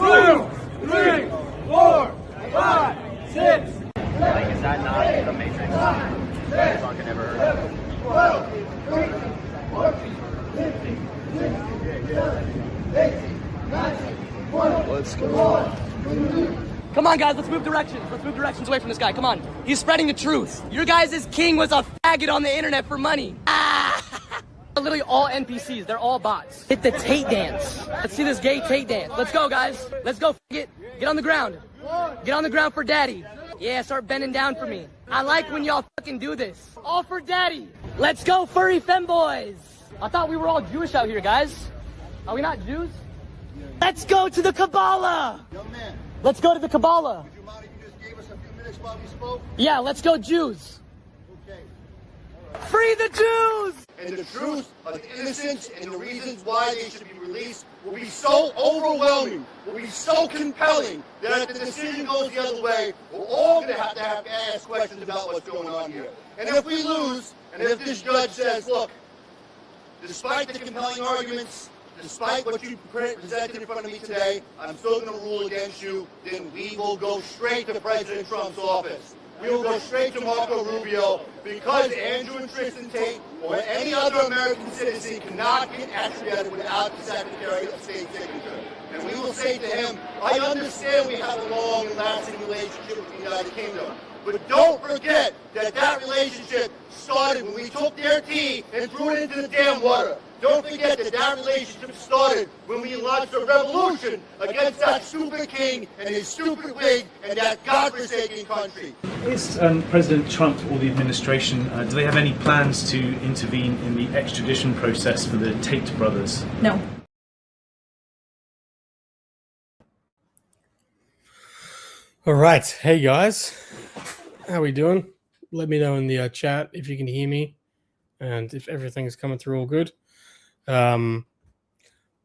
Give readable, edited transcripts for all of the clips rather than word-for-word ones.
2, 3, 4, 5, 6. Like, is that not the Matrix? That fucking ever heard of. 12, 13, 14, 15, 16, 17, 18, 19, 20. Let's go. Come on, guys, let's move directions. Let's move directions away from this guy. Come on. He's spreading the truth. Your guys' king was a faggot on the internet for money. Literally all NPCs. They're all bots. Hit the Tate dance. Let's see this gay Tate dance. Let's go, guys. Let's go, faggot. Get on the ground. Get on the ground for daddy. Yeah, start bending down for me. I like when y'all fucking do this. All for daddy. Let's go, furry femboys. I thought we were all Jewish out here, guys. Are we not Jews? Let's go to the Kabbalah. Young man. Let's go to the Kabbalah. Would you mind if you just gave us a few minutes while we spoke? Yeah, let's go Jews. Okay. Free the Jews! And the truth of the innocence and the reasons why they should be released will be so overwhelming, will be so compelling, that if the decision goes the other way, we're all going to have to ask questions about what's going on here. And if we lose, and if this judge says, look, despite the compelling arguments, despite what you presented in front of me today, I'm still going to rule against you, then we will go straight to President Trump's office. We will go straight to Marco Rubio, because Andrew and Tristan Tate or any other American citizen cannot get extradited without the Secretary of State's signature. And we will say to him, I understand we have a long and lasting relationship with the United Kingdom, but don't forget that that relationship started when we took their tea and threw it into the damn water. Don't forget that that relationship started when we launched a revolution against that stupid king and his stupid wig and that godforsaken country. Is President Trump or the administration, do they have any plans to intervene in the extradition process for the Tate brothers? No. All right. Hey, guys. How we doing? Let me know in the chat if you can hear me and if everything's coming through all good. I'm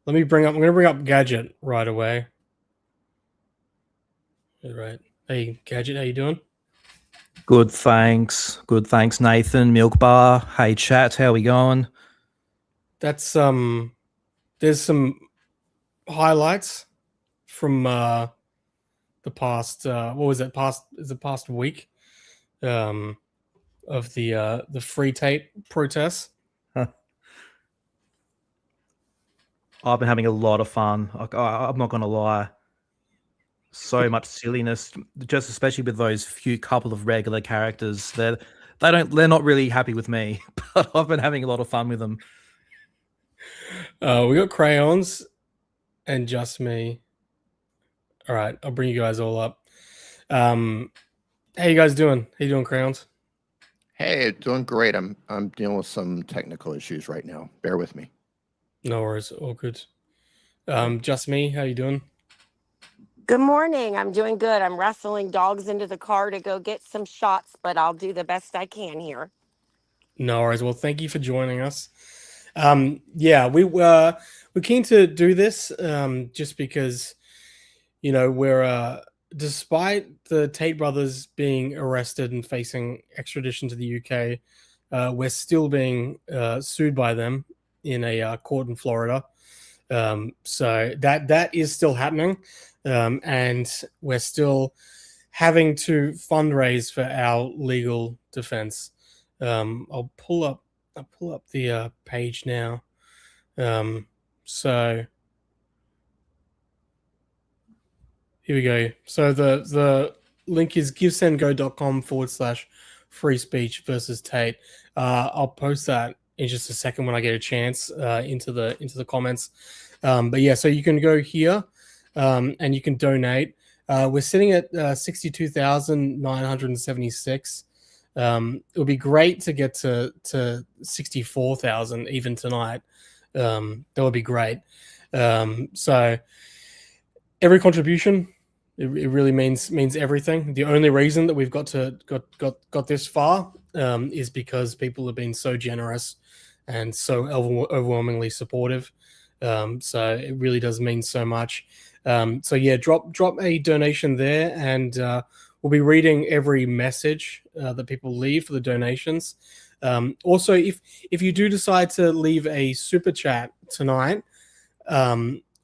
going to bring up Gadget right away. All right. Hey, Gadget, how you doing? Good, thanks. Good, thanks, Nathan. Milk Bar. Hey, chat, how we going? That's there's some highlights from the past past week of the Free Tate protests. I've been having a lot of fun. I'm not going to lie. So much silliness, just especially with those few couple of regular characters. They're not really happy with me, but I've been having a lot of fun with them. We got Crayons and Just Me. All right, I'll bring you guys all up. How you guys doing? How you doing, Crayons? Hey, doing great. I'm dealing with some technical issues right now. Bear with me. No worries, all good. Just Me, how you doing? Good morning. I'm doing good. I'm wrestling dogs into the car to go get some shots, but I'll do the best I can here. No worries. Well, thank you for joining us. Yeah, we're keen to do this just because, you know, we're despite the Tate brothers being arrested and facing extradition to the UK, we're still being sued by them in a court in Florida. So that is still happening. And we're still having to fundraise for our legal defense. I'll pull up the page now. So here we go. So the link is givesendgo.com/free speech versus Tate. I'll post that in just a second when I get a chance into the comments. But yeah, so you can go here and you can donate. We're sitting at 62,976. It would be great to get to 64,000 even tonight. That would be great. So every contribution, it really means everything. The only reason that we've got this far is because people have been so generous and so overwhelmingly supportive. So it really does mean so much. So yeah, drop a donation there, and we'll be reading every message that people leave for the donations. Also, if you do decide to leave a super chat tonight,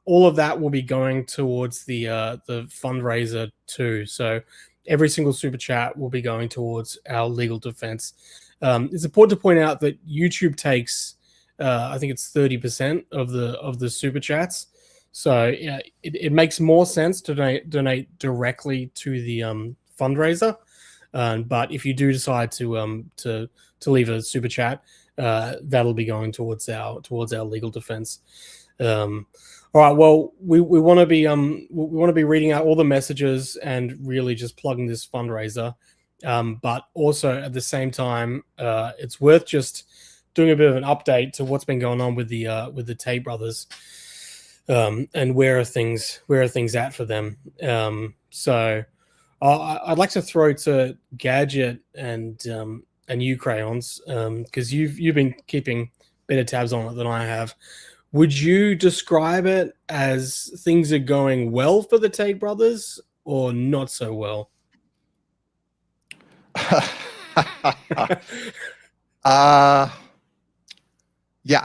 all of that will be going towards the fundraiser too. So every single super chat will be going towards our legal defense. It's important to point out that YouTube takes, I think it's 30% of the super chats. So yeah, it makes more sense to donate directly to the fundraiser. But if you do decide to leave a super chat, that'll be going towards our legal defense. All right. Well, we want to be reading out all the messages and really just plugging this fundraiser. But also at the same time, it's worth just doing a bit of an update to what's been going on with the Tate brothers, and where are things at for them. So I'd like to throw to Gadget and you, Crayons, because you've been keeping better tabs on it than I have. Would you describe it as things are going well for the Tate brothers or not so well? Yeah,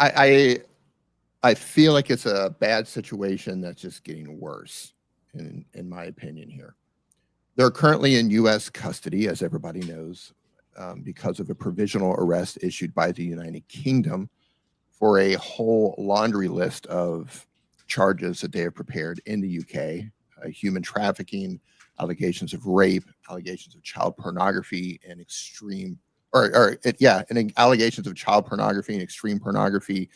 I feel like it's a bad situation that's just getting worse, in my opinion here. They're currently in U.S. custody, as everybody knows, because of a provisional arrest issued by the United Kingdom for a whole laundry list of charges that they have prepared in the UK, human trafficking, allegations of rape, allegations of child pornography, and allegations of child pornography and extreme pornography,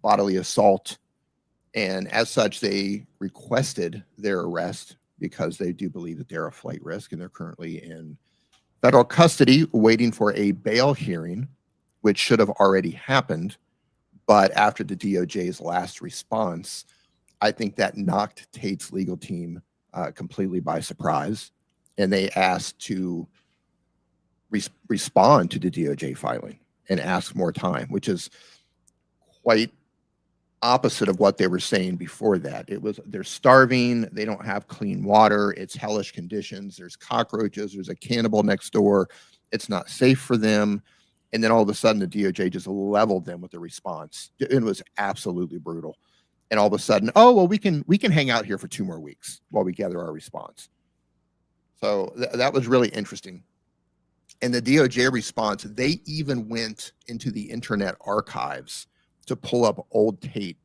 bodily assault. And as such, they requested their arrest because they do believe that they're a flight risk, and they're currently in federal custody waiting for a bail hearing, which should have already happened. But after the DOJ's last response, I think that knocked Tate's legal team completely by surprise, and they asked to respond to the DOJ filing and ask more time, which is quite opposite of what they were saying before that. It was, they're starving, they don't have clean water, it's hellish conditions, there's cockroaches, there's a cannibal next door, it's not safe for them. And then all of a sudden the DOJ just leveled them with a response. It was absolutely brutal. And all of a sudden, oh, well, we can hang out here for 2 more weeks while we gather our response. So that was really interesting. And the DOJ response, they even went into the internet archives to pull up old Tate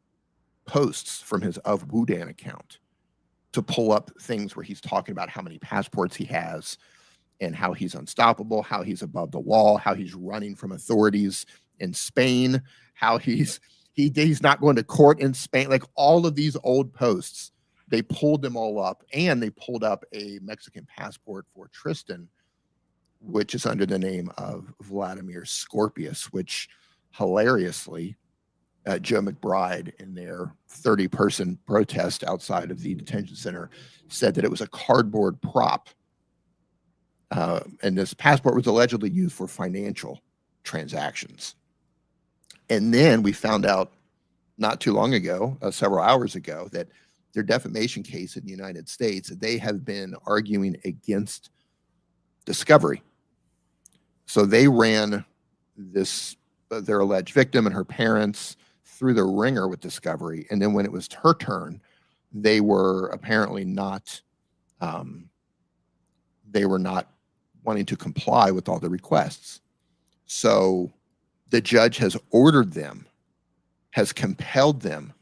posts from his Of Wudan account, to pull up things where he's talking about how many passports he has and how he's unstoppable, how he's above the law, how he's running from authorities in Spain, how he's not going to court in Spain. Like, all of these old posts, they pulled them all up, and they pulled up a Mexican passport for Tristan, which is under the name of Vladimir Scorpius, which hilariously, Joe McBride, in their 30-person protest outside of the detention center, said that it was a cardboard prop. And this passport was allegedly used for financial transactions. And then we found out not too long ago, several hours ago, that their defamation case in the United States, they have been arguing against discovery. So they ran their alleged victim and her parents through the ringer with discovery. And then when it was her turn, they were apparently not, wanting to comply with all the requests. So the judge has ordered them, has compelled them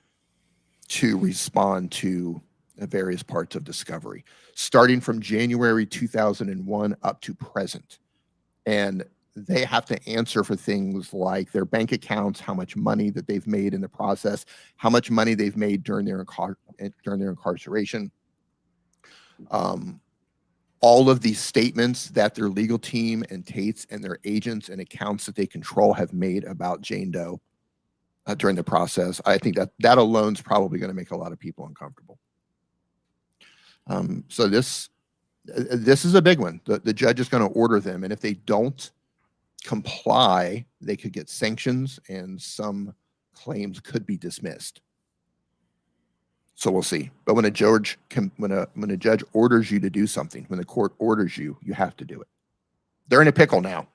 to respond to various parts of discovery, starting from January 2001 up to present. And they have to answer for things like their bank accounts, how much money that they've made in the process, how much money they've made during their incarceration. All of these statements that their legal team and Tate's and their agents and accounts that they control have made about Jane Doe during the process. I think that alone is probably going to make a lot of people uncomfortable. So this is a big one. The judge is going to order them, and if they don't comply, they could get sanctions, and some claims could be dismissed. So we'll see. But when a judge orders you to do something, when the court orders you, you have to do it. They're in a pickle now.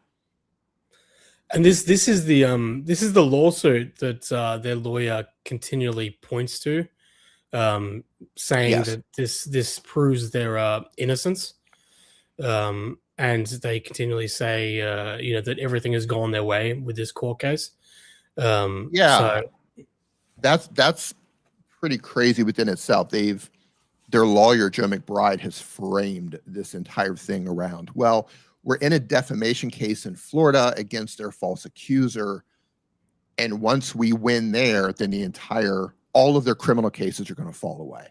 And this is the lawsuit that their lawyer continually points to. saying Yes. that this proves their innocence. And they continually say, that everything has gone their way with this court case. Yeah, So that's pretty crazy within itself. Their lawyer Joe McBride has framed this entire thing around, well, we're in a defamation case in Florida against their false accuser, and once we win there, then all of their criminal cases are going to fall away.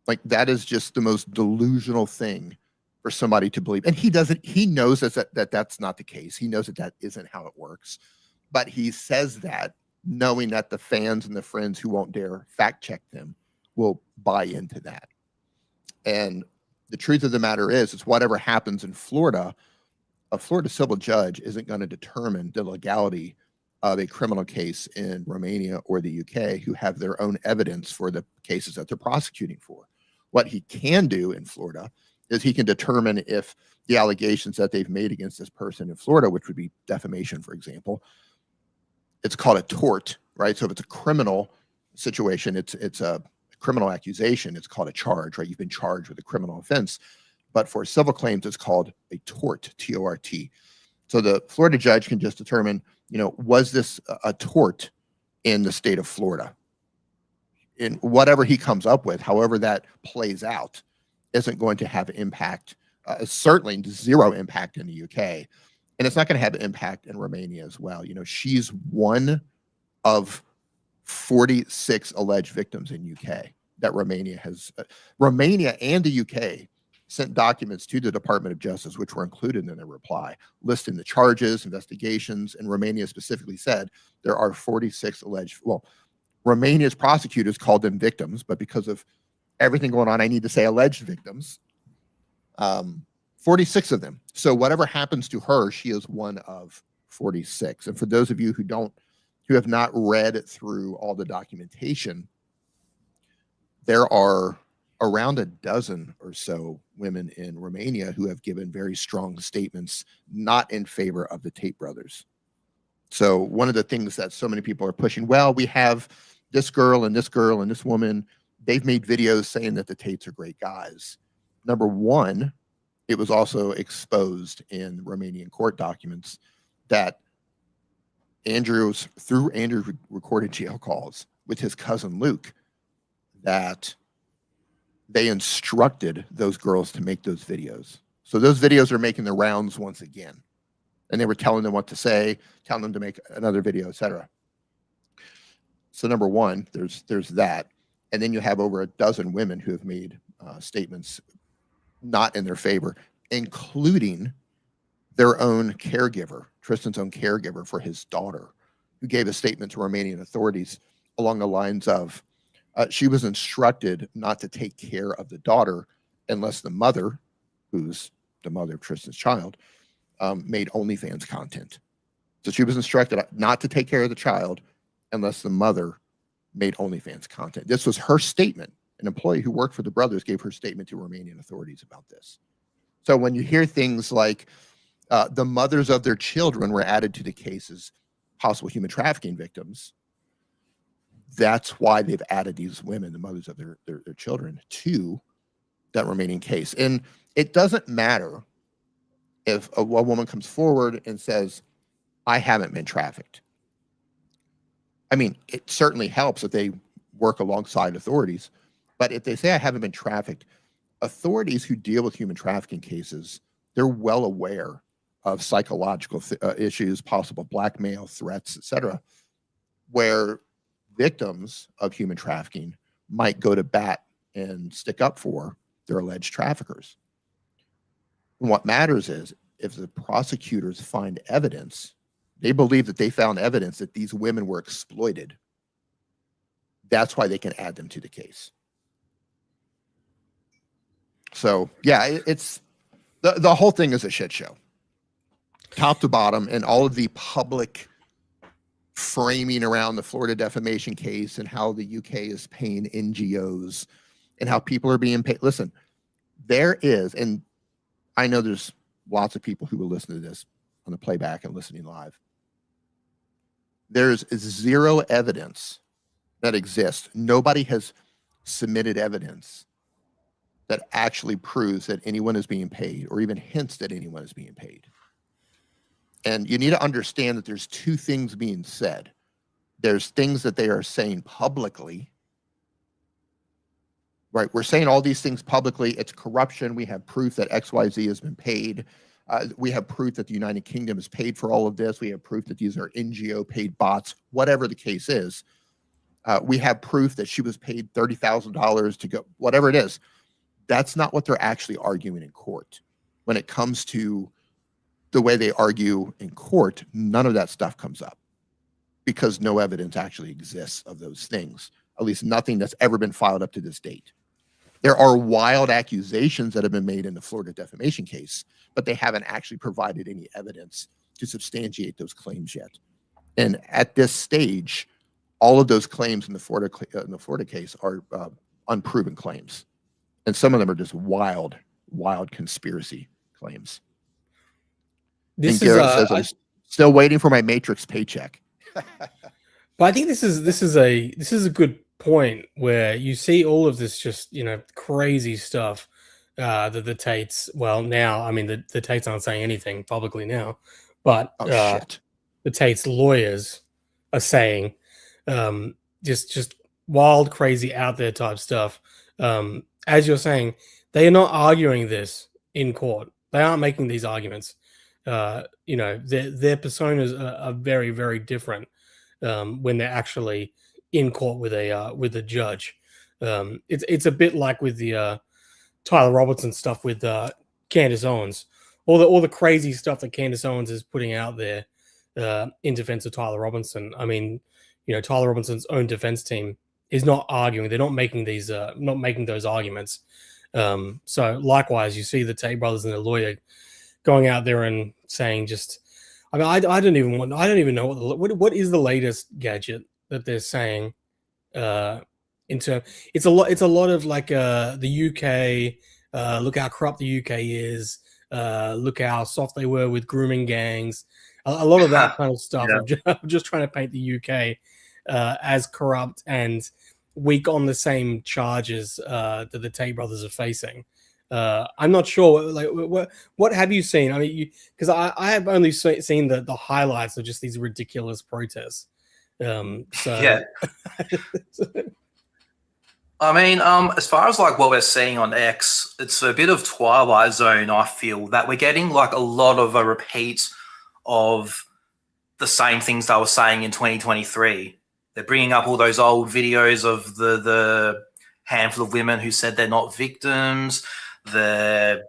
Like, that is just the most delusional thing for somebody to believe. And he knows that that's not the case. He knows that isn't how it works. But he says that knowing that the fans and the friends who won't dare fact check them will buy into that. And the truth of the matter is whatever happens in Florida, a Florida civil judge isn't going to determine the legality of a criminal case in Romania or the UK, who have their own evidence for the cases that they're prosecuting for. What he can do in Florida is he can determine if the allegations that they've made against this person in Florida, which would be defamation, for example, it's called a tort, right? So if it's a criminal situation, it's a criminal accusation, it's called a charge, right? You've been charged with a criminal offense. But for civil claims, it's called a tort, T-O-R-T. So the Florida judge can just determine, was this a tort in the state of Florida? In whatever he comes up with, however that plays out, isn't going to have impact, certainly zero impact in the UK. And it's not going to have impact in Romania as well. She's one of 46 alleged victims in UK that Romania has. Romania and the UK sent documents to the Department of Justice, which were included in their reply, listing the charges, investigations, and Romania specifically said there are 46 alleged. Well, Romania's prosecutors called them victims, but because of everything going on, I need to say alleged victims. 46 of them. So whatever happens to her, she is one of 46. And for those of you who have not read through all the documentation, there are around a dozen or so women in Romania who have given very strong statements not in favor of the Tate brothers. So one of the things that so many people are pushing, well, we have this girl and this girl and this woman, they've made videos saying that the Tates are great guys. Number one, it was also exposed in Romanian court documents that through Andrew's recorded jail calls with his cousin Luke, that they instructed those girls to make those videos. So those videos are making the rounds once again. And they were telling them what to say, telling them to make another video, etc. So number one, there's that. And then you have over a dozen women who have made statements not in their favor, including their own caregiver, Tristan's own caregiver for his daughter, who gave a statement to Romanian authorities along the lines of, she was instructed not to take care of the daughter unless the mother, who's the mother of Tristan's child, made OnlyFans content. So she was instructed not to take care of the child unless the mother made OnlyFans content. This was her statement. An employee who worked for the brothers gave her statement to Romanian authorities about this. So when you hear things like the mothers of their children were added to the case as possible human trafficking victims, that's why they've added these women, the mothers of their children, to that Romanian case. And it doesn't matter if a woman comes forward and says, I haven't been trafficked. I mean, it certainly helps if they work alongside authorities. But if they say I haven't been trafficked, authorities who deal with human trafficking cases, they're well aware of psychological issues, possible blackmail, threats, etc., where victims of human trafficking might go to bat and stick up for their alleged traffickers. And what matters is if the prosecutors find evidence, they believe that they found evidence that these women were exploited. That's why they can add them to the case. So yeah, it's the whole thing is a shit show, top to bottom, and all of the public framing around the Florida defamation case and how the UK is paying NGOs and how people are being paid. Listen, there is, and I know there's lots of people who will listen to this on the playback and listening live. There's zero evidence that exists. Nobody has submitted evidence that actually proves that anyone is being paid or even hints that anyone is being paid. And you need to understand that there's two things being said. There's things that they are saying publicly, right? We're saying all these things publicly. It's corruption. We have proof that XYZ has been paid. We have proof that the United Kingdom has paid for all of this. We have proof that these are NGO paid bots, whatever the case is. We have proof that she was paid $30,000 to go, whatever it is. That's not what they're actually arguing in court. When it comes to the way they argue in court, none of that stuff comes up because no evidence actually exists of those things, at least nothing that's ever been filed up to this date. There are wild accusations that have been made in the Florida defamation case, but they haven't actually provided any evidence to substantiate those claims yet. And at this stage, all of those claims in the Florida case are unproven claims. And some of them are just wild conspiracy claims. This and Garrett says, I'm still waiting for my Matrix paycheck. But I think this is a good point where you see all of this just, crazy stuff that the Tates, well, now, I mean, the Tates aren't saying anything publicly now, but shit. The Tates lawyers are saying just wild, crazy, out there type stuff. As you're saying, they are not arguing this in court. They aren't making these arguments. Their personas are very, very different when they're actually in court with a judge. It's a bit like with the Tyler Robertson stuff with Candace Owens. All the crazy stuff that Candace Owens is putting out there in defense of Tyler Robinson. I mean, Tyler Robinson's own defense team is not arguing. They're not making those arguments. So likewise, you see the Tate brothers and their lawyer going out there and saying I don't even know what is the latest gadget that they're saying. It's a lot of like the UK. Look how corrupt the UK is. Look how soft they were with grooming gangs. A lot of that kind of stuff. Yeah. I'm just trying to paint the UK as corrupt and weak on the same charges that the Tate brothers are facing. I'm not sure. Like, what have you seen? I mean, because I have only seen the highlights of just these ridiculous protests. Yeah. I mean, as far as like what we're seeing on X, it's a bit of Twilight Zone. I feel that we're getting like a lot of a repeat of the same things they were saying in 2023. They're bringing up all those old videos of the handful of women who said they're not victims. They're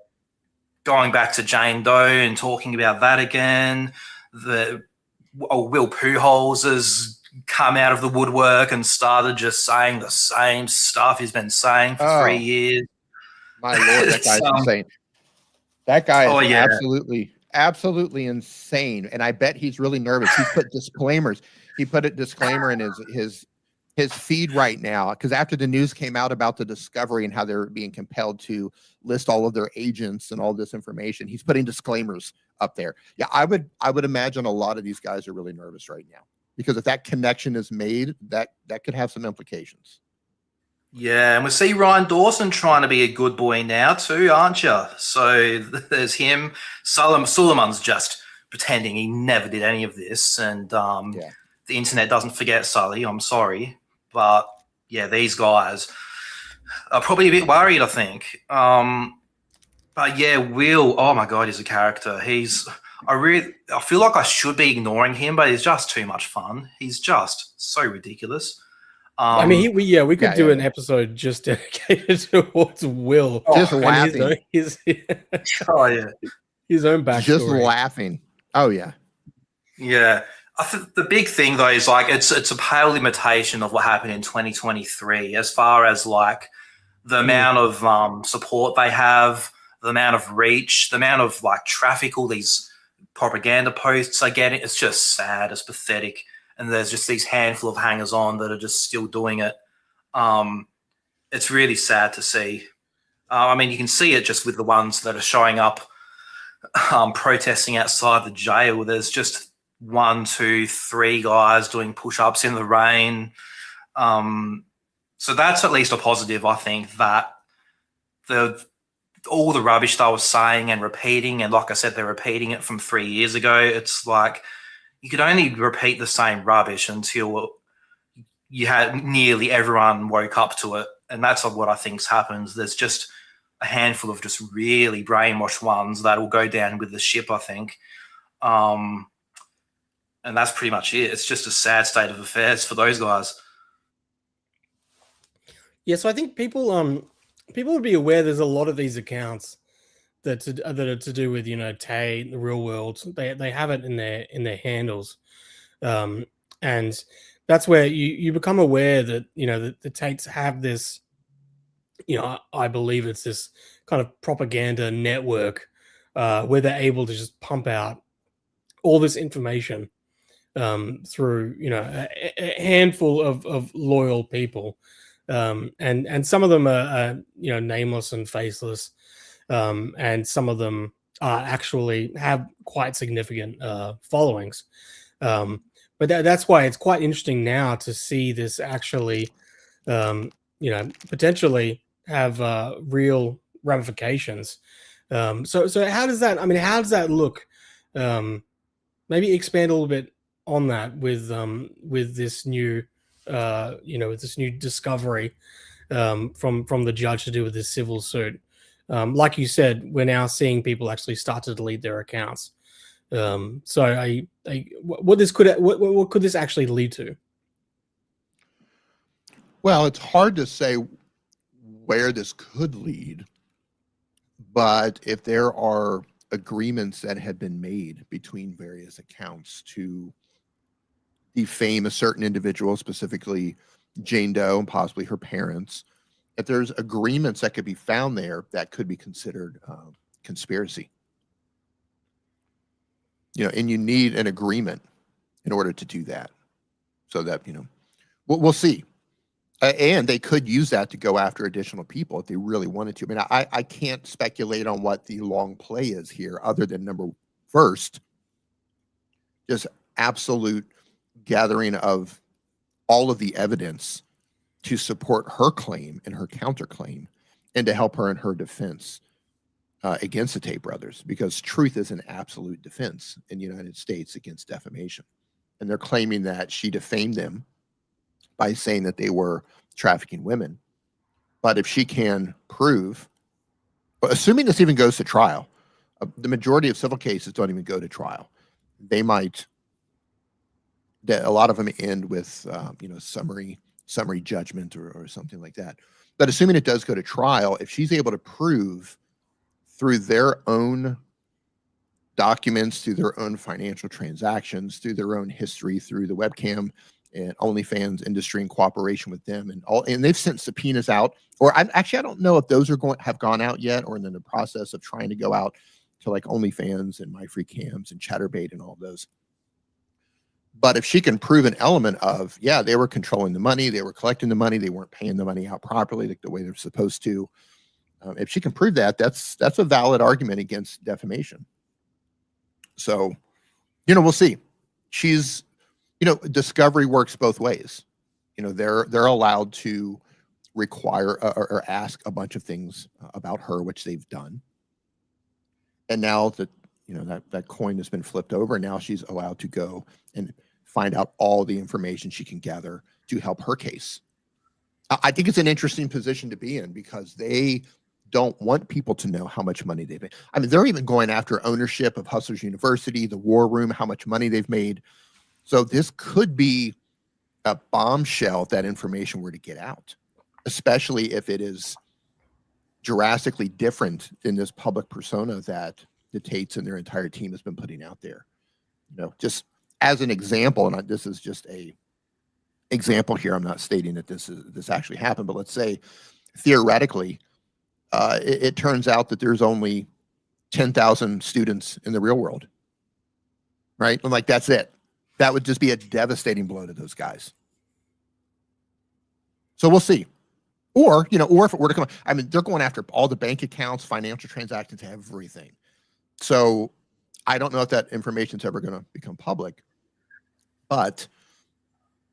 going back to Jane Doe and talking about that again. Will Pujols has come out of the woodwork and started just saying the same stuff he's been saying for 3 years. My Lord, that guy's insane. That guy is absolutely insane. And I bet he's really nervous. He's put disclaimers. He put a disclaimer in his feed right now, because after the news came out about the discovery and how they're being compelled to list all of their agents and all this information, he's putting disclaimers up there. Yeah, I would imagine a lot of these guys are really nervous right now, because if that connection is made, that could have some implications. Yeah, and we see Ryan Dawson trying to be a good boy now too, aren't you? So there's him. Suleiman's just pretending he never did any of this, and the internet doesn't forget Sully. I'm sorry. But yeah, these guys are probably a bit worried, I think. But yeah, Will, oh my God, he's a character. I feel like I should be ignoring him, but he's just too much fun. He's just so ridiculous. I mean, we could do an episode just dedicated towards Will. Just laughing. His own backstory. Just laughing. Oh, yeah. Yeah. I think the big thing, though, is like it's a pale imitation of what happened in 2023 as far as like the amount of support they have, the amount of reach, the amount of like traffic all these propaganda posts are getting. It's just sad. It's pathetic. And there's just these handful of hangers-on that are just still doing it. It's really sad to see. I mean, you can see it just with the ones that are showing up protesting outside the jail. There's just 1, 2, 3 guys doing push-ups in the rain. So that's at least a positive, I think, that all the rubbish they were saying and repeating, and like I said, they're repeating it from 3 years ago. It's like you could only repeat the same rubbish until you had nearly everyone woke up to it. And that's what I think's happens. There's just a handful of just really brainwashed ones that will go down with the ship, I think. And that's pretty much it. It's just a sad state of affairs for those guys. Yeah, so I think people would be aware there's a lot of these accounts that are to do with, you know, Tate, the real world. They have it in their handles, and that's where you become aware that, you know, the Tates have this, you know, I believe it's this kind of propaganda network where they're able to just pump out all this information through, you know, a handful of loyal people. And some of them are you know, nameless and faceless, and some of them actually have quite significant followings. But that's why it's quite interesting now to see this actually, you know, potentially have real ramifications. So how does that? I mean, how does that look? Maybe expand a little bit on that with this new. You know, with this new discovery from the judge to do with this civil suit. Like you said, we're now seeing people actually start to delete their accounts. So what could this actually lead to? Well, it's hard to say where this could lead, but if there are agreements that have been made between various accounts to defame a certain individual, specifically Jane Doe and possibly her parents, if there's agreements that could be found there, that could be considered conspiracy. You know, and you need an agreement in order to do that. So that, you know, we'll see. And they could use that to go after additional people if they really wanted to. I mean, I can't speculate on what the long play is here, other than first, just absolute gathering of all of the evidence to support her claim and her counterclaim, and to help her in her defense against the Tate brothers, because truth is an absolute defense in the United States against defamation. And they're claiming that she defamed them by saying that they were trafficking women. But if she can prove, assuming this even goes to trial, the majority of civil cases don't even go to trial. They might, a lot of them end with you know, summary judgment or something like that. But assuming it does go to trial, if she's able to prove through their own documents, through their own financial transactions, through their own history, through the webcam and OnlyFans industry in cooperation with them, and they've sent subpoenas out, or I don't know if those have gone out yet, or in the process of trying to go out to like OnlyFans and MyFreeCams and Chatterbait and all of those. But if she can prove an element of, yeah, they were controlling the money, they were collecting the money, they weren't paying the money out properly, like the way they're supposed to. If she can prove that, that's a valid argument against defamation. So, you know, we'll see. She's, you know, discovery works both ways. You know, they're allowed to require or ask a bunch of things about her, which they've done. And now that, you know, that coin has been flipped over, now she's allowed to go and find out all the information she can gather to help her case. I think it's an interesting position to be in, because they don't want people to know how much money they've made. I mean, they're even going after ownership of Hustlers University, the War Room, how much money they've made. So this could be a bombshell if that information were to get out, especially if it is drastically different than this public persona that the Tates and their entire team has been putting out there. You know, just as an example, and this is just a example here, I'm not stating that this actually happened, but let's say theoretically, it turns out that there's only 10,000 students in the real world, right? And like, that's it. That would just be a devastating blow to those guys. So we'll see. Or, you know, or if it were to come, I mean, they're going after all the bank accounts, financial transactions, everything. So I don't know if that information is ever going to become public, but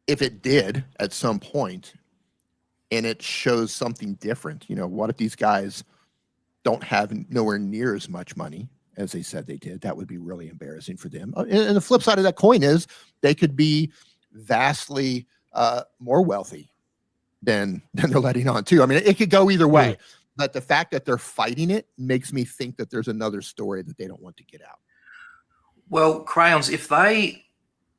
if it did at some point, and it shows something different. What if these guys don't have nowhere near as much money as they said they did? That would be really embarrassing for them. And the flip side of that coin is they could be vastly more wealthy than they're letting on too. I mean, it could go either way, but the fact that they're fighting it makes me think that there's another story that they don't want to get out. Well, Crayons, if they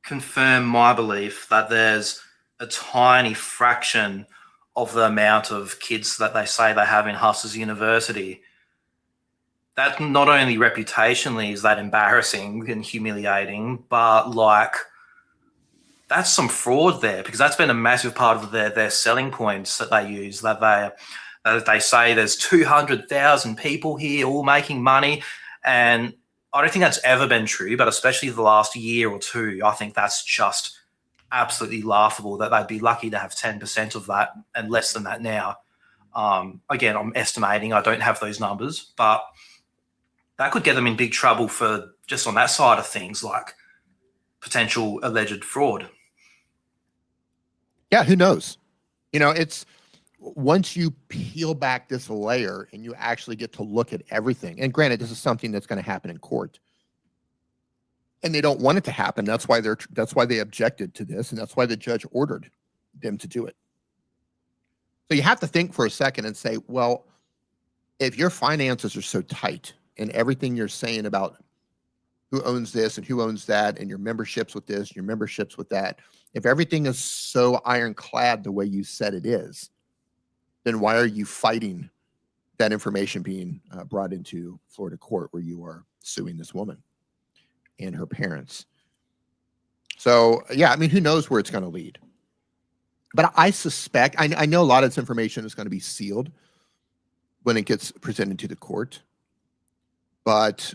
confirm my belief that there's a tiny fraction of the amount of kids that they say they have in Hustlers University, that not only reputationally is that embarrassing and humiliating, but like that's some fraud there, because that's been a massive part of their selling points that they use, that they say there's 200,000 people here all making money. And I don't think that's ever been true, but especially the last year or two, I think that's just absolutely laughable that they'd be lucky to have 10% of that and less than that now. Again, I'm estimating, I don't have those numbers, but that could get them in big trouble for just on that side of things, like potential alleged fraud. Yeah, who knows? It's once you peel back this layer and you actually get to look at everything. And granted, this is something that's going to happen in court, and they don't want it to happen. That's why they objected to this, and that's why the judge ordered them to do it. So you have to think for a second and say, well, if your finances are so tight and everything you're saying about who owns this and who owns that, and your memberships with this, your memberships with that, if everything is so ironclad the way you said it is, then why are you fighting that information being brought into Florida court where you are suing this woman and her parents? So, yeah, I mean, who knows where it's going to lead? But I suspect, I know a lot of this information is going to be sealed when it gets presented to the court. But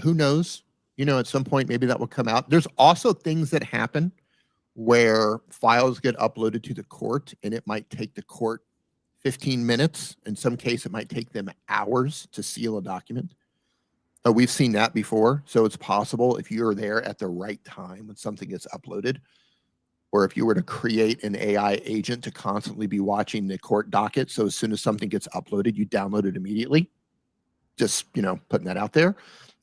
who knows? At some point, maybe that will come out. There's also things that happen where files get uploaded to the court, and it might take the court 15 minutes. In some case, it might take them hours to seal a document. We've seen that before. So it's possible if you're there at the right time when something gets uploaded, or if you were to create an AI agent to constantly be watching the court docket, so as soon as something gets uploaded, you download it immediately. Just, putting that out there.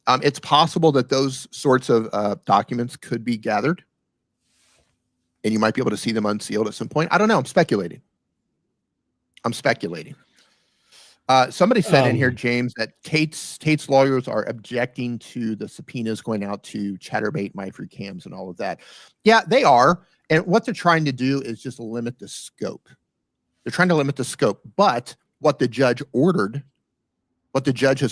It's possible that those sorts of documents could be gathered, and you might be able to see them unsealed at some point. I don't know. I'm speculating. Somebody said in here, James, that Tate's lawyers are objecting to the subpoenas going out to Chatterbait, MyFreeCams, and all of that. Yeah, they are. And what they're trying to do is just limit the scope. They're trying to limit the scope. But what the judge has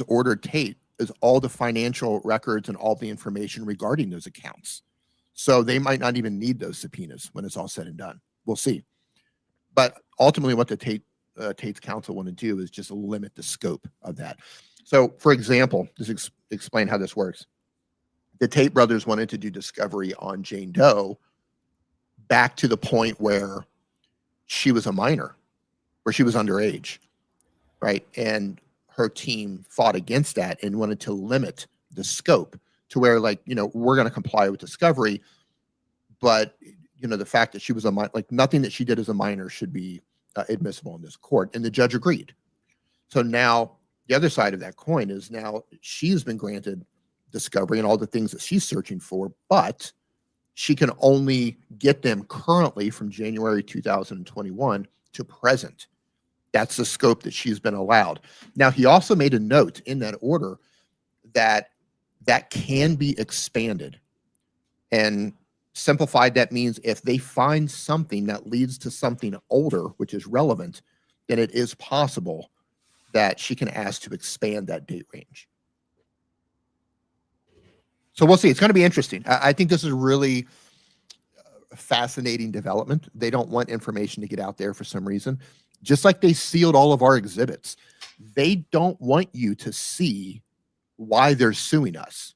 ordered Tate is all the financial records and all the information regarding those accounts. So they might not even need those subpoenas when it's all said and done. We'll see. But ultimately, what the Tate's counsel want to do is just limit the scope of that. So, for example, just explain how this works. The Tate brothers wanted to do discovery on Jane Doe back to the point where she was a minor, where she was underage, right? And her team fought against that and wanted to limit the scope to where, like, we're going to comply with discovery, but, the fact that she was nothing that she did as a minor should be admissible in this court. And the judge agreed. So now the other side of that coin is now she's been granted discovery and all the things that she's searching for, but she can only get them currently from January 2021 to present. That's the scope that she's been allowed. Now, he also made a note in that order that can be expanded. And simplified, that means if they find something that leads to something older, which is relevant, then it is possible that she can ask to expand that date range. So we'll see. It's going to be interesting. I think this is really a fascinating development. They don't want information to get out there for some reason. Just like they sealed all of our exhibits. They don't want you to see why they're suing us.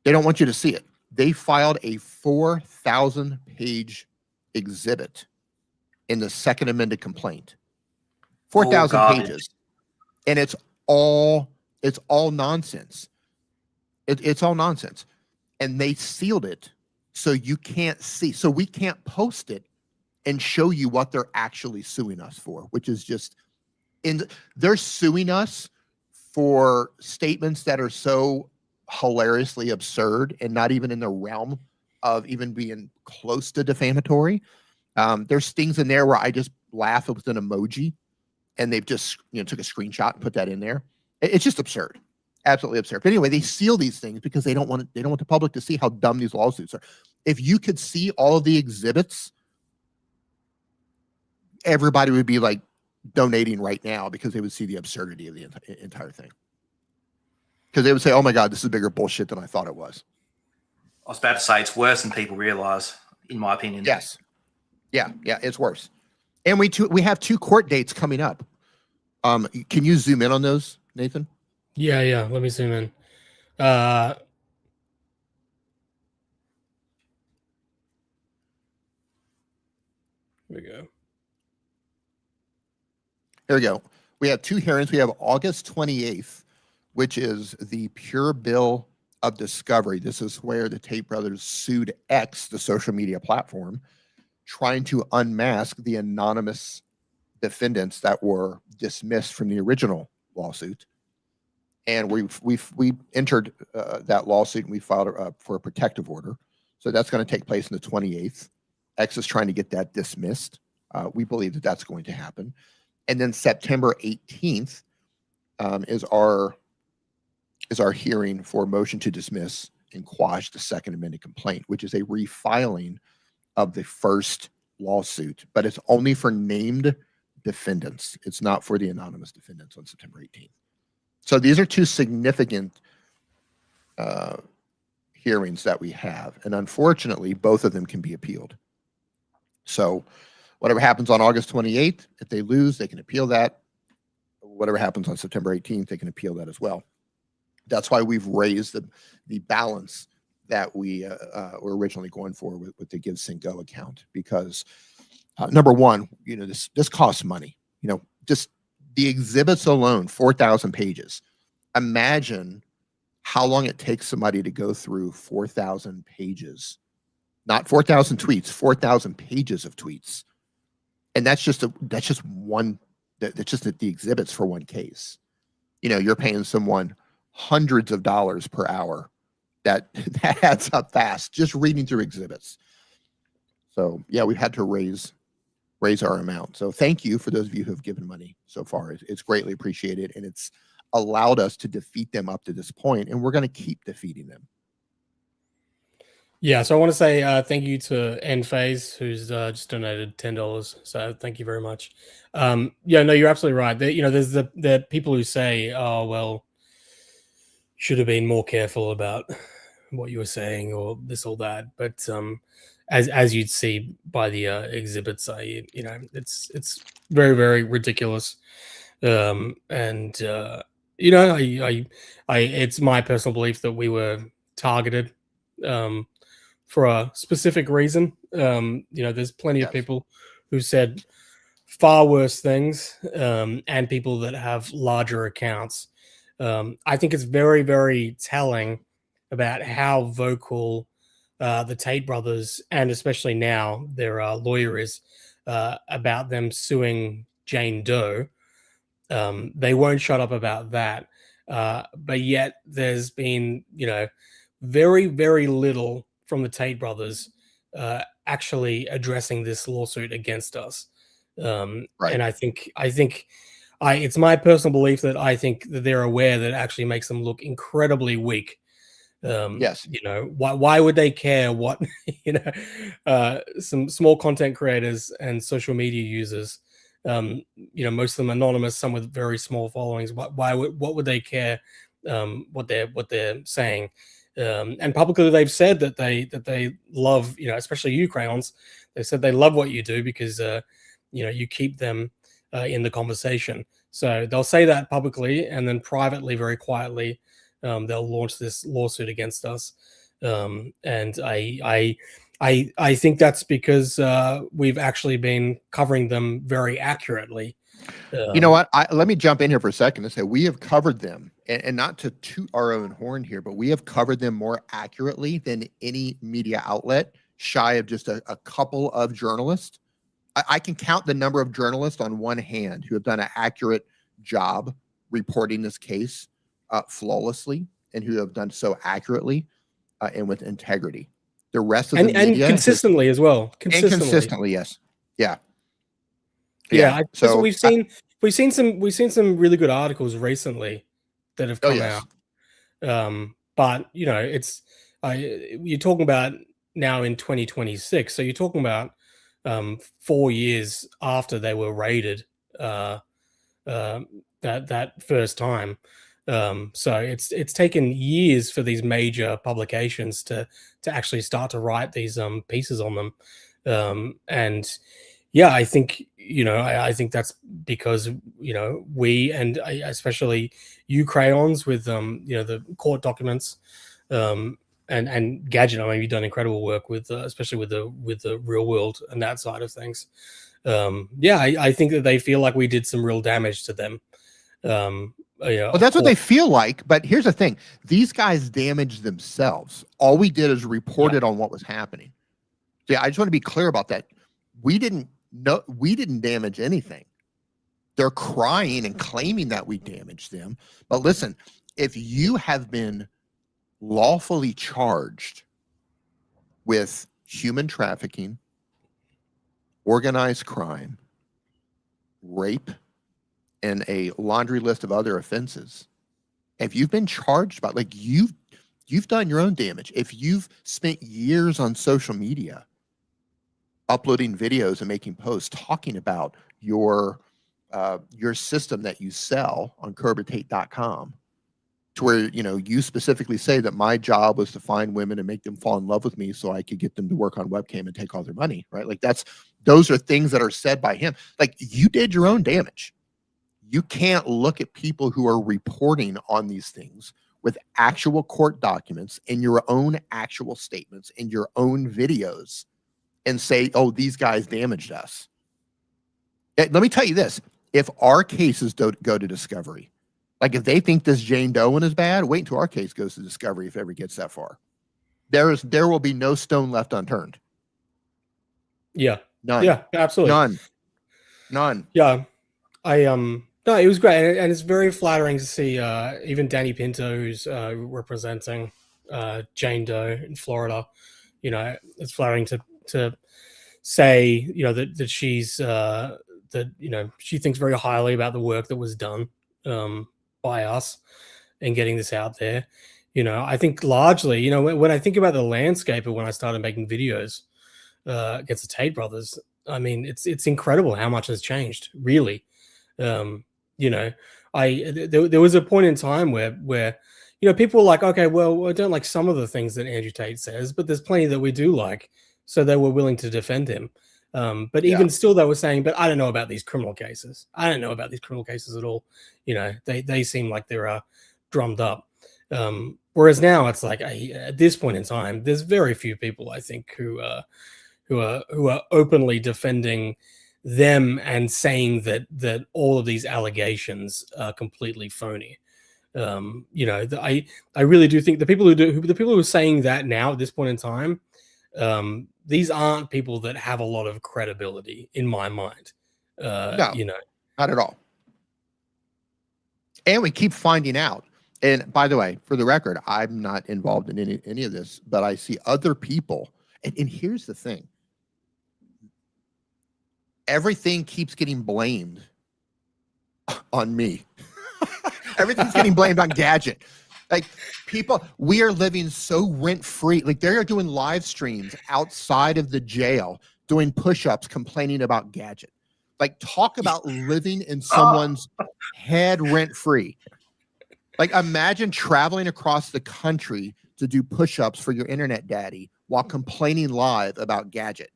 They don't want you to see it. They filed a 4,000-page exhibit in the second amended complaint. 4,000 pages. And it's all nonsense. It's all nonsense. And they sealed it so you can't see. So we can't post it and show you what they're actually suing us for, which is just they're suing us for statements that are so hilariously absurd and not even in the realm of even being close to defamatory. There's things in there where I just laugh with an emoji, and they've just took a screenshot and put that in there. It's just absurd, absolutely absurd. But anyway, they seal these things because they don't want the public to see how dumb these lawsuits are. If you could see all of the exhibits, everybody would be like donating right now because they would see the absurdity of the entire thing. Because they would say, "Oh my God, this is bigger bullshit than I thought it was." I was about to say it's worse than people realize, in my opinion. Yes. Yeah, it's worse. And we have 2 court dates coming up. Can you zoom in on those, Nathan? Yeah. Let me zoom in. Here we go. Here we go. We have 2 hearings. We have August 28th, which is the pure bill of discovery. This is where the Tate brothers sued X, the social media platform, trying to unmask the anonymous defendants that were dismissed from the original lawsuit. And we entered that lawsuit, and we filed for a protective order. So that's going to take place on the 28th. X is trying to get that dismissed. We believe that that's going to happen. And then September 18th is our hearing for motion to dismiss and quash the second amended complaint, which is a refiling of the first lawsuit, but it's only for named defendants. It's not for the anonymous defendants on September 18th. So these are 2 significant hearings that we have. And unfortunately, both of them can be appealed. So whatever happens on August 28th, if they lose, they can appeal that. Whatever happens on September 18th, they can appeal that as well. That's why we've raised the balance that we were originally going for with the Give Sync Go account, because number one, this costs money. Just the exhibits alone, 4,000 pages. Imagine how long it takes somebody to go through 4,000 pages, not 4,000 tweets, 4,000 pages of tweets, and that's just the exhibits for one case. You're paying someone hundreds of dollars per hour. That adds up fast just reading through exhibits. So yeah, we've had to raise our amount. So thank you for those of you who have given money so far. It's greatly appreciated, and it's allowed us to defeat them up to this point, and we're going to keep defeating them. Yeah, so I want to say thank you to End Phase, who's just donated $10. So thank you very much. Yeah, no, you're absolutely right. There's the people who say, "Oh well, should have been more careful about what you were saying," or this or that. But as you'd see by the exhibits, it's very, very ridiculous. It's my personal belief that we were targeted for a specific reason. There's plenty of people who said far worse things, and people that have larger accounts. I think it's very, very telling about how vocal the Tate brothers, and especially now their lawyer, is about them suing Jane Doe. They won't shut up about that. But yet there's been, very, very little from the Tate brothers actually addressing this lawsuit against us. Right. And I think it's my personal belief that I think that they're aware that it actually makes them look incredibly weak. Yes. Why would they care what, some small content creators and social media users, most of them anonymous, some with very small followings. What would they care what they're saying? And publicly they've said that they love, especially you, Crayons. They said they love what you do because you keep them in the conversation. So they'll say that publicly, and then privately, very quietly, they'll launch this lawsuit against us. And I think that's because we've actually been covering them very accurately. You know what? Let me jump in here for a second and say we have covered them, and not to toot our own horn here, but we have covered them more accurately than any media outlet, shy of just a couple of journalists I can count the number of journalists on one hand who have done an accurate job reporting this case flawlessly, and who have done so accurately and with integrity. The rest of the media and consistently as well. Consistently, yes. Yeah. So we've seen some really good articles recently that have come out. But you know, you're talking about now in 2026. So you're talking about 4 years after they were raided that first time. So it's taken years for these major publications to actually start to write these pieces on them. And yeah, I think, you know, I think that's because, you know, we, and especially you, Crayons, with you know, the court documents, and Gadget, I mean, you've done incredible work with especially with the real world and that side of things. I think that they feel like we did some real damage to them. Well, that's what they feel like. But here's the thing: these guys damaged themselves. All we did is reported on what was happening. See, I just want to be clear about that. We didn't damage anything. They're crying and claiming that we damaged them. But listen, if you have been lawfully charged with human trafficking, organized crime, rape, and a laundry list of other offenses, if you've been charged by, like, you've done your own damage. If you've spent years on social media uploading videos and making posts talking about your system that you sell on curbatate.com, to where, you know, you specifically say that my job was to find women and make them fall in love with me so I could get them to work on webcam and take all their money, right? Like, those are things that are said by him. Like, you did your own damage. You can't look at people who are reporting on these things with actual court documents and your own actual statements and your own videos and say, oh, these guys damaged us. Let me tell you this. If our cases go to discovery, like if they think this Jane Doe one is bad, wait until our case goes to discovery if it ever gets that far. There will be no stone left unturned. Yeah. None. Yeah, absolutely. None. Yeah. No, it was great, and it's very flattering to see even Danny Pinto, who's representing Jane Doe in Florida. You know, it's flattering to say, you know, that she's that, you know, she thinks very highly about the work that was done by us in getting this out there. You know, I think largely, you know, when I think about the landscape of when I started making videos against the Tate brothers, I mean, it's incredible how much has changed, really. You know, there was a point in time where, you know, people were like, okay, well, I don't like some of the things that Andrew Tate says, but there's plenty that we do like. So they were willing to defend him. But even still, they were saying, but I don't know about these criminal cases. I don't know about these criminal cases at all. You know, they seem like they're drummed up. Whereas now it's like, at this point in time, there's very few people, I think, who are openly defending them and saying that all of these allegations are completely phony. You know, I really do think the people who are saying that now at this point in time, these aren't people that have a lot of credibility in my mind. No, you know, not at all. And we keep finding out. And by the way, for the record, I'm not involved in any of this, but I see other people. And here's the thing. Everything keeps getting blamed on me. Everything's getting blamed on Gadget. Like, people, we are living so rent-free. Like, they are doing live streams outside of the jail, doing push-ups, complaining about Gadget. Like, talk about living in someone's head rent-free. Like, imagine traveling across the country to do push-ups for your internet daddy while complaining live about Gadget,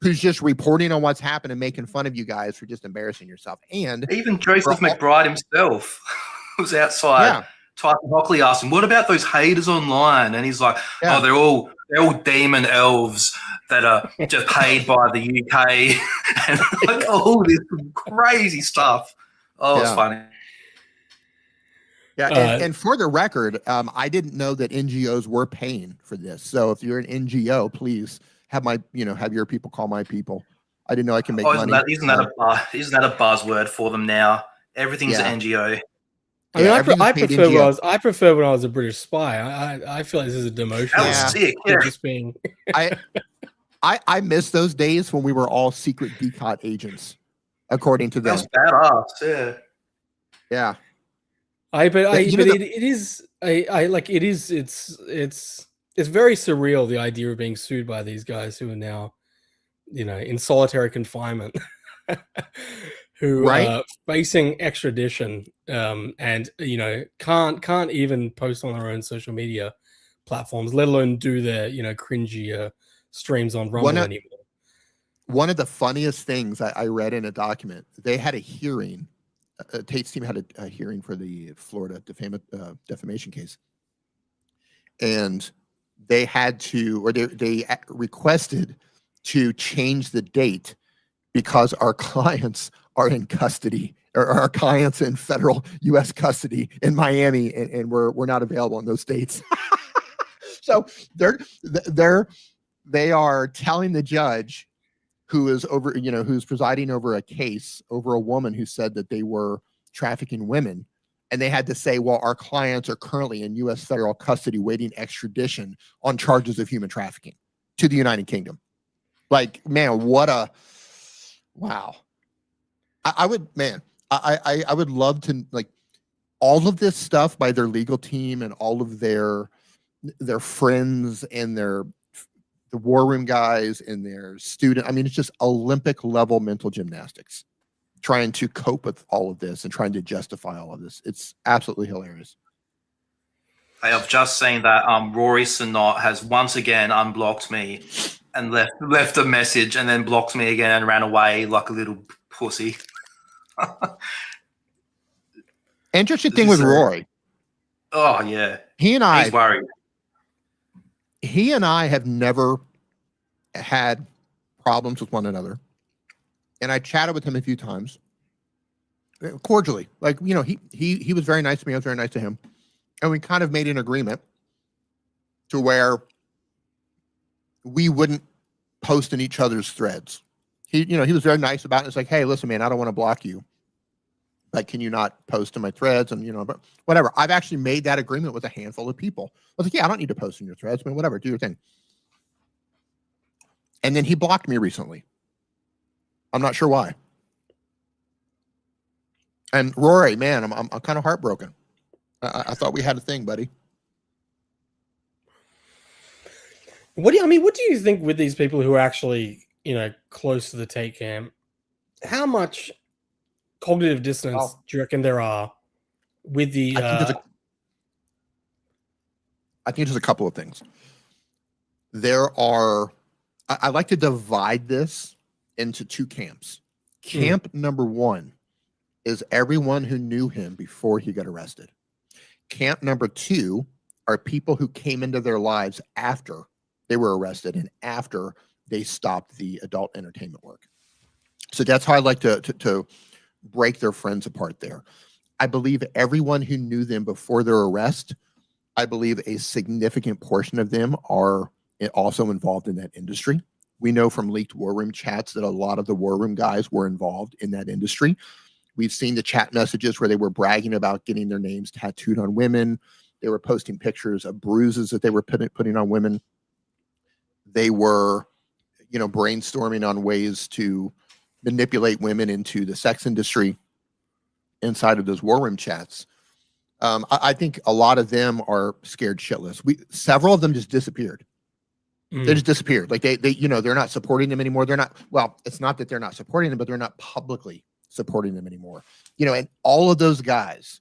who's just reporting on what's happened and making fun of you guys for just embarrassing yourself. And even Joseph McBride himself was outside. Yeah. Tyson Hockley asked him, "What about those haters online?" And he's like, "Oh, they're all demon elves that are just paid by the UK," and like all this crazy stuff. Oh, it's funny. Yeah, and for the record, I didn't know that NGOs were paying for this. So if you're an NGO, please have your people call my people. I didn't know I can make Oh, money. isn't that a buzzword for them now? Everything's Yeah. NGO. I mean, everything's I paid prefer NGO. I prefer when I was a British spy. I feel like this is a demotion. That was Yeah. sick. Of Yeah. just being. I miss those days when we were all secret DCOT agents, according to That them. was badass. Yeah. Yeah. It's very surreal, the idea of being sued by these guys who are now, in solitary confinement, who Right. are facing extradition, and can't even post on their own social media platforms, let alone do their cringy streams on Rumble anymore. One of the funniest things I read in a document, they had a hearing. Tate's team had a hearing for the Florida defamation case, and they had to, or they requested to change the date because our clients are in custody, or our clients in federal U.S. custody in Miami, and we're not available in those states. So they are telling the judge, who is who's presiding over a case over a woman who said that they were trafficking women. And they had to say, well, our clients are currently in U.S. federal custody waiting extradition on charges of human trafficking to the United Kingdom. Like, man, wow. I would love to, like, all of this stuff by their legal team and all of their friends and the war room guys and their student. I mean, it's just Olympic level mental gymnastics, trying to cope with all of this and trying to justify all of this. It's absolutely hilarious. I have just seen that Rory Sinot has once again unblocked me and left a message and then blocked me again and ran away like a little pussy. Interesting thing with Rory. Oh yeah, he's worried. He and I have never had problems with one another, and I chatted with him a few times, cordially. Like, he was very nice to me. I was very nice to him, and we kind of made an agreement to where we wouldn't post in each other's threads. He was very nice about it. It's like, hey, listen, man, I don't want to block you. Like, can you not post in my threads? And, but whatever. I've actually made that agreement with a handful of people. I was like, yeah, I don't need to post in your threads, man. Whatever, do your thing. And then he blocked me recently. I'm not sure why. And Rory, man, I'm kind of heartbroken. I thought we had a thing, buddy. What do you think with these people who are actually, close to the Tate camp? How much cognitive dissonance do you reckon there are with the? I think there's a couple of things. There are. I like to divide this into two camps. Camp number one is everyone who knew him before he got arrested. Camp number two are people who came into their lives after they were arrested and after they stopped the adult entertainment work. So that's how I like to break their friends apart there. I believe everyone who knew them before their arrest, I believe a significant portion of them are also involved in that industry. We know from leaked war room chats that a lot of the war room guys were involved in that industry. We've seen the chat messages where they were bragging about getting their names tattooed on women. They were posting pictures of bruises that they were putting on women. They were, brainstorming on ways to manipulate women into the sex industry inside of those war room chats. I think a lot of them are scared shitless. Several of them just disappeared. They just disappeared. Like they're not supporting them anymore. They're not, well, it's not that they're not supporting them, but they're not publicly supporting them anymore. And all of those guys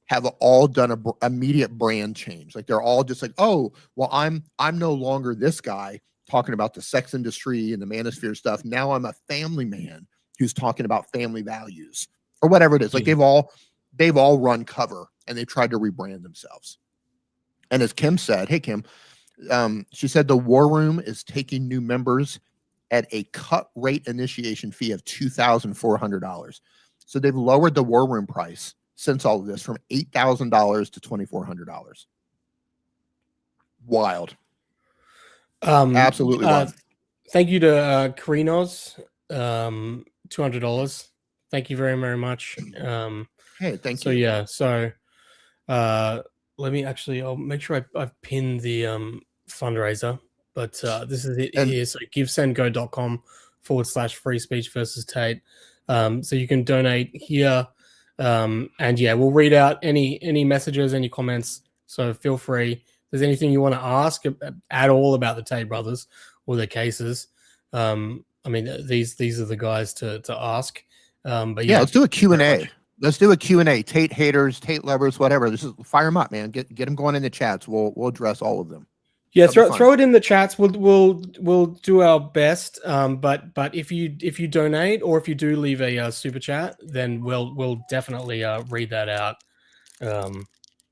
have all done a immediate brand change. Like they're all just like, oh, well, I'm no longer this guy talking about the sex industry and the manosphere stuff. Now I'm a family man who's talking about family values or whatever it is. Like they've all run cover and they've tried to rebrand themselves. And as Kim said, hey, Kim, she said the war room is taking new members at a cut rate initiation fee of $2,400. So they've lowered the war room price since all of this from $8,000 to $2,400. Wild. Absolutely wild. Thank you to Karinos, $200. Thank you very, very much. Hey, thank so you. yeah, so let me actually, I'll make sure I've pinned the fundraiser, but this is it And- here. So givesendgo.com/free speech versus Tate. So you can donate here. And yeah, we'll read out any messages, any comments. So feel free. If there's anything you want to ask at all about the Tate brothers or their cases, I mean, these are the guys to ask. But yeah, let's do a Q&A. Let's do a Q&A. Tate haters, Tate lovers, whatever. This is fire them up, man. Get them going in the chats. We'll address all of them. Yeah, throw it in the chats. We'll do our best. But if you donate or if you do leave a super chat, then we'll definitely read that out.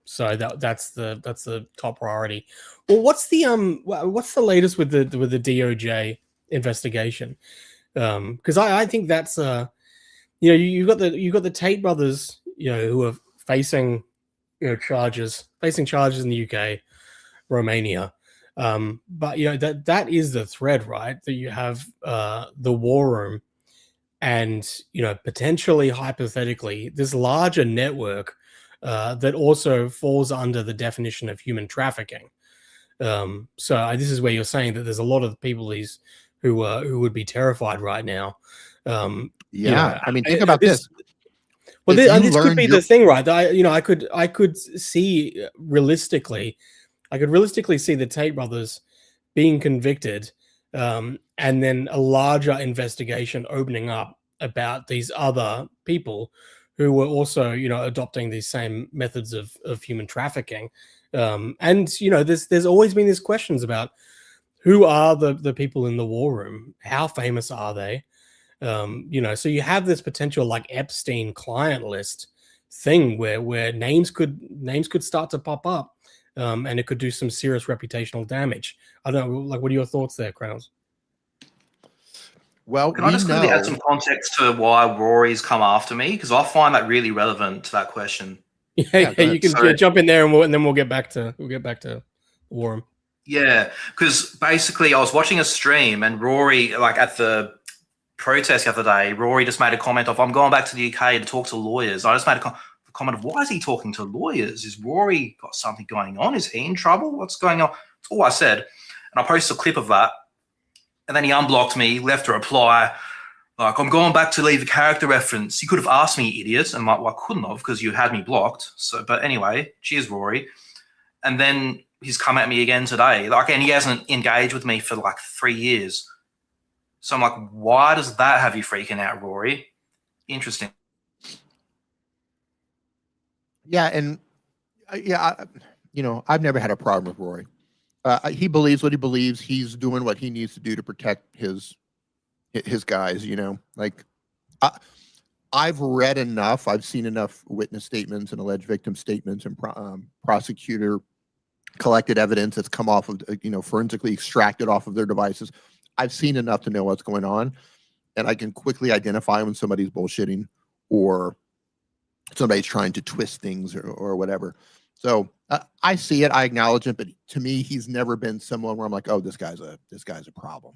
So that's the top priority. Well, what's the latest with the DOJ investigation? Because I think that's you've got the Tate brothers, who are facing charges in the UK, Romania. But that is the thread, right? That you have the war room, and potentially, hypothetically, this larger network that also falls under the definition of human trafficking. So this is where you're saying that there's a lot of people who would be terrified right now. I mean, think about this. Well, this could be the thing, right? I could see realistically. I could realistically see the Tate brothers being convicted, and then a larger investigation opening up about these other people who were also, adopting these same methods of human trafficking. And there's always been these questions about who are the people in the war room, how famous are they? So you have this potential like Epstein client list thing where names could start to pop up. And it could do some serious reputational damage. I don't know, like, what are your thoughts there, Crayons? Well, can I just quickly add some context to why Rory's come after me? Because I find that really relevant to that question. Yeah, you can jump in there, and then we'll get back to Warren. Yeah, because basically I was watching a stream, and Rory, like at the protest the other day, Rory just made a comment of, "I'm going back to the UK to talk to lawyers." I just made a comment of, why is he talking to lawyers? Is Rory got something going on? Is he in trouble? What's going on? That's all I said. And I posted a clip of that. And then he unblocked me, left a reply, like, "I'm going back to leave a character reference. You could have asked me, idiot." And I'm like, well, I couldn't have, because you had me blocked. So, but anyway, cheers, Rory. And then he's come at me again today. And he hasn't engaged with me for like 3 years. So I'm like, why does that have you freaking out, Rory? Interesting. Yeah, and I've never had a problem with Rory. He believes what he believes. He's doing what he needs to do to protect his guys. I've read enough. I've seen enough witness statements and alleged victim statements and prosecutor collected evidence that's come off of forensically extracted off of their devices. I've seen enough to know what's going on, and I can quickly identify when somebody's bullshitting or somebody's trying to twist things or whatever. So I see it, I acknowledge it, but to me, he's never been someone where I'm like, oh, this guy's a problem.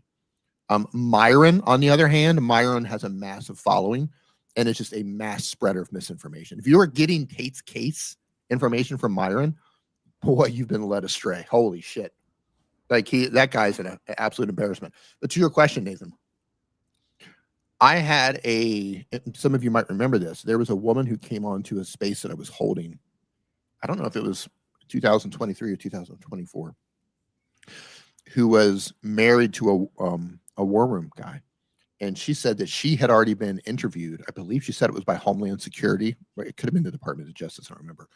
Myron, on the other hand, Myron has a massive following, and it's just a mass spreader of misinformation. If you are getting Tate's case information from Myron, boy, you've been led astray. Holy shit! That guy's an absolute embarrassment. But to your question, Nathan, I had some of you might remember this. There was a woman who came onto a space that I was holding. I don't know if it was 2023 or 2024, who was married to a war room guy. And she said that she had already been interviewed. I believe she said it was by Homeland Security. It could have been the Department of Justice, I don't remember.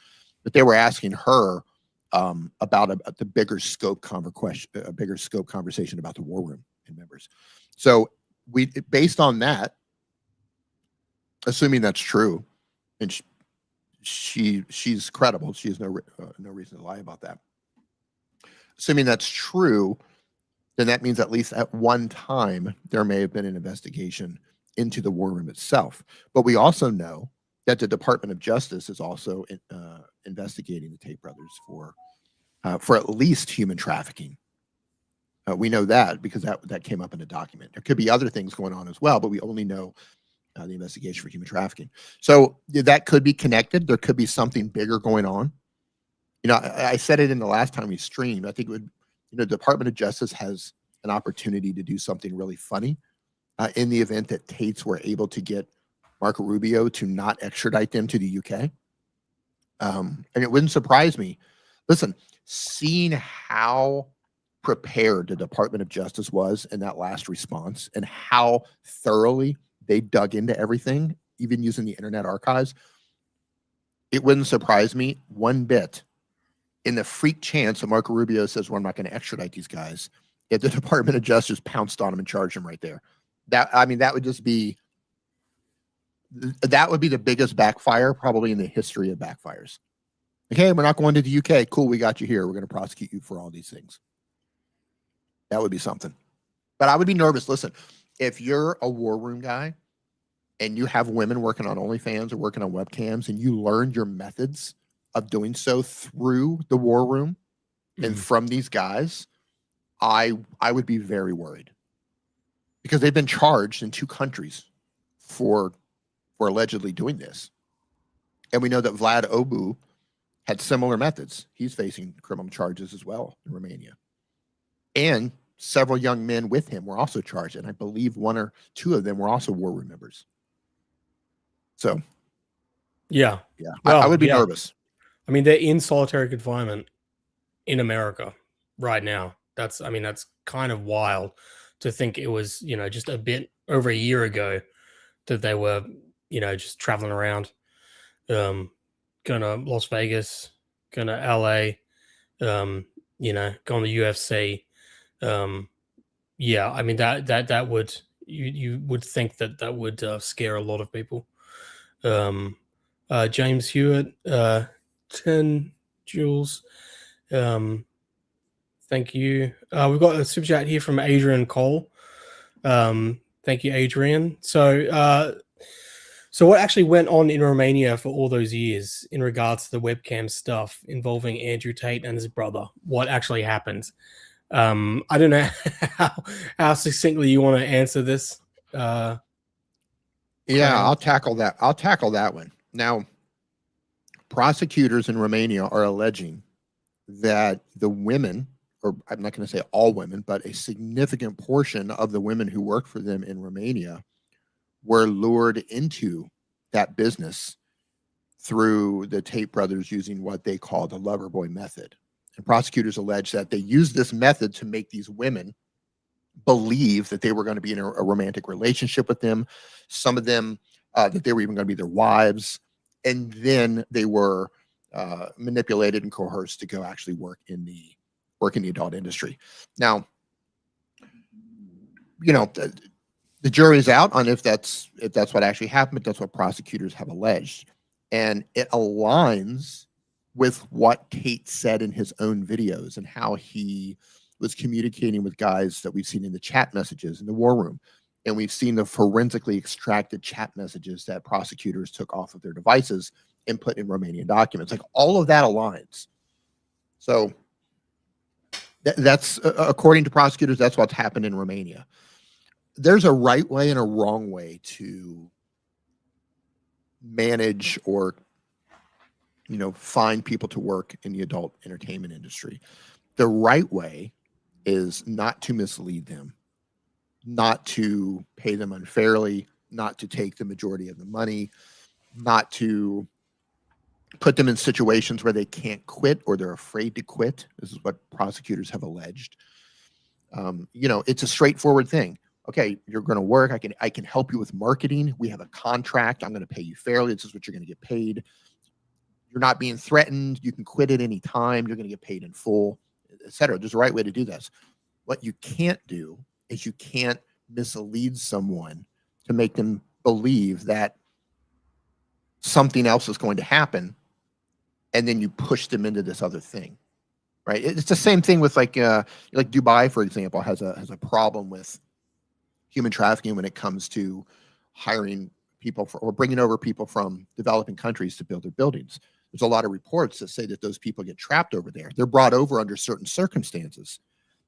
But they were asking her about the bigger scope conversation about the war room and members. So based on that, assuming that's true, and she's credible, she has no reason to lie about that. Assuming that's true, then that means at least at one time there may have been an investigation into the war room itself. But we also know that the Department of Justice is also investigating the Tate brothers for at least human trafficking. We know that because that came up in a document. There could be other things going on as well, but we only know the investigation for human trafficking. So that could be connected. There could be something bigger going on. You know, I said it in the last time we streamed. I think it would, you know, the Department of Justice has an opportunity to do something really funny in the event that Tates were able to get Marco Rubio to not extradite them to the UK. And it wouldn't surprise me. Listen, seeing how prepared the Department of Justice was in that last response and how thoroughly they dug into everything, even using the Internet Archives, it wouldn't surprise me one bit in the freak chance that Marco Rubio says, well, I'm not going to extradite these guys, if the Department of Justice pounced on him and charged him right there. I mean, that would be the biggest backfire probably in the history of backfires. Okay, we're not going to the UK. Cool, we got you here. We're going to prosecute you for all these things. That would be something. But I would be nervous. Listen, if you're a war room guy and you have women working on OnlyFans or working on webcams and you learned your methods of doing so through the war room and from these guys, I would be very worried because they've been charged in 2 countries for allegedly doing this. And we know that Vlad Obu had similar methods. He's facing criminal charges as well in Romania. And several young men with him were also charged. And I believe 1 or 2 of them were also war room members. So, yeah. Well, I would be nervous. I mean, they're in solitary confinement in America right now. That's kind of wild to think it was, you know, just a bit over a year ago that they were, you know, just traveling around, going to Las Vegas, going to LA, you know, going to UFC. Yeah, I mean, that would, you would think that would scare a lot of people. James Hewitt, 10 Jules. Thank you. We've got a super chat here from Adrian Cole. Thank you, Adrian. So what actually went on in Romania for all those years in regards to the webcam stuff involving Andrew Tate and his brother? What actually happened? I don't know how succinctly you want to answer this. Yeah, I'll tackle that. I'll tackle that one. Now, prosecutors in Romania are alleging that the women, or I'm not going to say all women, but a significant portion of the women who work for them in Romania were lured into that business through the Tate brothers using what they call the lover boy method. And prosecutors allege that they used this method to make these women believe that they were going to be in a romantic relationship with them. Some of them, that they were even going to be their wives. And then they were manipulated and coerced to go actually work in the adult industry. Now, you know, the jury's out on if that's what actually happened, but that's what prosecutors have alleged. And it aligns with what Tate said in his own videos and how he was communicating with guys that we've seen in the chat messages in the war room. And we've seen the forensically extracted chat messages that prosecutors took off of their devices and put in Romanian documents. Like, all of that aligns. So that's, according to prosecutors, that's what's happened in Romania. There's a right way and a wrong way to manage or, you know, find people to work in the adult entertainment industry. The right way is not to mislead them, not to pay them unfairly, not to take the majority of the money, not to put them in situations where they can't quit or they're afraid to quit. This is what prosecutors have alleged. You know, it's a straightforward thing. Okay, you're going to work. I can help you with marketing. We have a contract. I'm going to pay you fairly. This is what you're going to get paid. You're not being threatened. You can quit at any time. You're going to get paid in full, etc. There's a right way to do this. What you can't do is you can't mislead someone to make them believe that something else is going to happen, and then you push them into this other thing, right? It's the same thing with like Dubai, for example, has a problem with human trafficking when it comes to hiring people or bringing over people from developing countries to build their buildings. There's a lot of reports that say that those people get trapped over there. They're brought over under certain circumstances.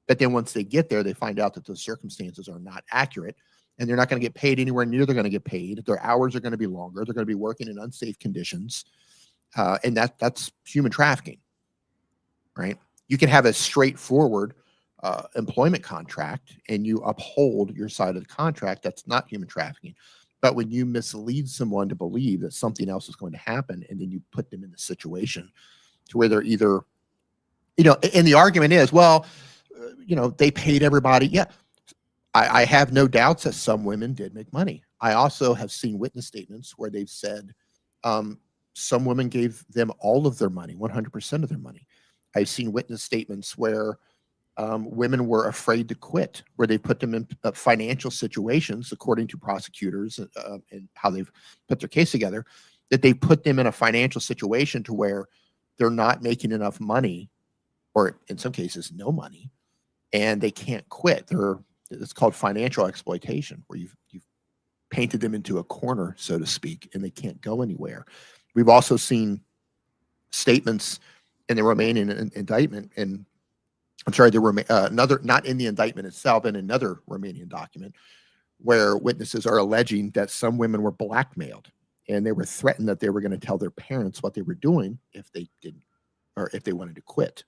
But then once they get there, they find out that the circumstances are not accurate, and they're not going to get paid anywhere near they're going to get paid. Their hours are going to be longer. They're going to be working in unsafe conditions. And that's human trafficking, right? You can have a straightforward employment contract and you uphold your side of the contract. That's not human trafficking. But when you mislead someone to believe that something else is going to happen, and then you put them in the situation to where they're either, and the argument is, well, they paid everybody. Yeah, I have no doubts that some women did make money. I also have seen witness statements where they've said some women gave them all of their money, 100% of their money. I've seen witness statements where women were afraid to quit, where they put them in financial situations, according to prosecutors and how they've put their case together, that they put them in a financial situation to where they're not making enough money, or in some cases, no money, and they can't quit. It's called financial exploitation, where you've painted them into a corner, so to speak, and they can't go anywhere. We've also seen statements in the Romanian indictment, and I'm sorry, another, not in the indictment itself, in another Romanian document, where witnesses are alleging that some women were blackmailed and they were threatened that they were going to tell their parents what they were doing if they didn't, or if they wanted to quit.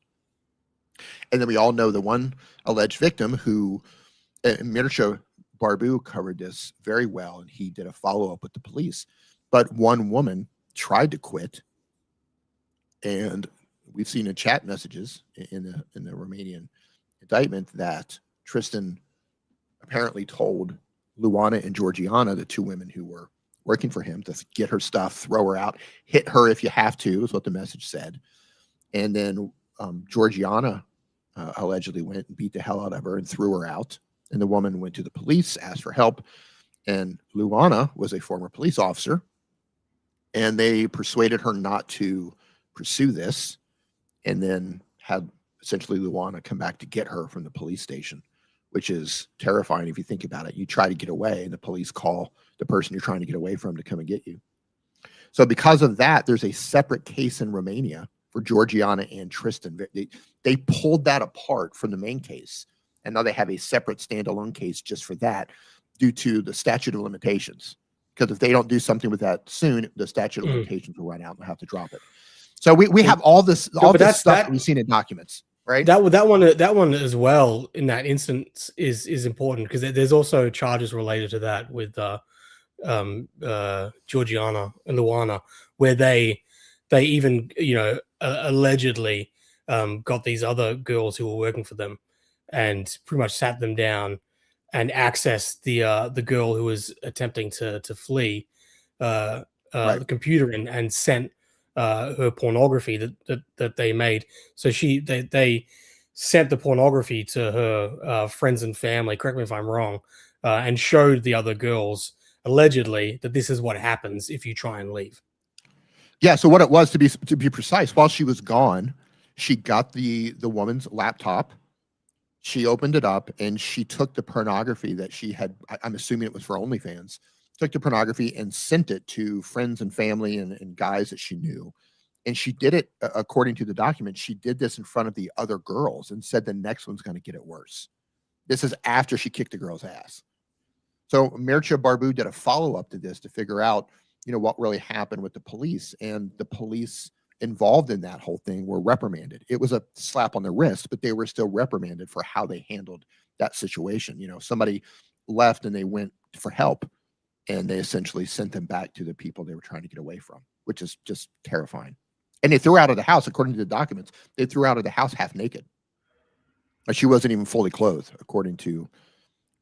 And then we all know the one alleged victim who, Mircea Barbu covered this very well, and he did a follow-up with the police. But one woman tried to quit, and we've seen in chat messages in the Romanian indictment that Tristan apparently told Luana and Georgiana, the two women who were working for him, to get her stuff, throw her out, hit her if you have to, is what the message said. And then Georgiana allegedly went and beat the hell out of her and threw her out. And the woman went to the police, asked for help. And Luana was a former police officer, and they persuaded her not to pursue this, and then had essentially Luana come back to get her from the police station, which is terrifying if you think about it. You try to get away, and the police call the person you're trying to get away from to come and get you. So because of that, there's a separate case in Romania for Georgiana and Tristan. They pulled that apart from the main case, and now they have a separate standalone case just for that, due to the statute of limitations. Because if they don't do something with that soon, the statute of limitations will run out and they'll have to drop it. So we have all this stuff that we've seen in documents, right? That one as well in that instance is important, because there's also charges related to that with Georgiana and Luana, where they even allegedly got these other girls who were working for them and pretty much sat them down and accessed the girl who was attempting to flee the computer and sent her pornography that they made. So they sent the pornography to her friends and family, correct me if I'm wrong, and showed the other girls allegedly that this is what happens if you try and leave. Yeah. So what it was, to be precise, while she was gone, she got the woman's laptop. She opened it up and she took the pornography that she had. I'm assuming it was for OnlyFans. Took the pornography and sent it to friends and family and guys that she knew. And she did it, according to the document, she did this in front of the other girls and said the next one's going to get it worse. This is after she kicked the girl's ass. So Mircea Barbu did a follow-up to this to figure out, what really happened with the police. And the police involved in that whole thing were reprimanded. It was a slap on the wrist, but they were still reprimanded for how they handled that situation. Somebody left and they went for help, and they essentially sent them back to the people they were trying to get away from, which is just terrifying. And they threw her out of the house, according to the documents. They threw her out of the house half naked. She wasn't even fully clothed, according to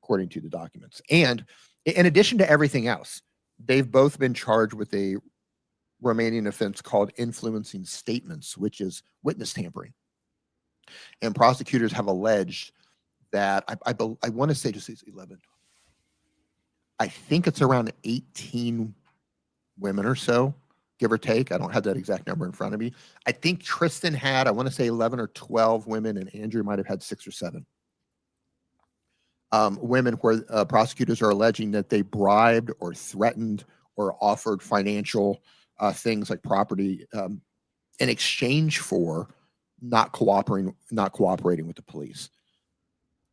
the documents. And in addition to everything else, they've both been charged with a Romanian offense called influencing statements, which is witness tampering. And prosecutors have alleged that, I want to say just 11, I think it's around 18 women or so, give or take. I don't have that exact number in front of me. I think Tristan had, I want to say 11 or 12 women, and Andrew might have had 6 or 7 women where prosecutors are alleging that they bribed or threatened or offered financial things like property in exchange for not cooperating with the police.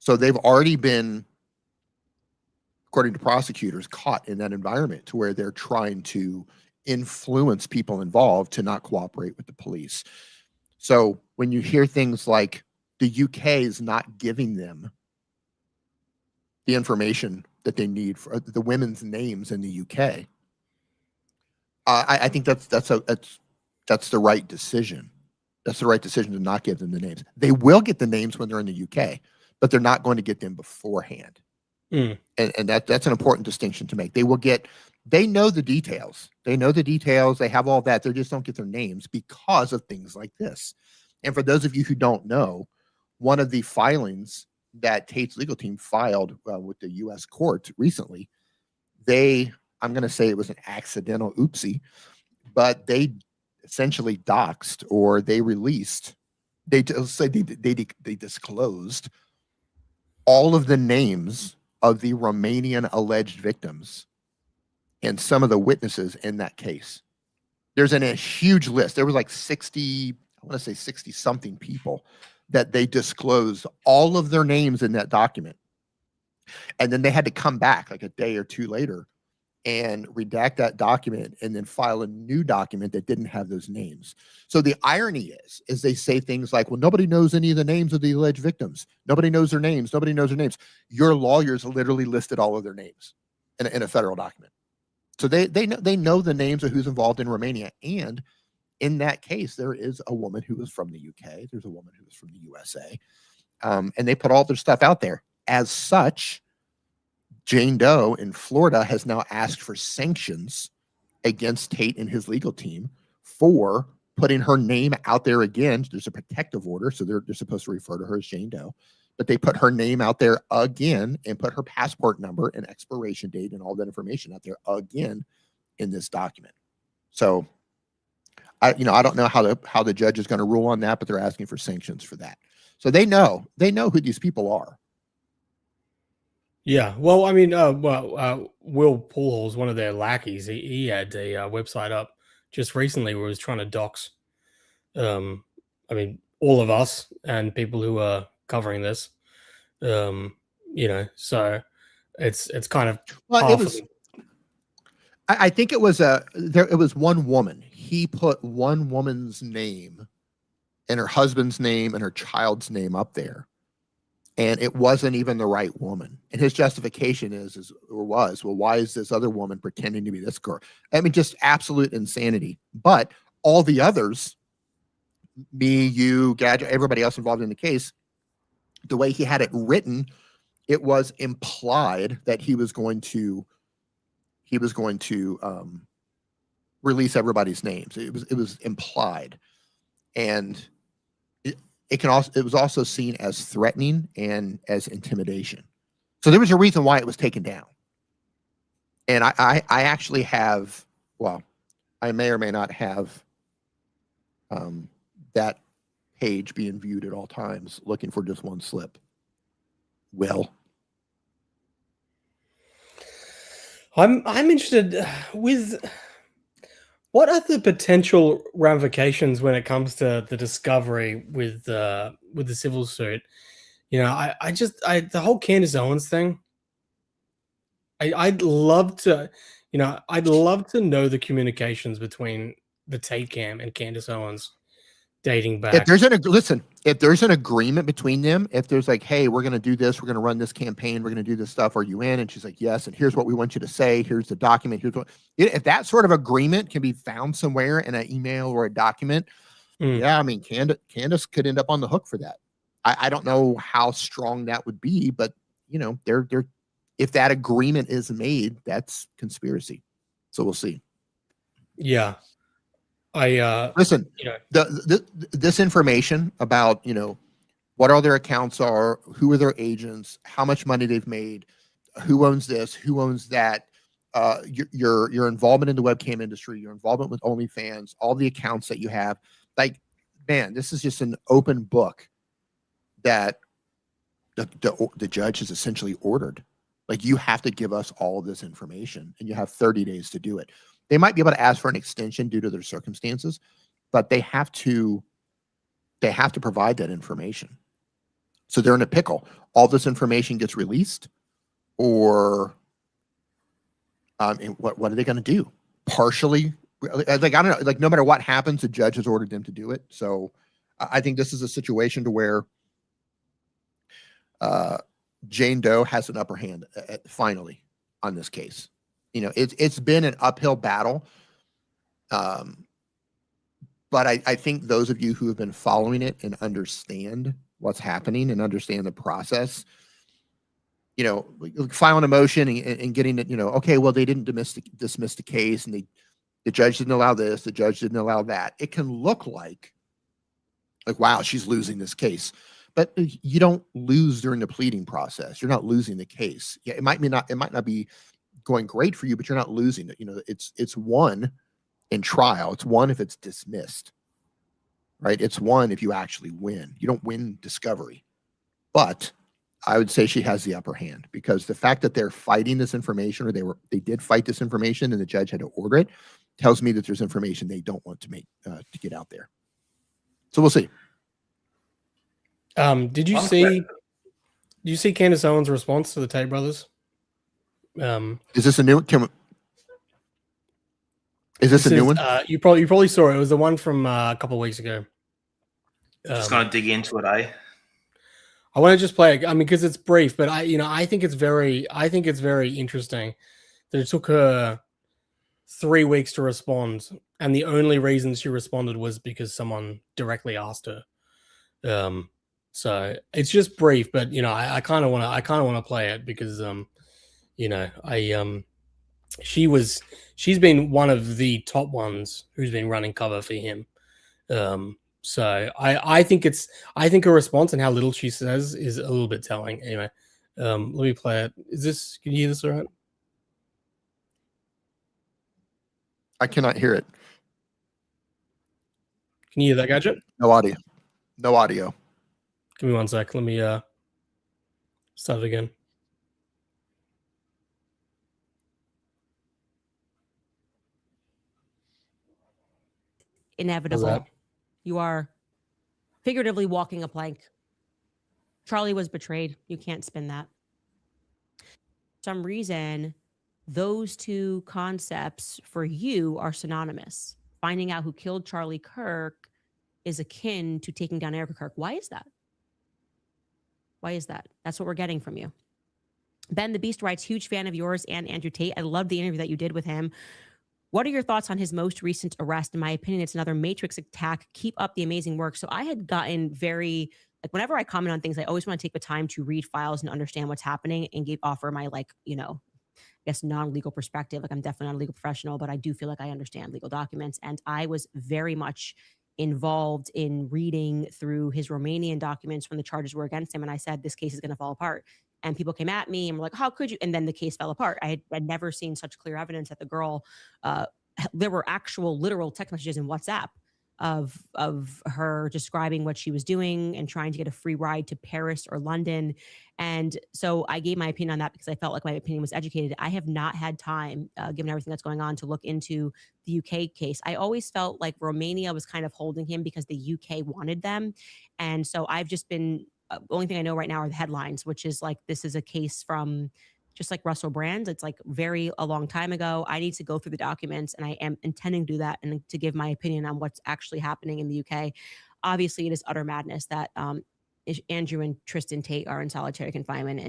So they've already been, according to prosecutors, caught in that environment to where they're trying to influence people involved to not cooperate with the police. So when you hear things like the UK is not giving them the information that they need for the women's names in the UK, I think that's the right decision. That's the right decision to not give them the names. They will get the names when they're in the UK, but they're not going to get them beforehand. And that's an important distinction to make. They know the details. They know the details. They have all that. They just don't get their names because of things like this. And for those of you who don't know, one of the filings that Tate's legal team filed with the U.S. court recently, I'm going to say it was an accidental oopsie, but they essentially doxed, or they released, they disclosed all of the names of the Romanian alleged victims and some of the witnesses in that case. There's a huge list. There was like 60 something people that they disclosed all of their names in that document. And then they had to come back like a day or two later and redact that document and then file a new document that didn't have those names. So the irony is they say things like, well, nobody knows any of the names of the alleged victims. Nobody knows their names. Nobody knows their names. Your lawyers literally listed all of their names in a federal document. So they know the names of who's involved in Romania. And in that case, there is a woman who was from the UK. There's a woman who was from the USA. And they put all their stuff out there. As such, Jane Doe in Florida has now asked for sanctions against Tate and his legal team for putting her name out there again. There's a protective order, so they're supposed to refer to her as Jane Doe. But they put her name out there again and put her passport number and expiration date and all that information out there again in this document. So I don't know how the judge is going to rule on that, but they're asking for sanctions for that. So they know who these people are. Yeah. Well, I mean, Will Pullholes, one of their lackeys, he had a website up just recently where he was trying to dox, all of us and people who are covering this, so it's kind of, I think it was one woman. He put one woman's name and her husband's name and her child's name up there, and it wasn't even the right woman. And his justification was, well, why is this other woman pretending to be this girl? I mean, just absolute insanity. But all the others, me, you, Gadget, everybody else involved in the case, the way he had it written, it was implied that he was going to release everybody's names. It was implied, and it was also seen as threatening and as intimidation. So there was a reason why it was taken down. And I actually have, well, I may or may not have that page being viewed at all times, looking for just one slip. Will. I'm interested with what are the potential ramifications when it comes to the discovery with the civil suit. The whole Candace Owens thing. I'd love to know the communications between the Tate Cam and Candace Owens dating back. If there's an agreement between them, if there's like, hey, we're going to do this, we're going to run this campaign, we're going to do this stuff, are you in? And she's like, yes. And here's what we want you to say. Here's the document. If that sort of agreement can be found somewhere in an email or a document, yeah, I mean, Candace could end up on the hook for that. I don't know how strong that would be, but if that agreement is made, that's conspiracy. So we'll see. Yeah. Listen, this information about, what all their accounts are, who are their agents, how much money they've made, who owns this, who owns that, your involvement in the webcam industry, your involvement with OnlyFans, all the accounts that you have, like, man, this is just an open book that the judge has essentially ordered. Like, you have to give us all of this information, and you have 30 days to do it. They might be able to ask for an extension due to their circumstances, but they have to provide that information. So they're in a pickle. All this information gets released, or and what are they going to do? Partially, like, I don't know. Like, no matter what happens, the judge has ordered them to do it. So I think this is a situation to where Jane Doe has an upper hand finally on this case. You know, it's been an uphill battle. But I think those of you who have been following it and understand what's happening and understand the process, you know, filing a motion and getting it, you know, okay, well, they didn't dismiss the case, and the judge didn't allow this, the judge didn't allow that. It can look like, wow, she's losing this case. But you don't lose during the pleading process. You're not losing the case. Yeah, it might not be going great for you, but you're not losing it. You know, it's won in trial. It's won if it's dismissed, right? It's won if you actually win. You don't win discovery. But I would say she has the upper hand, because the fact that they're fighting this information, or they did fight this information and the judge had to order it, tells me that there's information they don't want to get out there. So we'll see. Did you see Candace Owens' response to the Tate brothers? Is this a new one? Is this a new one? You probably saw it. It was the one from a couple of weeks ago. Just gonna dig into it, eh? I want to just play it. I mean, because it's brief, but I think it's very interesting that it took her 3 weeks to respond, and the only reason she responded was because someone directly asked her. So it's just brief, but I kind of want to play it because she's been one of the top ones who's been running cover for him. So I think her response and how little she says is a little bit telling. Anyway, let me play it. Can you hear this all right? I cannot hear it. Can you hear that, Gadget? No audio. No audio. Give me 1 sec. Let me start it again. Inevitable. You are figuratively walking a plank. Charlie was betrayed. You can't spin that. For some reason, those two concepts for you are synonymous. Finding out who killed Charlie Kirk is akin to taking down Erica Kirk. Why is that? Why is that? That's what we're getting from you. Ben the Beast writes, huge fan of yours and Andrew Tate. I loved the interview that you did with him. What are your thoughts on his most recent arrest? In my opinion, it's another Matrix attack. Keep up the amazing work. So I had gotten whenever I comment on things, I always want to take the time to read files and understand what's happening and offer my non-legal perspective. I'm definitely not a legal professional, but I do feel like I understand legal documents. And I was very much involved in reading through his Romanian documents when the charges were against him. And I said, this case is going to fall apart. And people came at me and were like, how could you? And then the case fell apart. I'd never seen such clear evidence that the girl, there were actual literal text messages in WhatsApp of her describing what she was doing and trying to get a free ride to Paris or London. And so I gave my opinion on that because I felt like my opinion was educated. I have not had time, given everything that's going on, to look into the UK case. I always felt like Romania was kind of holding him because the UK wanted them. And so I've just been, the only thing I know right now are the headlines, which is like, this is a case from just like Russell Brand. It's like a long time ago. I need to go through the documents, and I am intending to do that and to give my opinion on what's actually happening in the UK. Obviously, it is utter madness that Andrew and Tristan Tate are in solitary confinement,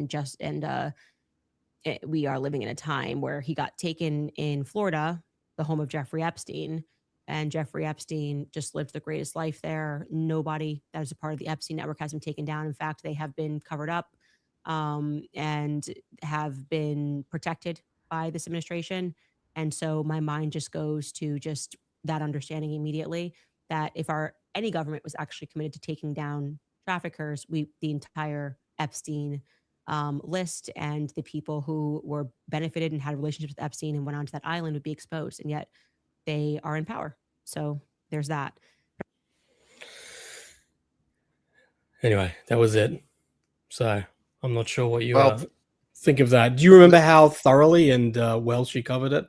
and we are living in a time where he got taken in Florida, the home of Jeffrey Epstein, and Jeffrey Epstein just lived the greatest life there. Nobody that is a part of the Epstein network has been taken down. In fact, they have been covered up and have been protected by this administration. And so my mind just goes to just that understanding immediately that if any government was actually committed to taking down traffickers, the entire Epstein list and the people who were benefited and had relationships with Epstein and went onto that island would be exposed. And yet they are in power. So there's that. Anyway, that was it. So I'm not sure what you think of that. Do you remember how thoroughly and well she covered it?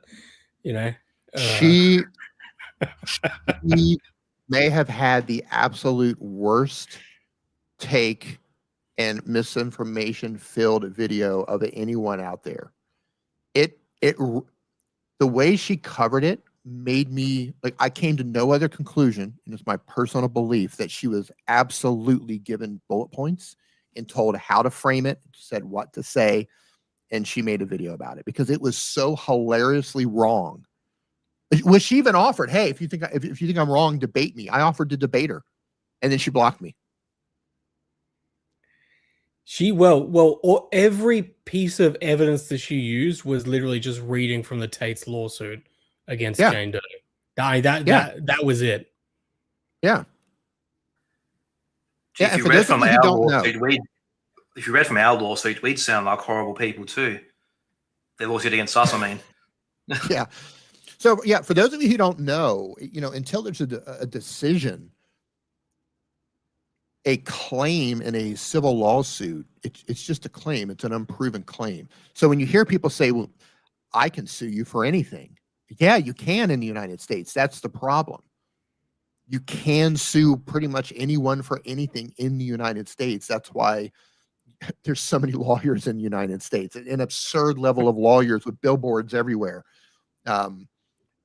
She may have had the absolute worst take and misinformation filled video of anyone out there. The way she covered it made me like, I came to no other conclusion, and it's my personal belief that she was absolutely given bullet points and told how to frame it, said what to say, and she made a video about it because it was so hilariously wrong. Was she even offered, hey, if you think I'm wrong, debate me. I offered to debate her, and then she blocked me. Every piece of evidence that she used was literally just reading from the Tate's lawsuit against Jane Doe. That was it. Yeah. If you read from our lawsuit, we'd sound like horrible people too. Their lawsuit against us, I mean. Yeah. So yeah, for those of you who don't know, until there's a decision, a claim in a civil lawsuit, it's just a claim. It's an unproven claim. So when you hear people say, well, I can sue you for anything. Yeah, you can in the United States. That's the problem. You can sue pretty much anyone for anything in the United States. That's why there's so many lawyers in the United States, an absurd level of lawyers with billboards everywhere.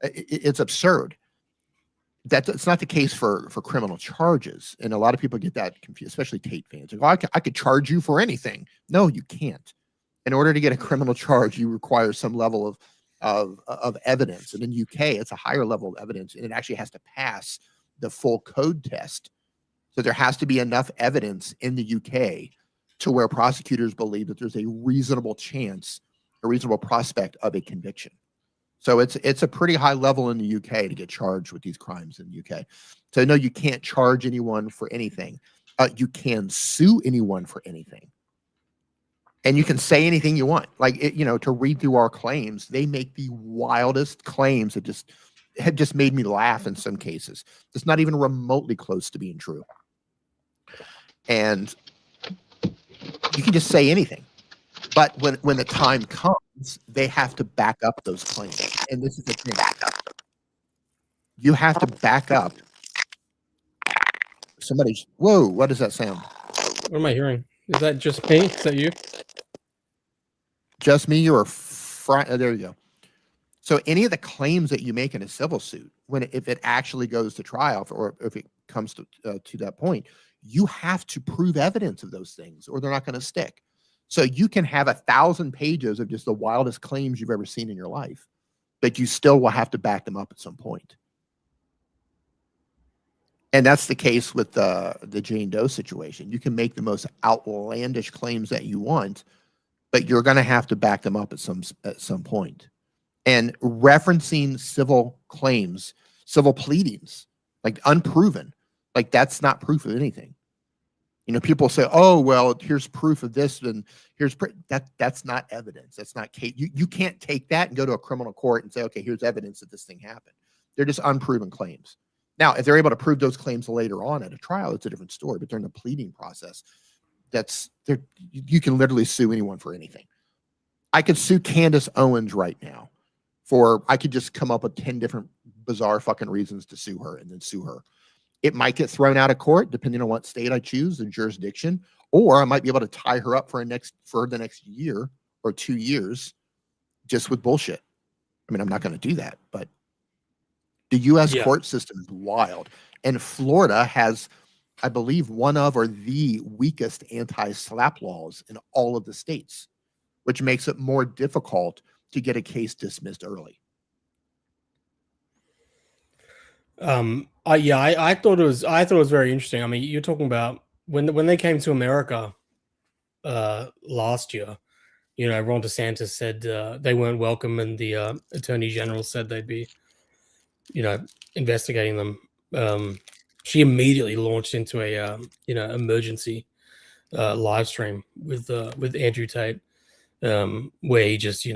It's absurd. It's not the case for criminal charges. And a lot of people get that confused, especially Tate fans. Like, I could charge you for anything. No, you can't. In order to get a criminal charge, you require some level of evidence. And in UK, it's a higher level of evidence, and it actually has to pass the full code test. So there has to be enough evidence in the UK to where prosecutors believe that there's a reasonable chance, a reasonable prospect of a conviction. So it's a pretty high level in the UK to get charged with these crimes in the UK. So no, you can't charge anyone for anything. You can sue anyone for anything. And you can say anything you want. Like, to read through our claims, they make the wildest claims that have just made me laugh in some cases. It's not even remotely close to being true. And you can just say anything. But when the time comes, they have to back up those claims. And this is the thing. You have to back up. Whoa, what does that sound? What am I hearing? Is that just me? Is that you? Just me? You're there you go. So any of the claims that you make in a civil suit, if it actually goes to trial, or if it comes to that point, you have to prove evidence of those things, or they're not going to stick. So you can have 1,000 pages of just the wildest claims you've ever seen in your life, but you still will have to back them up at some point. And that's the case with the Jane Doe situation. You can make the most outlandish claims that you want, but you're going to have to back them up at some point. And referencing civil claims, civil pleadings, like unproven, like that's not proof of anything. People say, "Oh, well, here's proof of this," and here's that's not evidence. That's not case. You can't take that and go to a criminal court and say, "Okay, here's evidence that this thing happened." They're just unproven claims. Now, if they're able to prove those claims later on at a trial, it's a different story. But during the pleading process, you can literally sue anyone for anything. I could sue Candace Owens right now I could just come up with 10 different bizarre fucking reasons to sue her and then sue her. It might get thrown out of court depending on what state I choose, the jurisdiction, or I might be able to tie her up for the next year or 2 years just with bullshit. I mean, I'm not going to do that, but the U.S. court system is wild. And Florida has, I believe, one of or the weakest anti-SLAPP laws in all of the states, which makes it more difficult to get a case dismissed early. I thought it was very interesting. I mean, you're talking about when they came to America last year, Ron DeSantis said they weren't welcome, and the Attorney General said they'd be, investigating them. She immediately launched into a emergency live stream with Andrew Tate, where he just,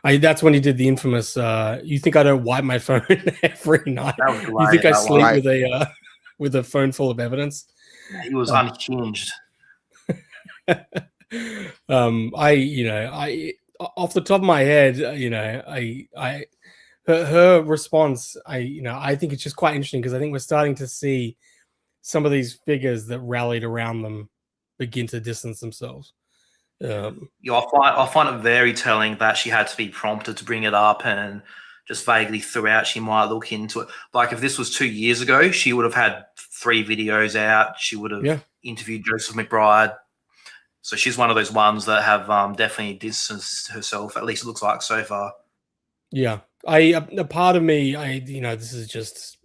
that's when he did the infamous, you think I don't wipe my phone every night? You think I sleep with a phone full of evidence? He was unhinged. I off the top of my head, her response, I think it's just quite interesting, because I think we're starting to see some of these figures that rallied around them begin to distance themselves. Yeah, I find it very telling that she had to be prompted to bring it up and just vaguely throughout she might look into it. Like if this was 2 years ago, she would have had 3 videos out. She would have interviewed Joseph McBride. So she's one of those ones that have definitely distanced herself, at least it looks like so far. Yeah. A part of me, this is just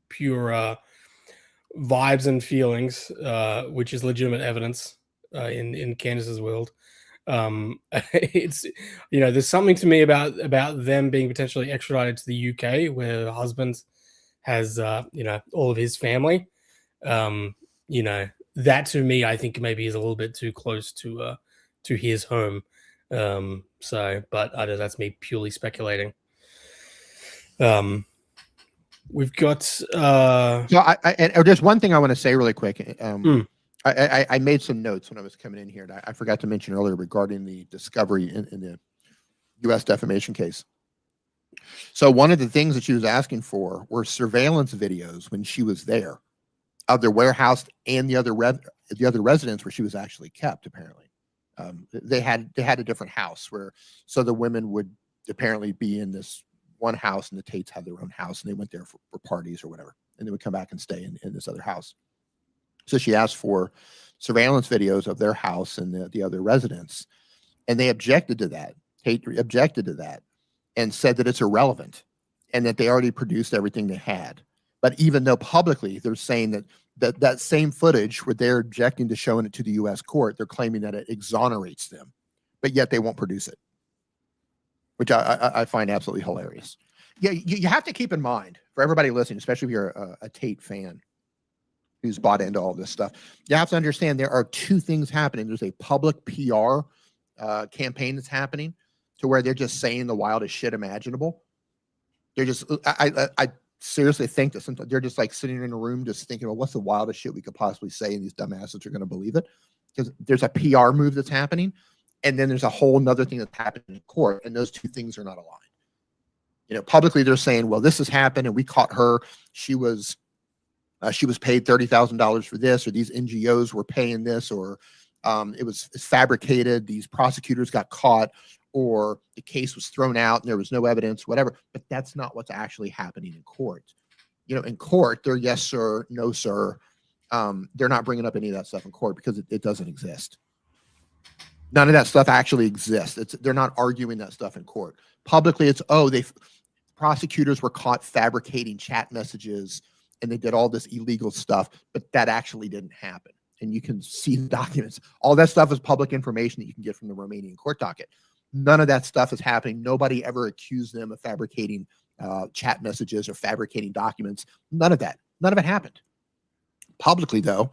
pure vibes and feelings, which is legitimate evidence in Candace's world. It's there's something to me about them being potentially extradited to the UK, where the husband has all of his family. That to me, I think maybe is a little bit too close to his home. But I don't know, that's me purely speculating. We've got there's one thing I want to say really quick. I made some notes when I was coming in here, and I forgot to mention earlier regarding the discovery in the U.S. defamation case. So one of the things that she was asking for were surveillance videos when she was there of their warehouse and the other residence where she was actually kept. Apparently, they had a different house so the women would apparently be in this one house, and the Tates had their own house, and they went there for parties or whatever, and they would come back and stay in this other house. So she asked for surveillance videos of their house and the other residents, and they objected to that. Tate objected to that and said that it's irrelevant and that they already produced everything they had. But even though publicly they're saying that same footage where they're objecting to showing it to the U.S. court, they're claiming that it exonerates them, but yet they won't produce it, which I find absolutely hilarious. Yeah, you have to keep in mind, for everybody listening, especially if you're a Tate fan who's bought into all this stuff, you have to understand there are two things happening. There's a public PR campaign that's happening to where they're just saying the wildest shit imaginable. They're just, I seriously think this. They're just like sitting in a room just thinking, well, what's the wildest shit we could possibly say, and these dumbasses are going to believe it. Because there's a PR move that's happening, and then there's a whole nother thing that's happening in court, and those two things are not aligned. Publicly they're saying, well, this has happened, and we caught her. She was paid $30,000 for this, or these NGOs were paying this, or it's fabricated. These prosecutors got caught, or the case was thrown out and there was no evidence, whatever. But that's not what's actually happening in court. In court, they're yes, sir, no, sir. They're not bringing up any of that stuff in court because it doesn't exist. None of that stuff actually exists. They're not arguing that stuff in court. Publicly, it's, prosecutors were caught fabricating chat messages and they did all this illegal stuff, but that actually didn't happen. And you can see the documents. All that stuff is public information that you can get from the Romanian court docket. None of that stuff is happening. Nobody ever accused them of fabricating chat messages or fabricating documents. None of that. None of it happened. Publicly, though,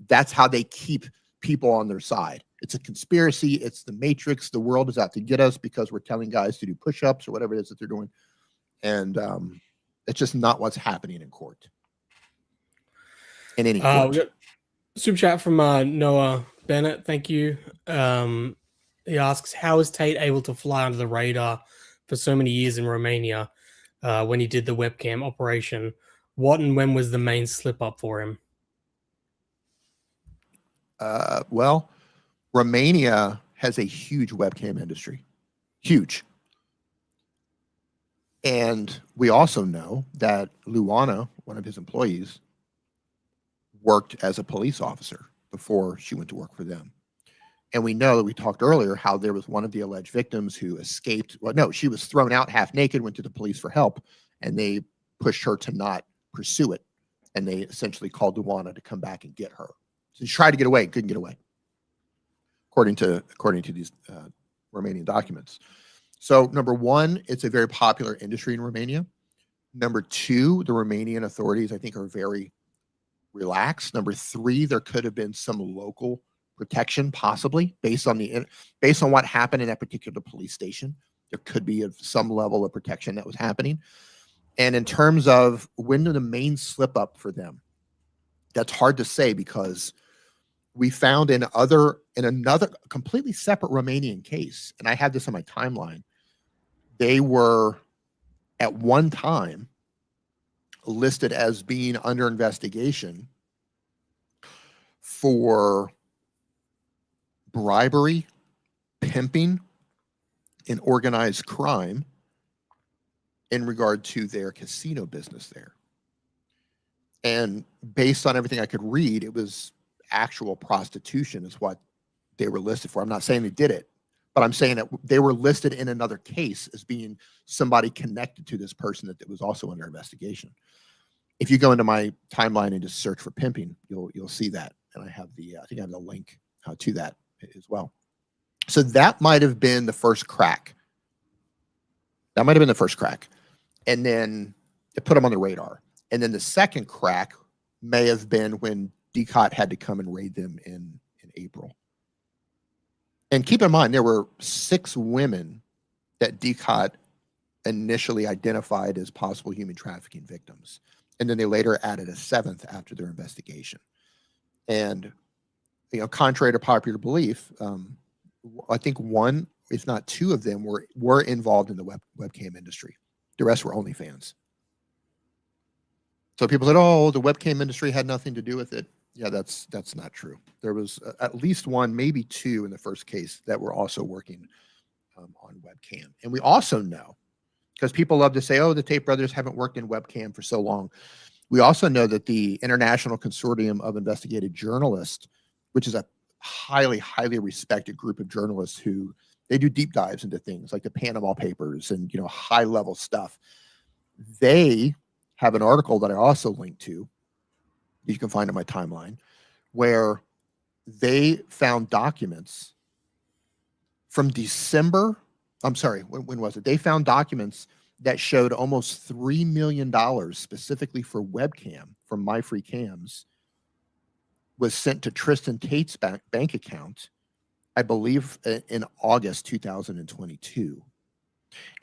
that's how they keep people on their side. It's a conspiracy. It's the Matrix. The world is out to get us because we're telling guys to do push-ups or whatever it is that they're doing. And it's just not what's happening in court. In any court. We got super chat from Noah Bennett. Thank you. He asks, how is Tate able to fly under the radar for so many years in Romania when he did the webcam operation? What and when was the main slip up for him? Well, Romania has a huge webcam industry. Huge. And we also know that Luana, one of his employees, worked as a police officer before she went to work for them. And we know that we talked earlier how there was one of the alleged victims who escaped. Well, no, she was thrown out half naked, went to the police for help, and they pushed her to not pursue it. And they essentially called Luana to come back and get her. So she tried to get away, couldn't get away, according to these Romanian documents. So number one, it's a very popular industry in Romania. Number two, the Romanian authorities, I think, are very relaxed. Number three, there could have been some local protection, possibly based on what happened in that particular police station. There could be some level of protection that was happening. And in terms of when the main slip up for them, that's hard to say because we found in another completely separate Romanian case, and I had this on my timeline, they were at one time listed as being under investigation for bribery, pimping, and organized crime in regard to their casino business there. And based on everything I could read, it was actual prostitution is what they were listed for. I'm not saying they did it, but I'm saying that they were listed in another case as being somebody connected to this person that was also under investigation. If you go into my timeline and just search for pimping, you'll see that. And I have I think I have the link to that as well. So that might have been the first crack. That might have been the first crack. And then it put them on the radar. And then the second crack may have been when DCOT had to come and raid them in April. And keep in mind, there were 6 women that DCOT initially identified as possible human trafficking victims. And then they later added a 7th after their investigation. And, contrary to popular belief, I think 1, if not 2 of them were involved in the webcam industry. The rest were OnlyFans. So people said, oh, the webcam industry had nothing to do with it. Yeah, that's not true. There was at least 1, maybe 2 in the first case that were also working on webcam. And we also know, because people love to say, oh, the Tate brothers haven't worked in webcam for so long. We also know that the International Consortium of Investigative Journalists, which is a highly, highly respected group of journalists who they do deep dives into things like the Panama Papers and, high level stuff. They have an article that I also linked to, you can find in my timeline, where they found documents from December. I'm sorry, when was it? They found documents that showed almost $3 million specifically for webcam from MyFreeCams was sent to Tristan Tate's bank account, I believe in August 2022.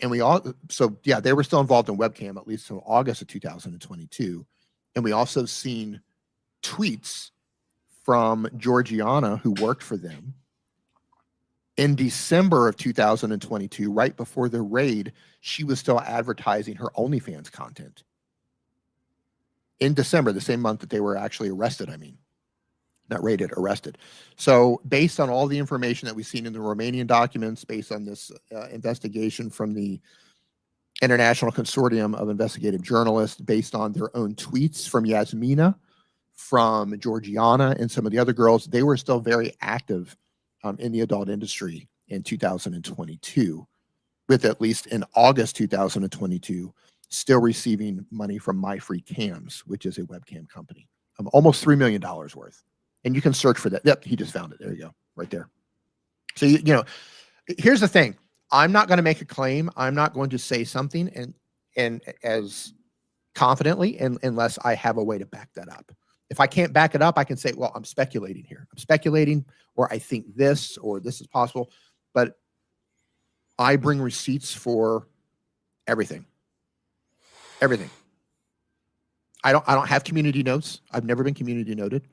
And they were still involved in webcam at least until August of 2022. And we also seen tweets from Georgiana, who worked for them, in December of 2022, right before the raid. She was still advertising her OnlyFans content. In December, the same month that they were actually arrested, not raided, arrested. So based on all the information that we've seen in the Romanian documents, based on this investigation from the International Consortium of Investigative Journalists, based on their own tweets from Yasmina, from Georgiana, and some of the other girls, they were still very active in the adult industry in 2022, with at least in August 2022, still receiving money from MyFreeCams, which is a webcam company, almost $3 million worth. And you can search for that. Yep, he just found it. There you go, right there. So, here's the thing. I'm not going to make a claim. I'm not going to say something and as confidently unless I have a way to back that up. If I can't back it up, I can say, well, I'm speculating here. I'm speculating, or I think this, or this is possible. But I bring receipts for everything. Everything. I don't have community notes. I've never been community noted.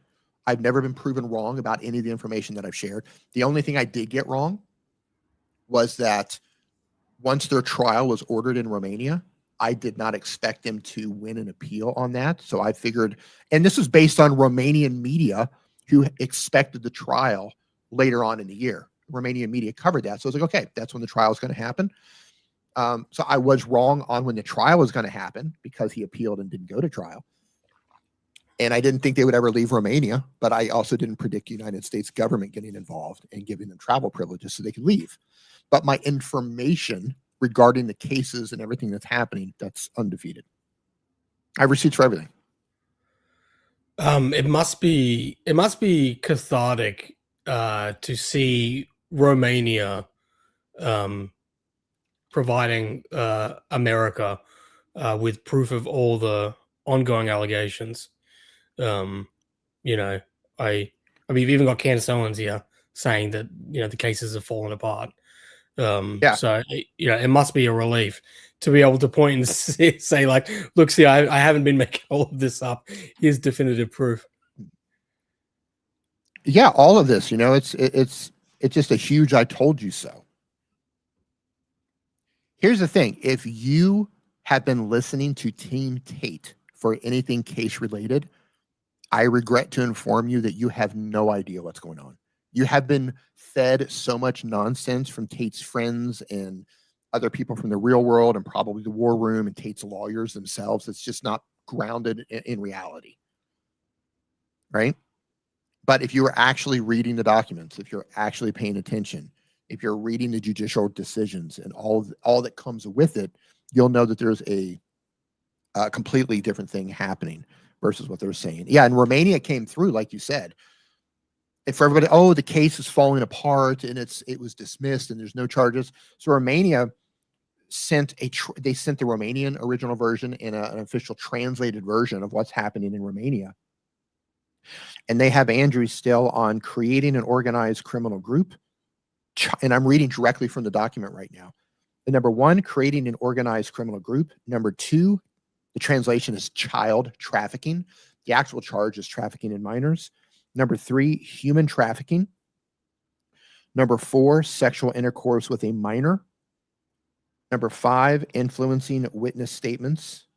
I've never been proven wrong about any of the information that I've shared. The only thing I did get wrong was that once their trial was ordered in Romania, I did not expect them to win an appeal on that. So I figured, and this was based on Romanian media who expected the trial later on in the year. Romanian media covered that. So I was like, okay, that's when the trial is going to happen. So I was wrong on when the trial was going to happen because he appealed and didn't go to trial. And I didn't think they would ever leave Romania, but I also didn't predict the United States government getting involved and giving them travel privileges so they could leave. But my information regarding the cases and everything that's happening, that's undefeated. I have receipts for everything. It must be cathartic to see Romania providing America with proof of all the ongoing allegations. We've even got Candace Owens here saying that the cases have fallen apart. So it must be a relief to be able to point and say like, look, see, I haven't been making all of this up. Here's definitive proof. Yeah, all of this, it's just a huge I told you so. Here's the thing. If you have been listening to Team Tate for anything case related, I regret to inform you that you have no idea what's going on. You have been fed so much nonsense from Tate's friends and other people from the real world and probably the war room and Tate's lawyers themselves. It's just not grounded in reality. Right? But if you are actually reading the documents, if you're actually paying attention, if you're reading the judicial decisions and all that comes with it, you'll know that there's a completely different thing happening versus what they're saying. Yeah, and Romania came through, like you said. And for everybody, oh, the case is falling apart and it was dismissed and there's no charges. So Romania sent they sent the Romanian original version and an official translated version of what's happening in Romania. And they have Andrew still on creating an organized criminal group. And I'm reading directly from the document right now. And number 1, creating an organized criminal group. Number 2, the translation is child trafficking. The actual charge is trafficking in minors. Number 3, human trafficking. Number 4, sexual intercourse with a minor. Number 5, influencing witness statements.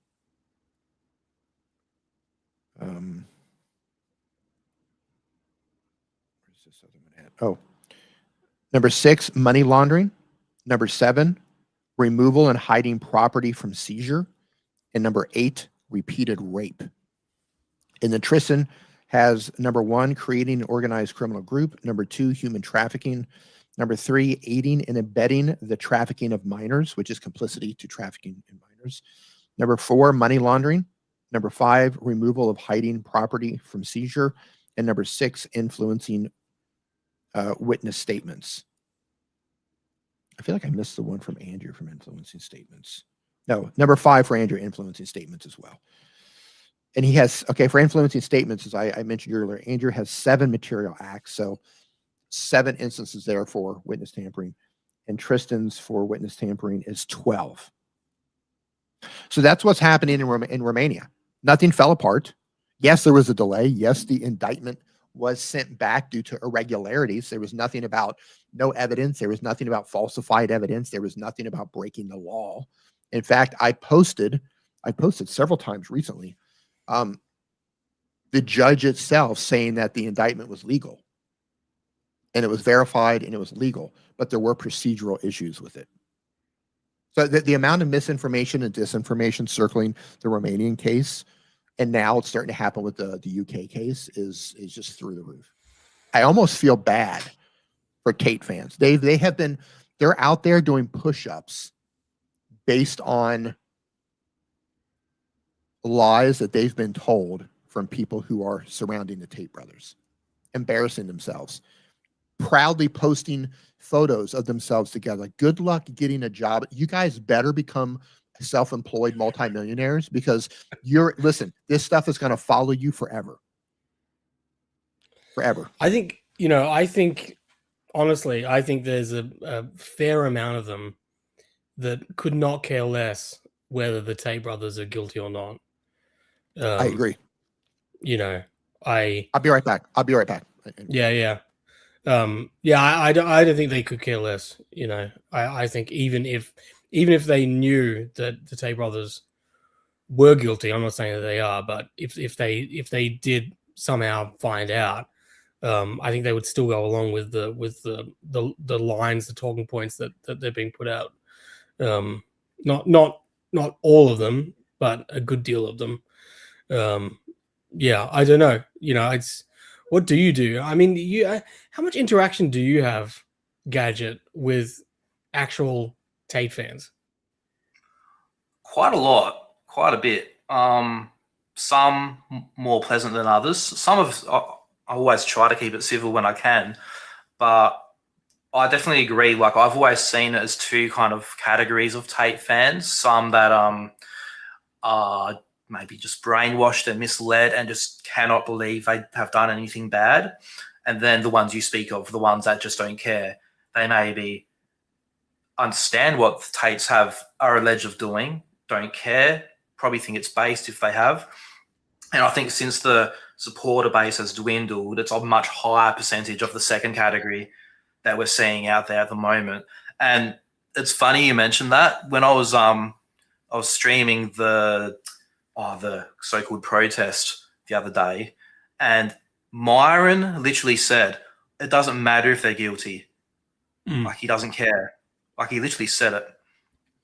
Oh, number 6, money laundering. Number 7, removal and hiding property from seizure. And number 8, repeated rape. And then Tristan has number 1, creating an organized criminal group. Number 2, human trafficking. Number 3, aiding and abetting the trafficking of minors, which is complicity to trafficking in minors. Number 4, money laundering. Number 5, removal of hiding property from seizure. And number 6, influencing witness statements. I feel like I missed the one from Andrew from influencing statements. No, number 5 for Andrew, influencing statements as well. And he has, okay, for influencing statements, as I mentioned earlier, Andrew has 7 material acts. So 7 instances there for witness tampering. And Tristan's for witness tampering is 12. So that's what's happening in Romania. Nothing fell apart. Yes, there was a delay. Yes, the indictment was sent back due to irregularities. There was nothing about no evidence. There was nothing about falsified evidence. There was nothing about breaking the law. In fact, I posted several times recently, the judge itself saying that the indictment was legal and it was verified and it was legal, but there were procedural issues with it. So the amount of misinformation and disinformation circling the Romanian case, and now it's starting to happen with the UK case, is just through the roof. I almost feel bad for Tate fans. They're out there doing push-ups based on lies that they've been told from people who are surrounding the Tate brothers, embarrassing themselves, proudly posting photos of themselves together. Good luck getting a job. You guys better become self-employed multimillionaires, because listen, this stuff is going to follow you forever. Forever. I think, honestly, I think there's a fair amount of them that could not care less whether the Tate brothers are guilty or not. I agree. I'll be right back. Yeah. I don't think they could care less. I think even if they knew that the Tate brothers were guilty, I'm not saying that they are, but if they did somehow find out, I think they would still go along with the lines, the talking points that they're being put out. Not all of them, but a good deal of them. I don't know. It's, what do you do? I mean, how much interaction do you have, Gadget, with actual Tate fans? Quite a lot, quite a bit. Some more pleasant than others. Some of I always try to keep it civil when I can, but I definitely agree. Like, I've always seen it as 2 kind of categories of Tate fans. Some that are maybe just brainwashed and misled and just cannot believe they have done anything bad. And then the ones you speak of, the ones that just don't care. They maybe understand what the Tates are alleged of doing, don't care, probably think it's based if they have. And I think since the supporter base has dwindled, it's a much higher percentage of the second category that we're seeing out there at the moment. And it's funny you mentioned that. When I was streaming the so-called protest the other day, and Myron literally said, it doesn't matter if they're guilty. Mm. Like, he doesn't care. Like, he literally said it.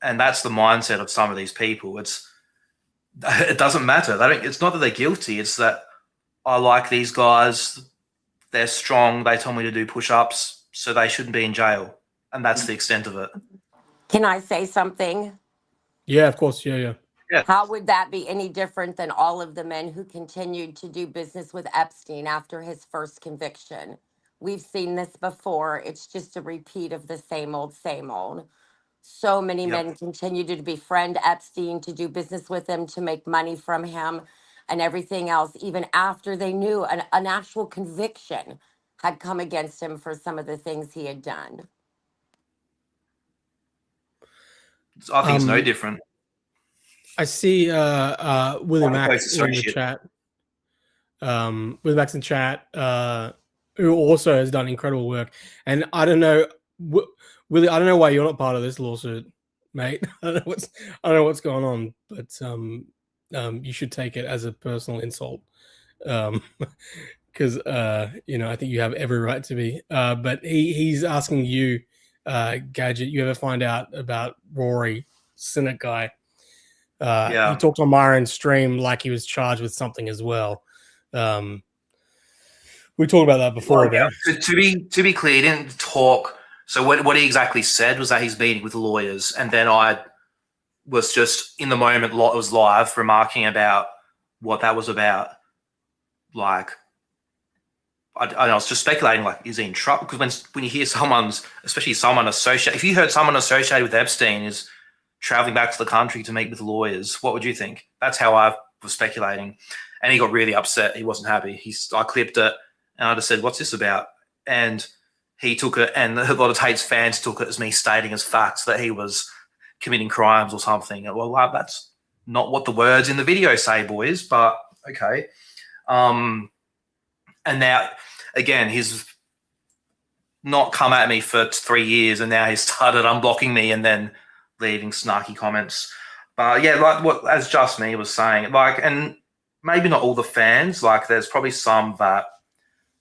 And that's the mindset of some of these people. It doesn't matter. It's not that they're guilty. It's that I like these guys. They're strong. They told me to do push-ups, so they shouldn't be in jail. And that's the extent of it. Can I say something? Yeah, of course. Yeah. How would that be any different than all of the men who continued to do business with Epstein after his first conviction? We've seen this before. It's just a repeat of the same old, same old. So many men continued to befriend Epstein, to do business with him, to make money from him and everything else, even after they knew an actual conviction had come against him for some of the things he had done. I think it's no different. I see William Max in the chat. William Max in chat, who also has done incredible work. And I don't know, Willie, I don't know why you're not part of this lawsuit, mate. I don't know what's going on, but you should take it as a personal insult. Because I think you have every right to be. But he's asking you, Gadget, you ever find out about Rory, Cynic guy? He talked on Myron's stream like he was charged with something as well. We talked about that before. Well, to be clear, he didn't talk. So what he exactly said was that he's meeting with lawyers, and then I was just in the moment, it was live, remarking about what that was about. Like, I was just speculating, like, is he in trouble? Because when you hear especially someone associated, if you heard someone associated with Epstein is traveling back to the country to meet with lawyers, what would you think? That's how I was speculating. And he got really upset. He wasn't happy. I clipped it, and I just said, what's this about? And he took it, and a lot of Tate's fans took it as me stating as facts that he was committing crimes or something. Well, that's not what the words in the video say, boys, but okay. And now, again, he's not come at me for 3 years, and now he's started unblocking me and then leaving snarky comments. But yeah, like what, as Just Me was saying, like, and maybe not all the fans, like there's probably some that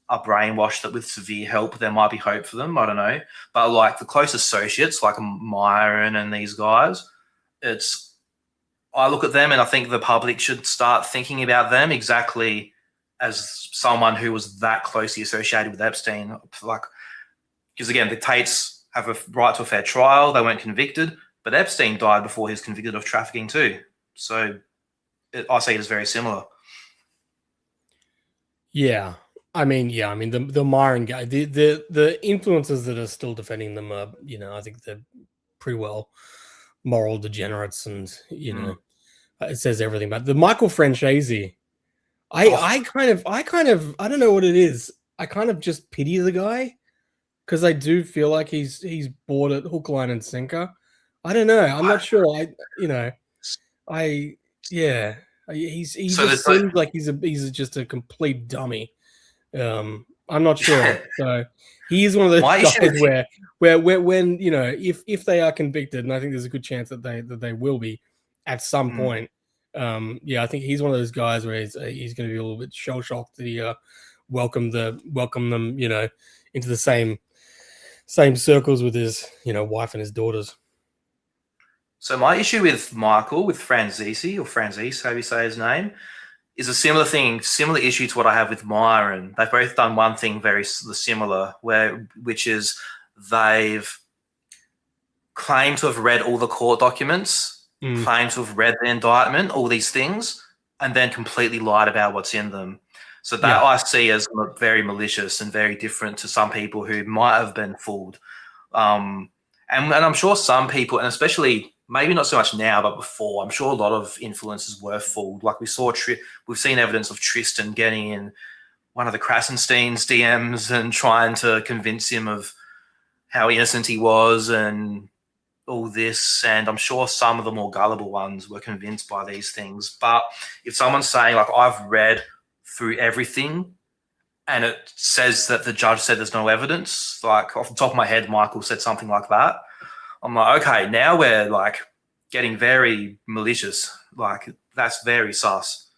are brainwashed that with severe help there might be hope for them. I don't know. But like the close associates, like Myron and these guys, I look at them and I think the public should start thinking about them exactly as someone who was that closely associated with Epstein. Like, because again, the Tates have a right to a fair trial. They weren't convicted, but Epstein died before he was convicted of trafficking too. So I see it as very similar. Yeah. I mean, the Myron guy, the influencers that are still defending them are, I think they're pretty well moral degenerates, and it says everything about the Michael Francesi. I kind of, I don't know what it is. I kind of just pity the guy because I do feel like he's bought it hook, line, and sinker. I don't know. I'm not sure. He just seems like he's just a complete dummy. I'm not sure. So he is one of those guys where when if they are convicted, and I think there's a good chance that they will be at some point. I think he's one of those guys where he's going to be a little bit shell shocked that he welcomed them into the same circles with his wife and his daughters. So my issue with Michael, with Franzese, or Franzese, however you say his name, is a similar issue to what I have with Myron. They've both done one thing very similar, which is they've claimed to have read all the court documents, claimed to have read the indictment, all these things, and then completely lied about what's in them. So that I see as very malicious and very different to some people who might have been fooled. And I'm sure some people, and especially maybe not so much now, but before, I'm sure a lot of influencers were fooled. Like we've seen evidence of Tristan getting in one of the Krasenstein's DMs and trying to convince him of how innocent he was and all this. And I'm sure some of the more gullible ones were convinced by these things. But if someone's saying, like, I've read through everything and it says that the judge said there's no evidence, like off the top of my head, Michael said something like that, I'm like, okay, now we're like getting very malicious. Like that's very sus.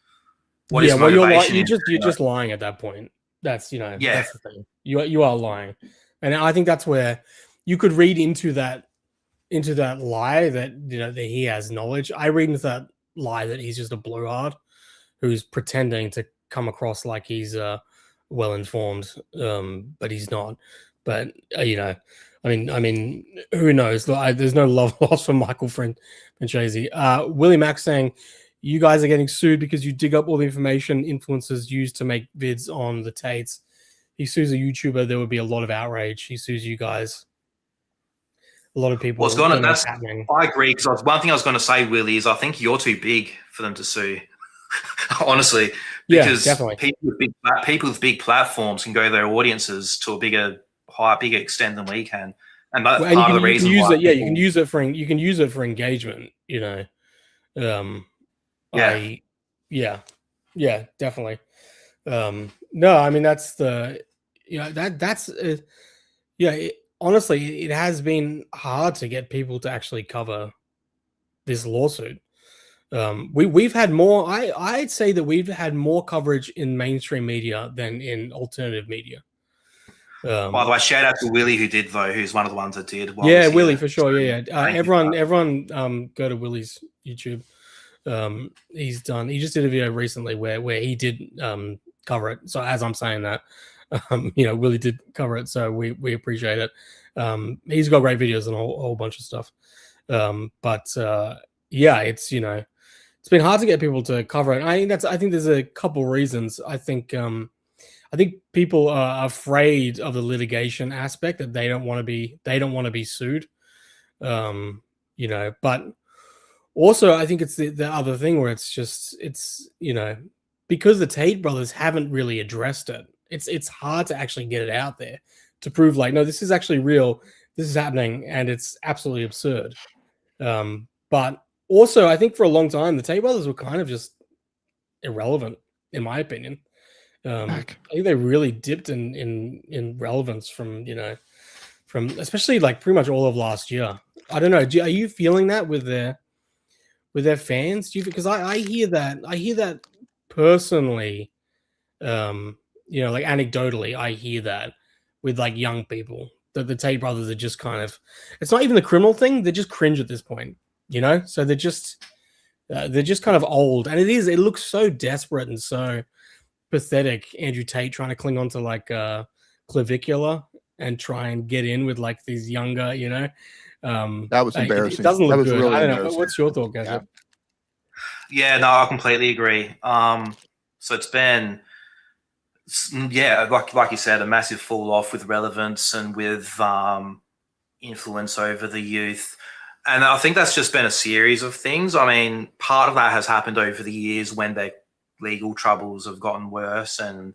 What his motivation is, you're just lying at that point. That's Yeah. that's the thing. You are lying, and I think that's where you could read into that lie that that he has knowledge. I read into that lie that he's just a blowhard who's pretending to come across like he's well informed, but he's not. But I mean, who knows? There's no love lost for Michael Francesi. Willie Mack saying, "You guys are getting sued because you dig up all the information influencers use to make vids on the Tates. He sues a YouTuber, there would be a lot of outrage. He sues you guys. A lot of people." I agree, because one thing I was going to say, Willie, is I think you're too big for them to sue. Honestly, because definitely. people with big platforms can go to their audiences to a bigger extent than we can, and that's part of the reason you why. you can use it for engagement. Definitely. No, I mean that's honestly, it has been hard to get people to actually cover this lawsuit. We've had more. I'd say that we've had more coverage in mainstream media than in alternative media. By the way, shout out to Willie who's one of the ones that did. Willie for sure. Everyone, go to Willie's YouTube. He just did a video recently where he did cover it. So as I'm saying that, Willie did cover it. So we appreciate it. He's got great videos and a whole bunch of stuff. It's been hard to get people to cover it. I think there's a couple reasons. I think people are afraid of the litigation aspect, that they don't want to be sued. But also I think it's the other thing where it's because the Tate brothers haven't really addressed it. It's hard to actually get it out there to prove like, no, this is actually real. This is happening, and it's absolutely absurd. But also, I think for a long time, the Tate brothers were kind of just irrelevant, in my opinion. I think they really dipped in relevance from especially like pretty much all of last year. I don't know. Are you feeling that with their fans? Because I hear that personally. Like anecdotally, I hear that with like young people, that the Tate brothers are just kind of, it's not even the criminal thing. They're just cringe at this point, so they're just kind of old, and it looks so desperate and so pathetic. Andrew Tate trying to cling on to like clavicular and try and get in with like these younger, that was embarrassing. It doesn't look good. Really I don't know. What's your thought, guys? Yeah, no, I completely agree. So it's been, like you said, a massive fall off with relevance and with influence over the youth. And I think that's just been a series of things. I mean, part of that has happened over the years when their legal troubles have gotten worse and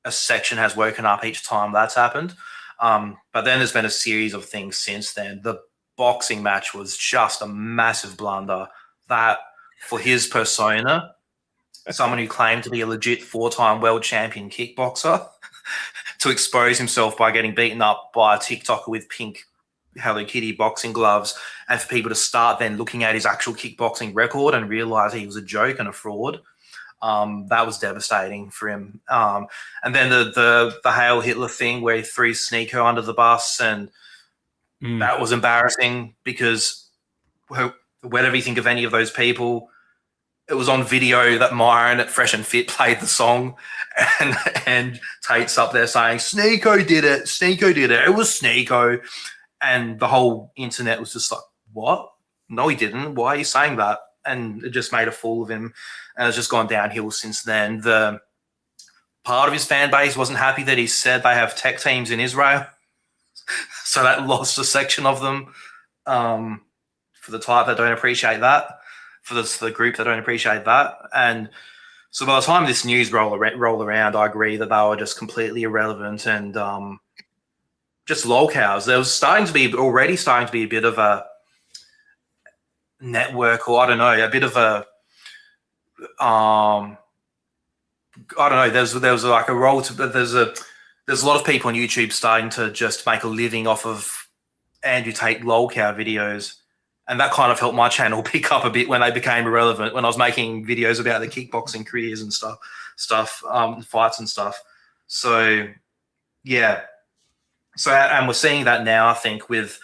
a section has woken up each time that's happened. But then there's been a series of things since then. The boxing match was just a massive blunder. That, for his persona, someone who claimed to be a legit 4-time world champion kickboxer, to expose himself by getting beaten up by a TikToker with pink Hello Kitty boxing gloves, and for people to start then looking at his actual kickboxing record and realize he was a joke and a fraud. That was devastating for him. And then the Hail Hitler thing where he threw Sneeko under the bus, and that was embarrassing because whatever you think of any of those people, it was on video that Myron at Fresh and Fit played the song, and Tate's up there saying, Sneeko did it. Sneeko did it. It was Sneeko. And the whole internet was just like, what? No, he didn't. Why are you saying that? And it just made a fool of him. And it's just gone downhill since then. The part of his fan base wasn't happy that he said they have tech teams in Israel. So that lost a section of them for the type that don't appreciate that, for the group that don't appreciate that. And so by the time this news roll around, I agree that they were just completely irrelevant and just lolcows. There was already starting to be a bit of a network, or I don't know, a bit of a I don't know. There's like a role to there's a lot of people on YouTube starting to just make a living off of Andrew Tate lolcow videos, and that kind of helped my channel pick up a bit when they became irrelevant. When I was making videos about the kickboxing careers and stuff, fights and stuff. So, yeah. So, and we're seeing that now, I think, with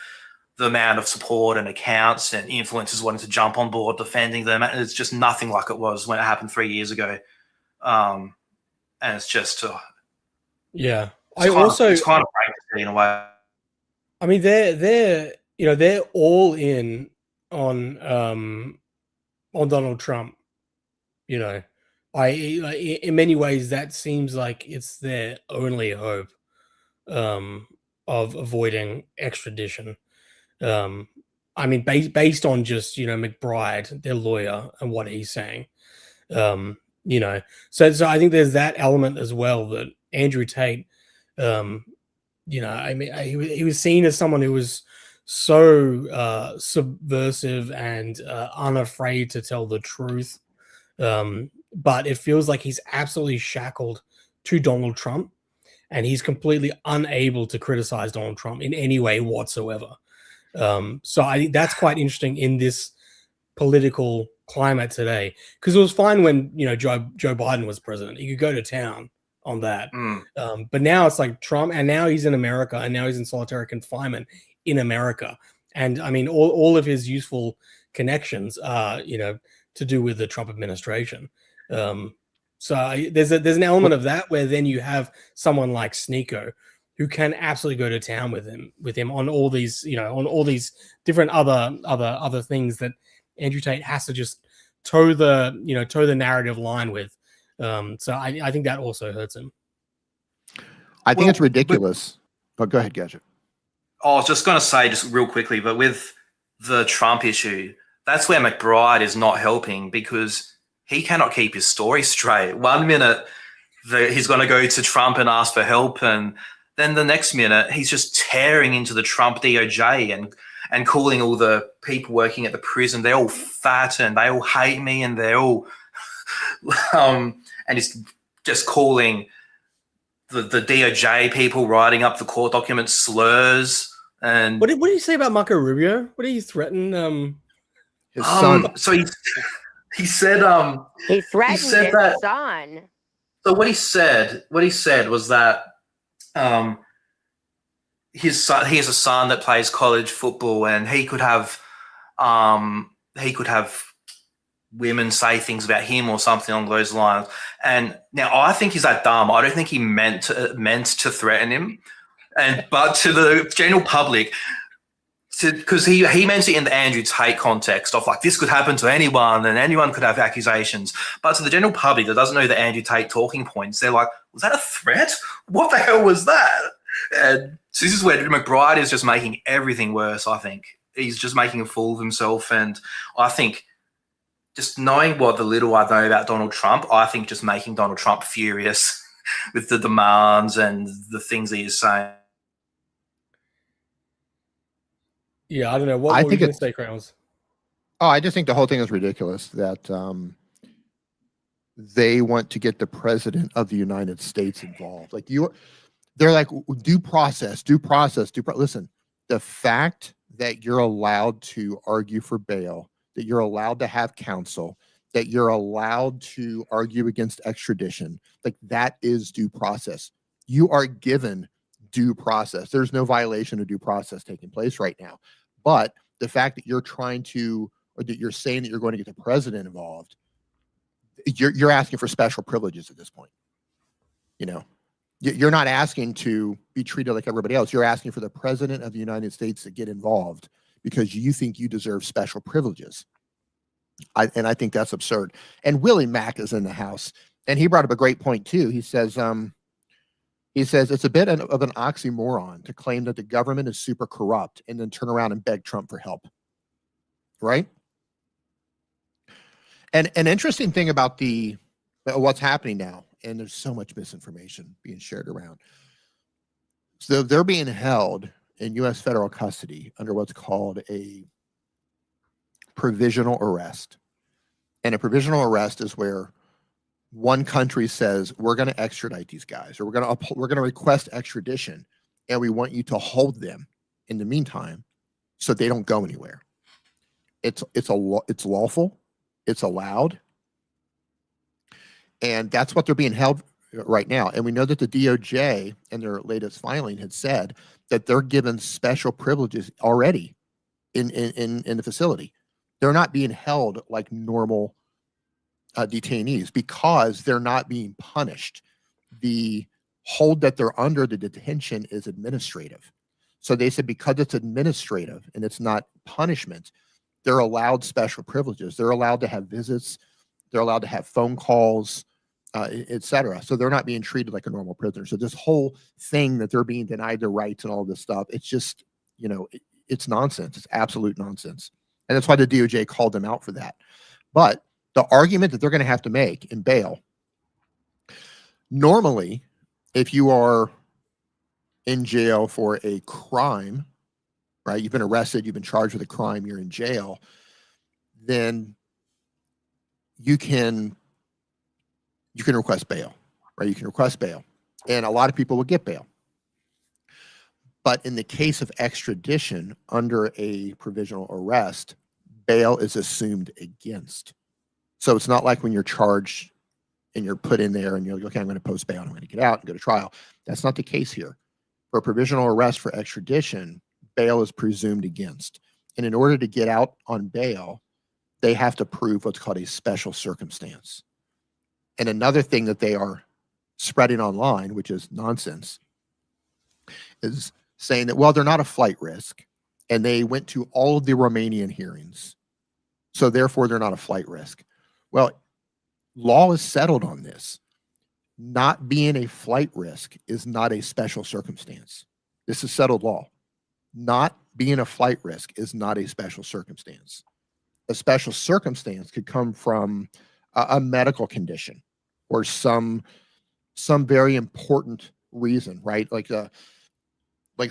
the amount of support and accounts and influencers wanting to jump on board defending them. And it's just nothing like it was when it happened 3 years ago. And it's just, Yeah. it's kind of great to see in a way. I mean, they're all in on Donald Trump. You know, in many ways that seems like it's their only hope of avoiding extradition. I mean, based on just McBride, their lawyer, and what he's saying. So I think there's that element as well, that Andrew Tate. I mean, he was seen as someone who was so subversive and unafraid to tell the truth. But it feels like he's absolutely shackled to Donald Trump, and he's completely unable to criticize Donald Trump in any way whatsoever. So I think that's quite interesting in this political climate today, because it was fine when Joe Biden was president. He could go to town on that. But now it's like Trump, and now he's in America, and now he's in solitary confinement in America. And I mean, all of his useful connections are, to do with the Trump administration. So there's an element of that where then you have someone like Sneeko who can absolutely go to town with him on all these, on all these different other things that Andrew Tate has to just toe the narrative line with. So I think that also hurts him. I think it's ridiculous. But go ahead, Gadget. I was just going to say, just real quickly, but with the Trump issue, that's where McBride is not helping, because he cannot keep his story straight. One minute he's going to go to Trump and ask for help, and then the next minute he's just tearing into the Trump DOJ and calling all the people working at the prison, they're all fat and they all hate me, and they're all and he's just calling the DOJ people writing up the court documents slurs. And what did he say about Marco Rubio? What did he threaten? His son. So he said he threatened his that, son. So what he said was that he has a son that plays college football, and he could have women say things about him or something along those lines. And now I think he's that dumb. I don't think he meant to threaten him, but to the general public, because he meant it in the Andrew Tate context of like, this could happen to anyone and anyone could have accusations. But to the general public that doesn't know the Andrew Tate talking points, they're like, was that a threat? What the hell was that? And so this is where McBride is just making everything worse, I think. He's just making a fool of himself. And I think just knowing what the little I know about Donald Trump, I think just making Donald Trump furious with the demands and the things he is saying. Yeah, I don't know. What were you going to say, Crayons? Oh, I just think the whole thing is ridiculous, that they want to get the president of the United States involved. Like they're like, due process. Listen, the fact that you're allowed to argue for bail, that you're allowed to have counsel, that you're allowed to argue against extradition, like that is due process. You are given due process. There's no violation of due process taking place right now. But the fact that you're trying to, or that you're saying that you're going to get the president involved, you're asking for special privileges at this point. You're not asking to be treated like everybody else. You're asking for the president of the United States to get involved because you think you deserve special privileges. And I think that's absurd. And Willie Mack is in the house, and he brought up a great point too. He says it's a bit of an oxymoron to claim that the government is super corrupt and then turn around and beg Trump for help. Right? And an interesting thing about what's happening now, and there's so much misinformation being shared around. So they're being held in U.S. federal custody under what's called a provisional arrest. And a provisional arrest is where one country says, we're going to extradite these guys, or we're going to request extradition, and we want you to hold them in the meantime so they don't go anywhere. It's lawful, it's allowed, and that's what they're being held right now. And we know that the DOJ in their latest filing had said that they're given special privileges already in the facility. They're not being held like normal detainees because they're not being punished. The hold that they're under, the detention, is administrative. So they said because it's administrative and it's not punishment, they're allowed special privileges. They're allowed to have visits. They're allowed to have phone calls, etc. So they're not being treated like a normal prisoner. So this whole thing that they're being denied their rights and all this stuff, it's just, it's nonsense. It's absolute nonsense. And that's why the DOJ called them out for that. But the argument that they're going to have to make in bail, normally, if you are in jail for a crime, right? You've been arrested, you've been charged with a crime, you're in jail, then you can request bail, right? You can request bail. And a lot of people will get bail. But in the case of extradition under a provisional arrest, bail is assumed against. So it's not like when you're charged and you're put in there and you're like, okay, I'm going to post bail, I'm going to get out and go to trial. That's not the case here. For a provisional arrest for extradition, bail is presumed against. And in order to get out on bail, they have to prove what's called a special circumstance. And another thing that they are spreading online, which is nonsense, is saying that, well, they're not a flight risk, and they went to all of the Romanian hearings, so therefore they're not a flight risk. Well, law is settled on this. Not being a flight risk is not a special circumstance. This is settled law. Not being a flight risk is not a special circumstance. A special circumstance could come from a medical condition or some very important reason, right? Like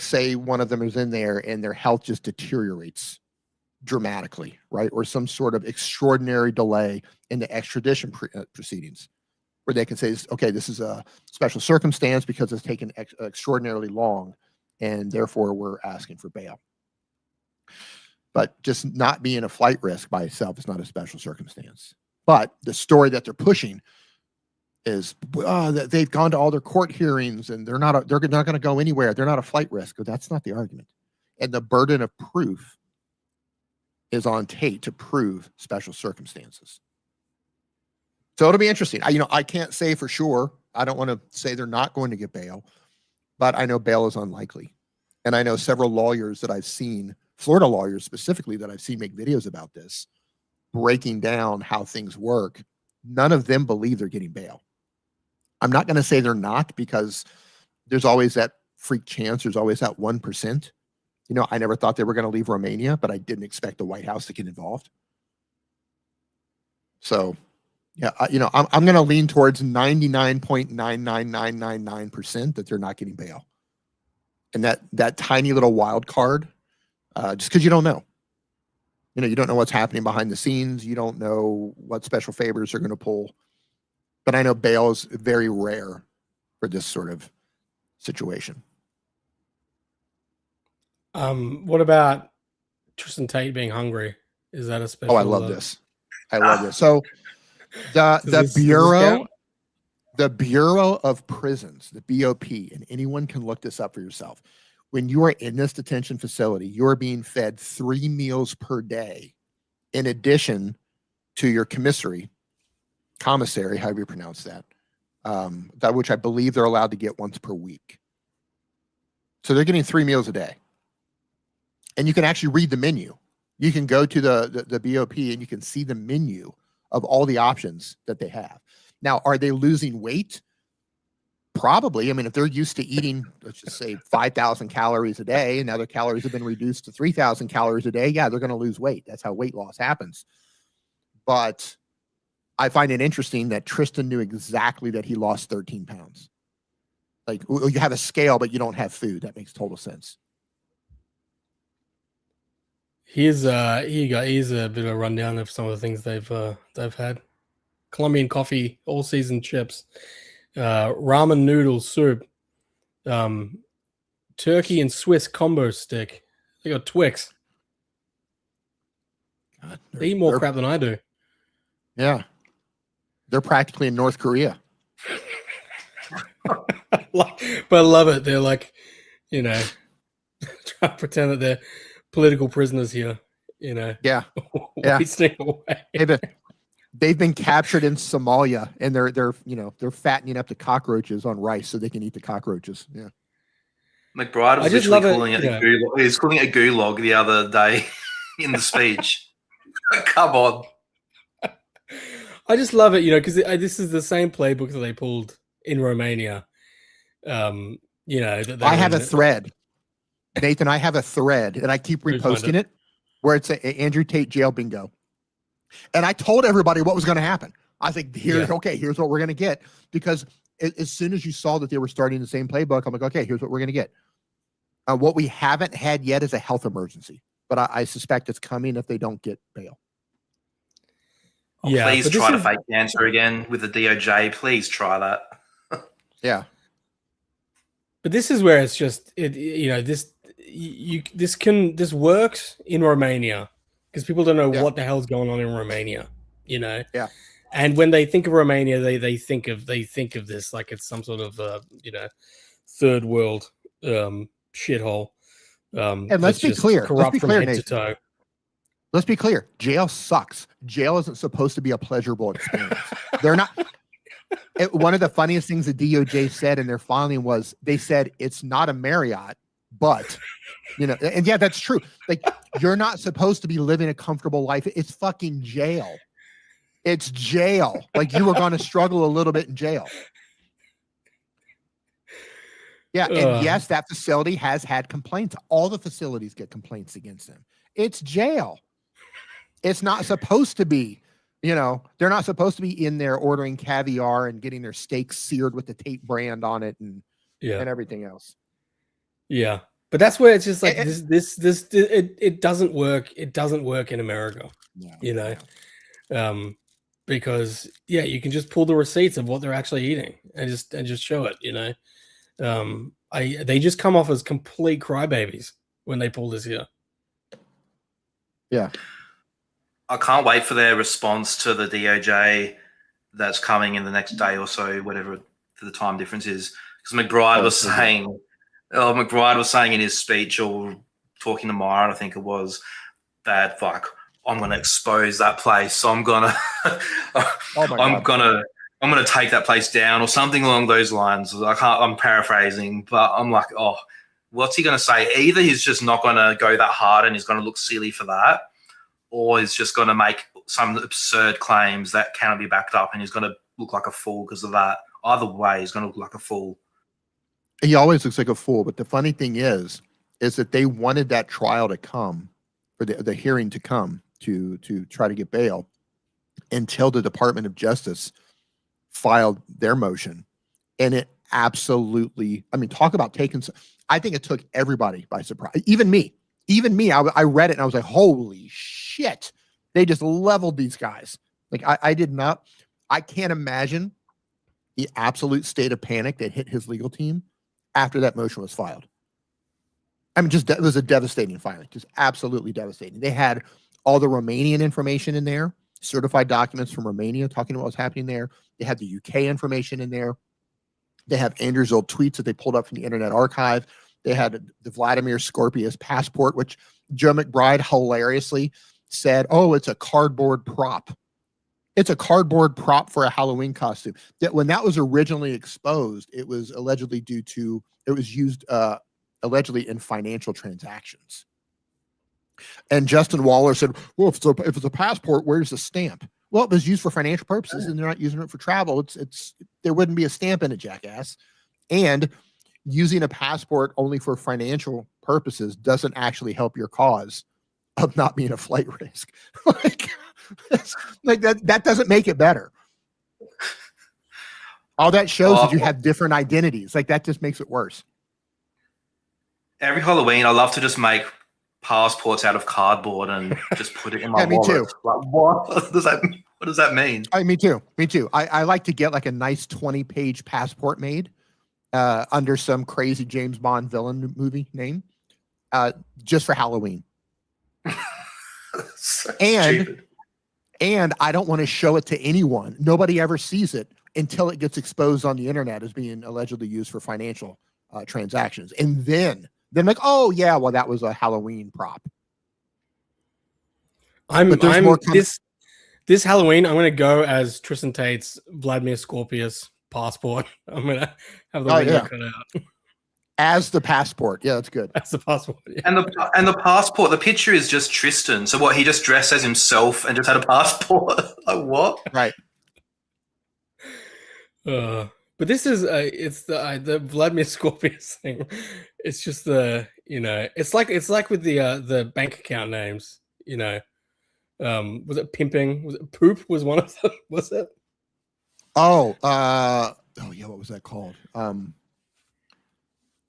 say one of them is in there and their health just deteriorates dramatically, right? Or some sort of extraordinary delay in the extradition proceedings, where they can say, okay, this is a special circumstance because it's taken extraordinarily long, and therefore we're asking for bail. But just not being a flight risk by itself is not a special circumstance. But the story that they're pushing is that they've gone to all their court hearings and they're not going to go anywhere. They're not a flight risk. But that's not the argument. And the burden of proof is on Tate to prove special circumstances. So it'll be interesting. I can't say for sure. I don't want to say they're not going to get bail, but I know bail is unlikely. And I know several lawyers that I've seen, Florida lawyers specifically, that I've seen make videos about this, breaking down how things work. None of them believe they're getting bail. I'm not going to say they're not, because there's always that freak chance. There's always that 1%. I never thought they were going to leave Romania, but I didn't expect the White House to get involved. So, yeah, I'm going to lean towards 99.99999% that they're not getting bail. And that tiny little wild card, just because you don't know. You don't know what's happening behind the scenes. You don't know what special favors are going to pull. But I know bail is very rare for this sort of situation. What about Tristan Tate being hungry? Is that a special? Oh, I love this. I love this. So the Bureau of Prisons, the BOP, and anyone can look this up for yourself. When you are in this detention facility, you're being fed 3 meals per day, in addition to your commissary, however you pronounce that, which I believe they're allowed to get once per week. So they're getting 3 meals a day. And you can actually read the menu. You can go to the BOP and you can see the menu of all the options that they have. Now, are they losing weight? Probably. I mean, if they're used to eating, let's just say 5,000 calories a day, and now their calories have been reduced to 3,000 calories a day, yeah, they're going to lose weight. That's how weight loss happens. But I find it interesting that Tristan knew exactly that he lost 13 pounds. Like, you have a scale, but you don't have food. That makes total sense. Here's a bit of a rundown of some of the things they've had. Colombian coffee, all season chips, ramen noodle soup, turkey and Swiss combo stick. They got Twix. God, they eat more crap than I do. Yeah. They're practically in North Korea. But I love it. They're like, you know, trying to pretend that they're political prisoners here. You know, Yeah. wasting away. They've been captured in Somalia, and they're fattening up the cockroaches on rice so they can eat the cockroaches. Yeah. McBride was just literally love it, calling it yeah. a gulag. He was calling it a gulag the other day in the speech. Come on. I just love it, you know, because this is the same playbook that they pulled in Romania. You know, that I have a thread, Nathan. I have a thread, and I keep reposting it, where it's a Andrew Tate jail bingo. And I told everybody what was going to happen. I think here's what we're going to get, because as soon as you saw that they were starting the same playbook, I'm like, okay, here's what we're going to get. What we haven't had yet is a health emergency, but I suspect it's coming if they don't get bail. Please try to fake cancer again with the DOJ. Please try that. Yeah. But this is where it's just you know, this works in Romania because people don't know what the hell's going on in Romania, you know. Yeah. And when they think of Romania, they think of this like it's some sort of you know, third world shithole. And let's be clear. Corrupt from head to toe. Let's be clear. Jail sucks. Jail isn't supposed to be a pleasurable experience. They're not. One of the funniest things the DOJ said in their filing was they said it's not a Marriott, but, you know, and yeah, that's true. Like, you're not supposed to be living a comfortable life. It's fucking jail. It's jail. Like, you were going to struggle a little bit in jail. Yeah. And yes, that facility has had complaints. All the facilities get complaints against them. It's jail. It's not supposed to be, you know, they're not supposed to be in there ordering caviar and getting their steaks seared with the Tate brand on it and everything else. Yeah. But that's where it's just like it doesn't work. It doesn't work in America, you know, because you can just pull the receipts of what they're actually eating and just show it, you know. They just come off as complete crybabies when they pull this here. Yeah. I can't wait for their response to the DOJ that's coming in the next day or so, whatever the time difference is. Because McBride was saying in his speech, or talking to Myron, I think it was, that like, I'm going to expose that place. So I'm going to, I'm going to take that place down, or something along those lines. I'm paraphrasing, but I'm like, oh, what's he going to say? Either he's just not going to go that hard and he's going to look silly for that, or he's just going to make some absurd claims that cannot be backed up and he's going to look like a fool because of that. Either way, he's going to look like a fool. He always looks like a fool. But the funny thing is that they wanted that trial to come, or the hearing to come to try to get bail, until the Department of Justice filed their motion. And it absolutely, I mean, talk about taking, I think it took everybody by surprise. Even me, I read it and I was like, holy shit. They just leveled these guys. Like I can't imagine the absolute state of panic that hit his legal team after that motion was filed. I mean, it was a devastating filing, just absolutely devastating. They had all the Romanian information in there, certified documents from Romania talking about what's happening there. They had the UK information in there. They have Andrew's old tweets that they pulled up from the Internet Archive. They had the Vladimir Scorpius passport, which Joe McBride hilariously said, oh, it's a cardboard prop. It's a cardboard prop for a Halloween costume. That when that was originally exposed, it was allegedly used allegedly in financial transactions. And Justin Waller said, well, if it's a passport, where's the stamp? Well, it was used for financial purposes and they're not using it for travel. There wouldn't be a stamp in it, jackass. And using a passport only for financial purposes doesn't actually help your cause of not being a flight risk. like that doesn't make it better. All that shows that you have different identities. Like, that just makes it worse. Every Halloween, I love to just make passports out of cardboard and just put it in my wallet. Me too. Like, what does that mean? Me too. I like to get like a nice 20-page passport made under some crazy James Bond villain movie name, just for Halloween. So stupid. And I don't want to show it to anyone. Nobody ever sees it until it gets exposed on the internet as being allegedly used for financial transactions. And then like, oh yeah, well, that was a Halloween prop. This Halloween, I'm gonna go as Tristan Tate's Vladimir Scorpius passport. I'm gonna have the window cut out. As the passport. Yeah, that's good. That's the passport. Yeah. And the passport, the picture is just Tristan. So what, he just dressed as himself and just had a passport? Like what? Right. But this is it's the Vladimir Scorpius thing. It's just it's like with the bank account names, was it pimping? Was it poop? Was one of them? Was it? Oh yeah, what was that called?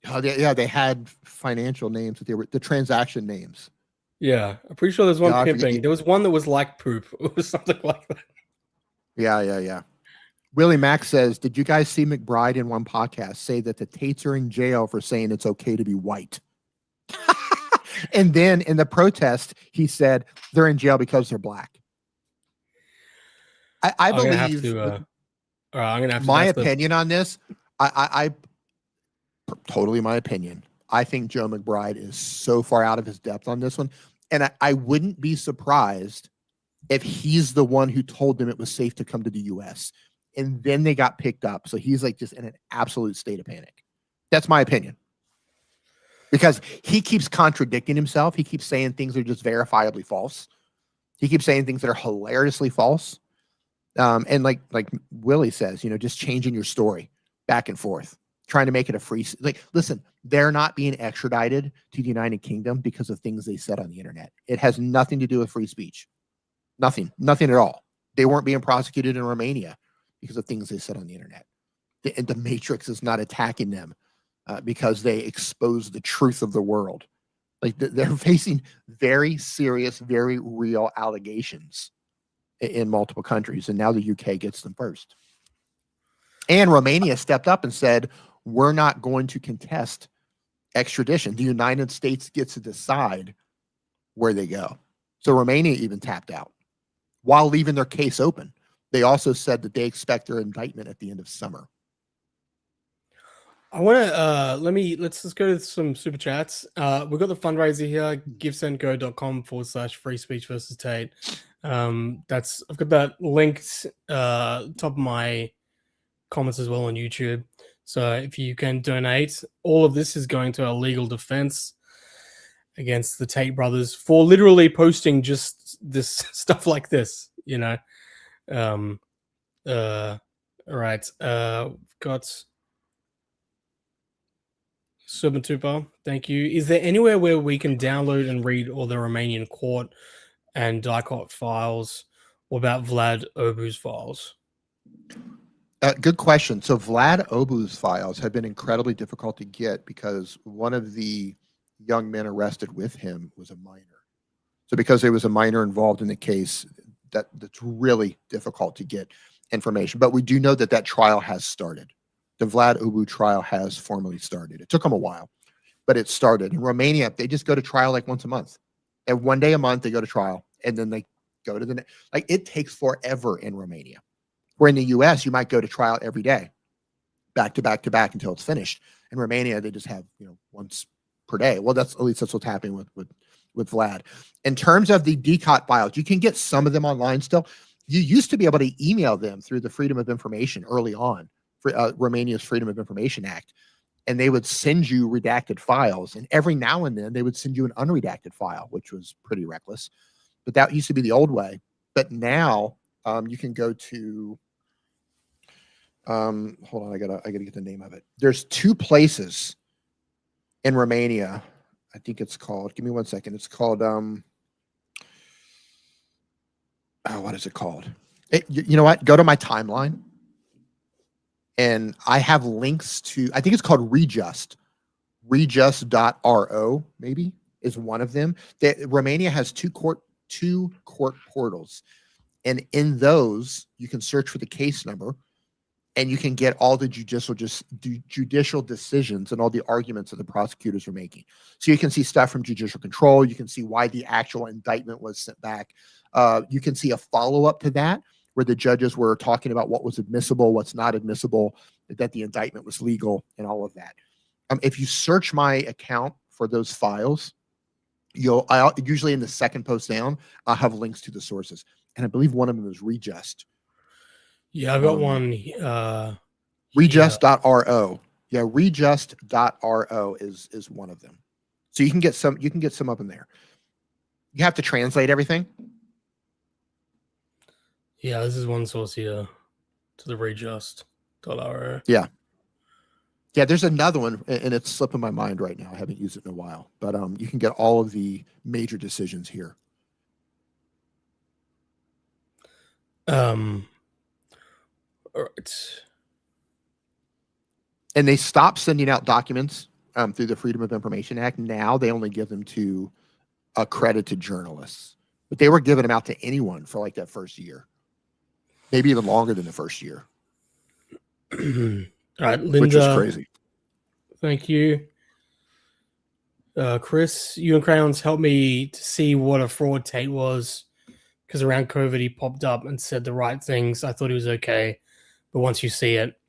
They had financial names, but they were the transaction names. Yeah, I'm pretty sure there's one pimping. There was one that was like poop. It was something like that. Yeah. Willie Mack says, did you guys see McBride in one podcast say that the Tates are in jail for saying it's okay to be white? And then in the protest, he said they're in jail because they're black. I believe I'm gonna have to my opinion on this. I totally my opinion. I think Joe McBride is so far out of his depth on this one. And I wouldn't be surprised if he's the one who told them it was safe to come to the US. And then they got picked up. So he's like just in an absolute state of panic. That's my opinion. Because he keeps contradicting himself. He keeps saying things that are just verifiably false. He keeps saying things that are hilariously false. And like Willie says, just changing your story back and forth, trying to make it a free, listen, they're not being extradited to the United Kingdom because of things they said on the internet. It has nothing to do with free speech. Nothing at all. They weren't being prosecuted in Romania because of things they said on the internet. The Matrix is not attacking them because they expose the truth of the world. They're facing very serious, very real allegations in multiple countries. And now the UK gets them first. And Romania stepped up and said, we're not going to contest extradition. The United States gets to decide where they go. So Romania even tapped out while leaving their case open. They also said that they expect their indictment at the end of summer. I want to let's just go to some super chats. We've got the fundraiser here, givesendgo.com/free speech versus Tate. I've got that linked top of my comments as well on YouTube. So if you can donate, all of this is going to a legal defense against the Tate brothers for literally posting just this stuff like this, all right. Got Subatupa, thank you. Is there anywhere where we can download and read all the Romanian court and DICOT files, or about Vlad Obu's files? Good question. So Vlad Obu's files have been incredibly difficult to get because one of the young men arrested with him was a minor. So because there was a minor involved in the case, that's really difficult to get information. But we do know that trial has started. The Vlad Obu trial has formally started. It took them a while, but it started. In Romania, they just go to trial like once a month. And one day a month, they go to trial. And then they go to the next. It takes forever in Romania. Where in the US, you might go to trial every day, back to back to back until it's finished. In Romania, they just have, once per day. Well, at least that's what's happening with Vlad. In terms of the DCOT files, you can get some of them online still. You used to be able to email them through the Freedom of Information early on, for Romania's Freedom of Information Act, and they would send you redacted files. And every now and then, they would send you an unredacted file, which was pretty reckless. But that used to be the old way. But now you can go to hold on, I gotta get the name of it. There's two places in Romania. I think it's called, give me 1 second. It's called what is it called? You know what? Go to my timeline. And I have links to, I think it's called Rejust. Rejust.ro maybe is one of them. Romania has two court portals. And in those, you can search for the case number and you can get all the judicial decisions and all the arguments that the prosecutors are making. So you can see stuff from judicial control. You can see why the actual indictment was sent back. You can see a follow-up to that where the judges were talking about what was admissible, what's not admissible, that the indictment was legal, and all of that. If you search my account for those files, I'll usually in the second post down, I'll have links to the sources, and I believe one of them is Readjust. Yeah, I've got one. Readjust.ro. Yeah, Readjust.ro is one of them. So you can get some. You can get some up in there. You have to translate everything. Yeah, this is one source here to the Readjust.ro. Yeah. Yeah, there's another one, and it's slipping my mind right now. I haven't used it in a while, but you can get all of the major decisions here. All right. And they stopped sending out documents through the Freedom of Information Act. Now they only give them to accredited journalists, but they were giving them out to anyone for like that first year, maybe even longer than the first year. All right, Linda, which is crazy. Thank you. Chris, you and Crayons helped me to see what a fraud Tate was, because around COVID he popped up and said the right things. I thought he was okay, but once you see it,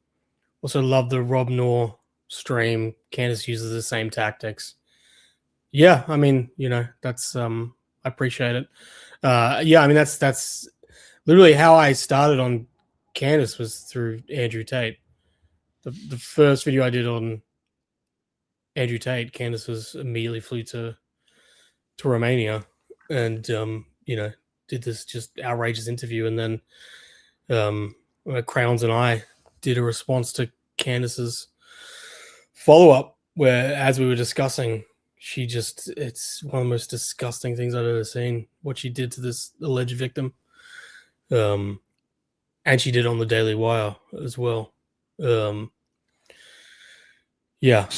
also love the Rob Noor stream. Candace uses the same tactics. Yeah, I mean, you know, that's I appreciate it. Yeah, I mean that's literally how I started on Candace, was through Andrew Tate. The first video I did on Andrew Tate, Candace was immediately flew to Romania and you know, did this just outrageous interview, and then Crayons and I did a response to Candace's follow-up where, as we were discussing, she just, it's one of the most disgusting things I've ever seen, what she did to this alleged victim. And she did on the Daily Wire as well. Yeah.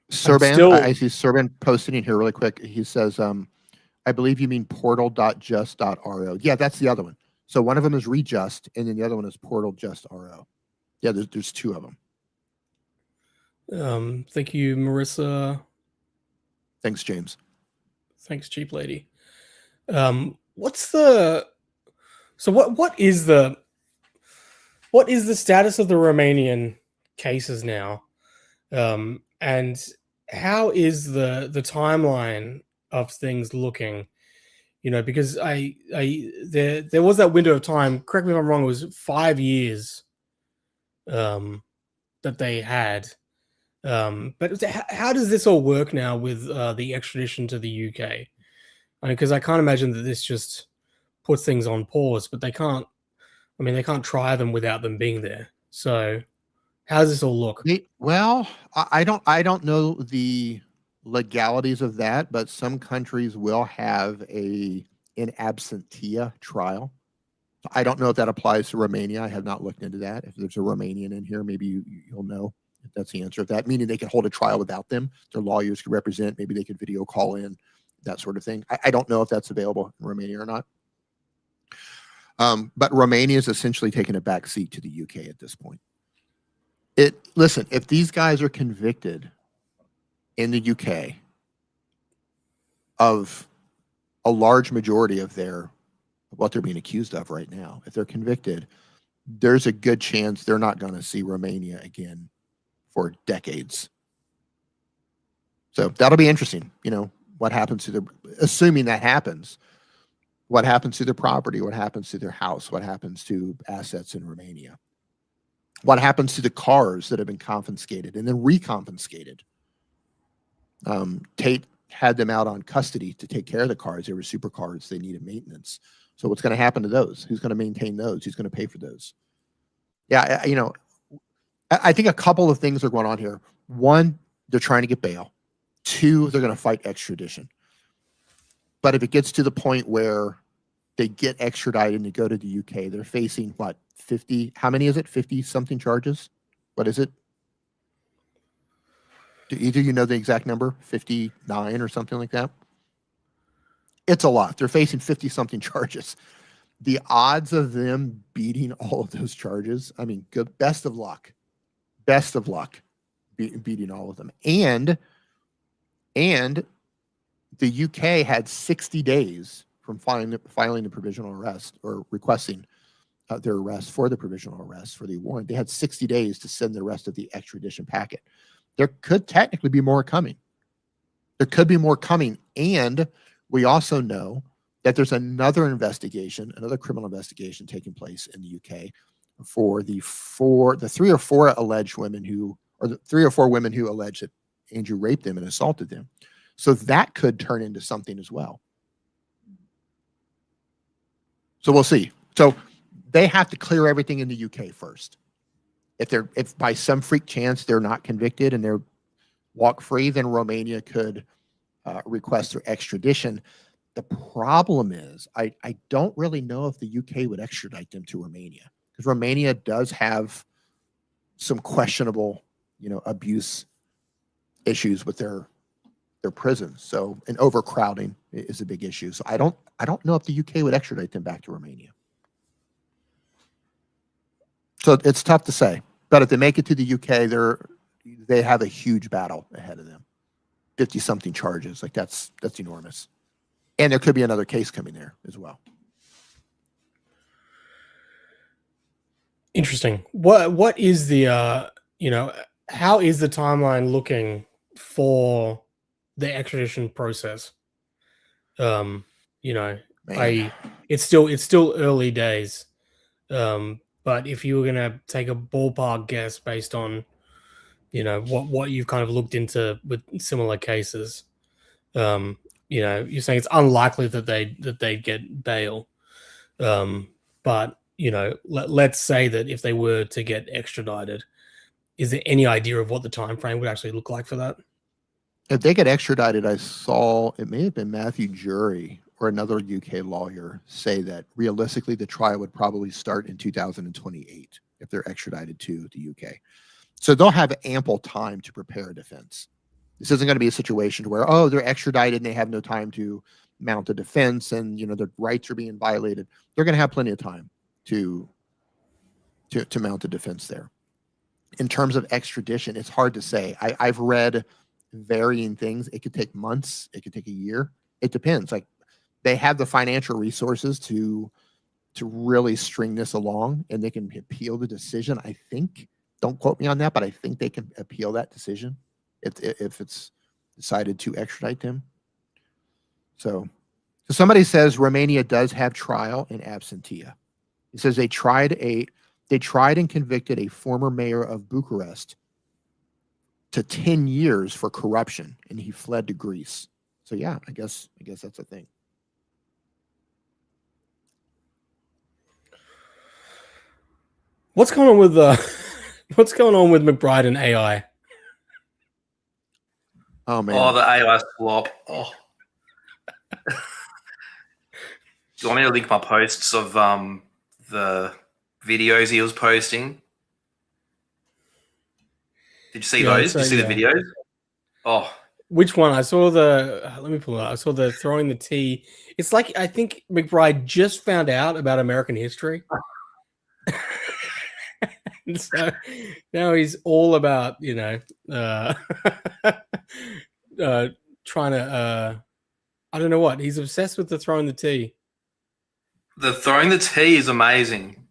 Serban, I see Serban posting in here really quick. He says, I believe you mean portal.just.ro. Yeah, that's the other one. So one of them is Readjust, and then the other one is portal.just.ro. Yeah, there's two of them. Thank you, Marissa. Thanks, James. Thanks, cheap lady. What's the what is the status of the Romanian cases now? And how is the timeline of things looking? You know, because there was that window of time, correct me if I'm wrong, it was 5 years that they had. But how does this all work now with the extradition to the UK? I mean, because I can't imagine that this just puts things on pause, but they can't try them without them being there. So how does this all look? Well, I don't know the legalities of that, but some countries will have an absentia trial. I don't know if that applies to Romania. I have not looked into that. If there's a Romanian in here, maybe you'll know if that's the answer of that, meaning they can hold a trial without them. Their lawyers could represent, maybe they could video call in, that sort of thing. I don't know if that's available in Romania or not. But Romania is essentially taking a back seat to the UK at this point. Listen, if these guys are convicted in the UK of a large majority of what they're being accused of right now, if they're convicted, there's a good chance they're not going to see Romania again for decades. So that'll be interesting. You know, what happens to assuming that happens, what happens to their property, what happens to their house, what happens to assets in Romania, what happens to the cars that have been confiscated and then reconfiscated. Tate had them out on custody to take care of the cars. They were supercars. They needed maintenance. So what's going to happen to those? Who's going to maintain those? Who's going to pay for those? Yeah, you know, I think a couple of things are going on here. One, they're trying to get bail. Two, they're going to fight extradition. But if it gets to the point where they get extradited and they go to the UK, they're facing what, 50? How many is it? 50 something charges? What is it? Do either you know the exact number? 59 or something like that? It's a lot. They're facing 50 something charges. The odds of them beating all of those charges, I mean, good, best of luck. Best of luck beating all of them. And the UK had 60 days from filing the provisional arrest or requesting their arrest for the provisional arrest for the warrant. They had 60 days to send the rest of the extradition packet. There could technically be more coming. There could be more coming. And we also know that there's another investigation, another criminal investigation taking place in the UK for the 3 or 4 alleged women who, or the 3 or 4 women who allege that Andrew raped them and assaulted them. So that could turn into something as well. So we'll see. So they have to clear everything in the UK first. If by some freak chance they're not convicted and they're walk free, then Romania could request their extradition. The problem is, I don't really know if the UK would extradite them to Romania, because Romania does have some questionable, abuse issues with their prisons. So, and overcrowding is a big issue. So I don't know if the UK would extradite them back to Romania. So it's tough to say. But if they make it to the UK, they have a huge battle ahead of them. 50-something charges. Like that's enormous. And there could be another case coming there as well. Interesting. What is the how is the timeline looking for the extradition process? It's still early days. But if you were gonna take a ballpark guess based on what you've kind of looked into with similar cases, you're saying it's unlikely that they'd get bail. But let's say that if they were to get extradited, is there any idea of what the time frame would actually look like for that? If they get extradited, I saw it may have been Matthew Jury or another UK lawyer say that realistically the trial would probably start in 2028 if they're extradited to the UK. So they'll have ample time to prepare a defense. This isn't going to be a situation where, they're extradited and they have no time to mount a defense and, their rights are being violated. They're going to have plenty of time to mount a defense there. In terms of extradition, it's hard to say. I've read varying things. It could take months. It could take a year. It depends. Like, they have the financial resources to really string this along, and they can appeal the decision. I think, don't quote me on that, but I think they can appeal that decision if it's decided to extradite them. So somebody says Romania does have trial in absentia. He says they tried and convicted a former mayor of Bucharest to 10 years for corruption, and he fled to Greece. So yeah, I guess that's a thing. What's going on with McBride and AI? Oh man! Oh, the AI swap. Oh. Do you want me to link my posts of the videos he was posting? Did you see those? Did you see the videos? Oh. Which one? I saw let me pull it up. I saw the throwing the tea. It's like, I think McBride just found out about American history. And so now he's all about, trying to, I don't know what. He's obsessed with the throwing the tea. The throwing the tea is amazing.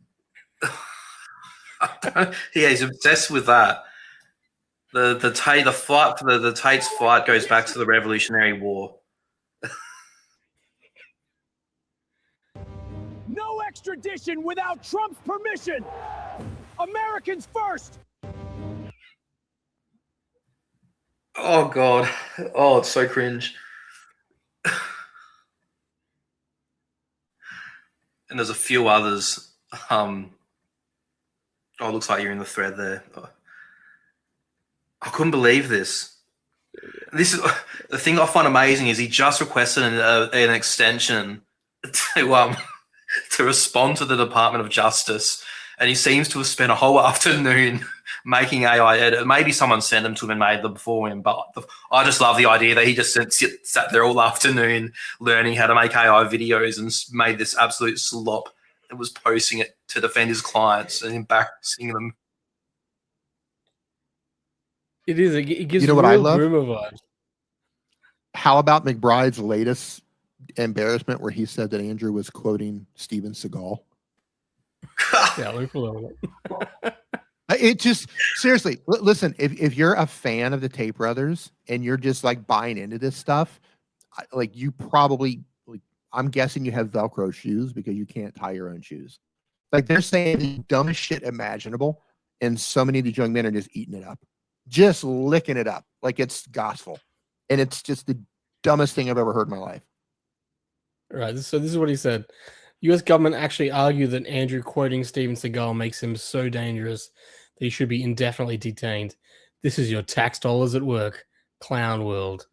Yeah, he's obsessed with that. The fight for the Tate's fight goes back to the Revolutionary War. No extradition without Trump's permission. Americans first. Oh God. Oh, it's so cringe. And there's a few others. It looks like you're in the thread there. I couldn't believe this. This is the thing I find amazing is he just requested an extension to respond to the Department of Justice, and he seems to have spent a whole afternoon making AI edit. Maybe someone sent them to him and made them for him, but I just love the idea that he just sat there all afternoon learning how to make AI videos and made this absolute slop and was posting it to defend his clients and embarrassing them. It is. It gives what I real love? Groomer vibes. How about McBride's latest embarrassment where he said that Andrew was quoting Steven Seagal? Yeah, look below it. It just seriously listen. If you're a fan of the Tate brothers and you're just like buying into this stuff, like you probably like I'm guessing you have Velcro shoes because you can't tie your own shoes. Like they're saying the dumbest shit imaginable, and so many of these young men are just eating it up, just licking it up like it's gospel, and it's just the dumbest thing I've ever heard in my life. Right. So this is what he said. U.S. government actually argued that Andrew quoting Steven Seagal makes him so dangerous that he should be indefinitely detained. This is your tax dollars at work, clown world.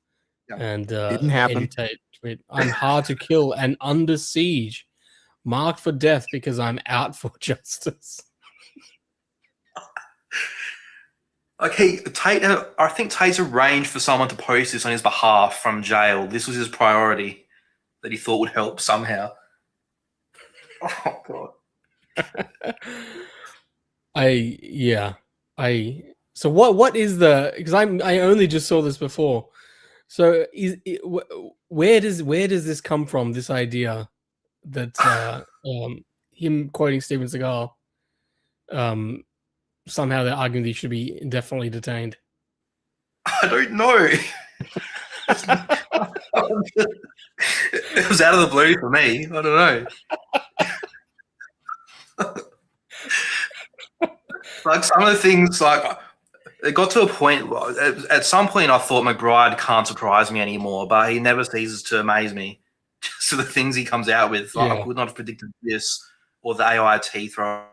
Yeah. And Didn't happen. Andrew Tate tweet, I'm hard to kill and under siege, marked for death because I'm out for justice. Okay, Tate. I think Tate's arranged for someone to post this on his behalf from jail. This was his priority that he thought would help somehow. Oh God. So what is the, because I only just saw this before. So where does this come from? This idea that him quoting Steven Seagal, somehow they're arguing that he should be indefinitely detained. I don't know. It was out of the blue for me. I don't know. Like some of the things, like it got to a point. At some point, I thought McBride can't surprise me anymore, but he never ceases to amaze me. Just the things he comes out with, like, I could not have predicted this or the AIT throw.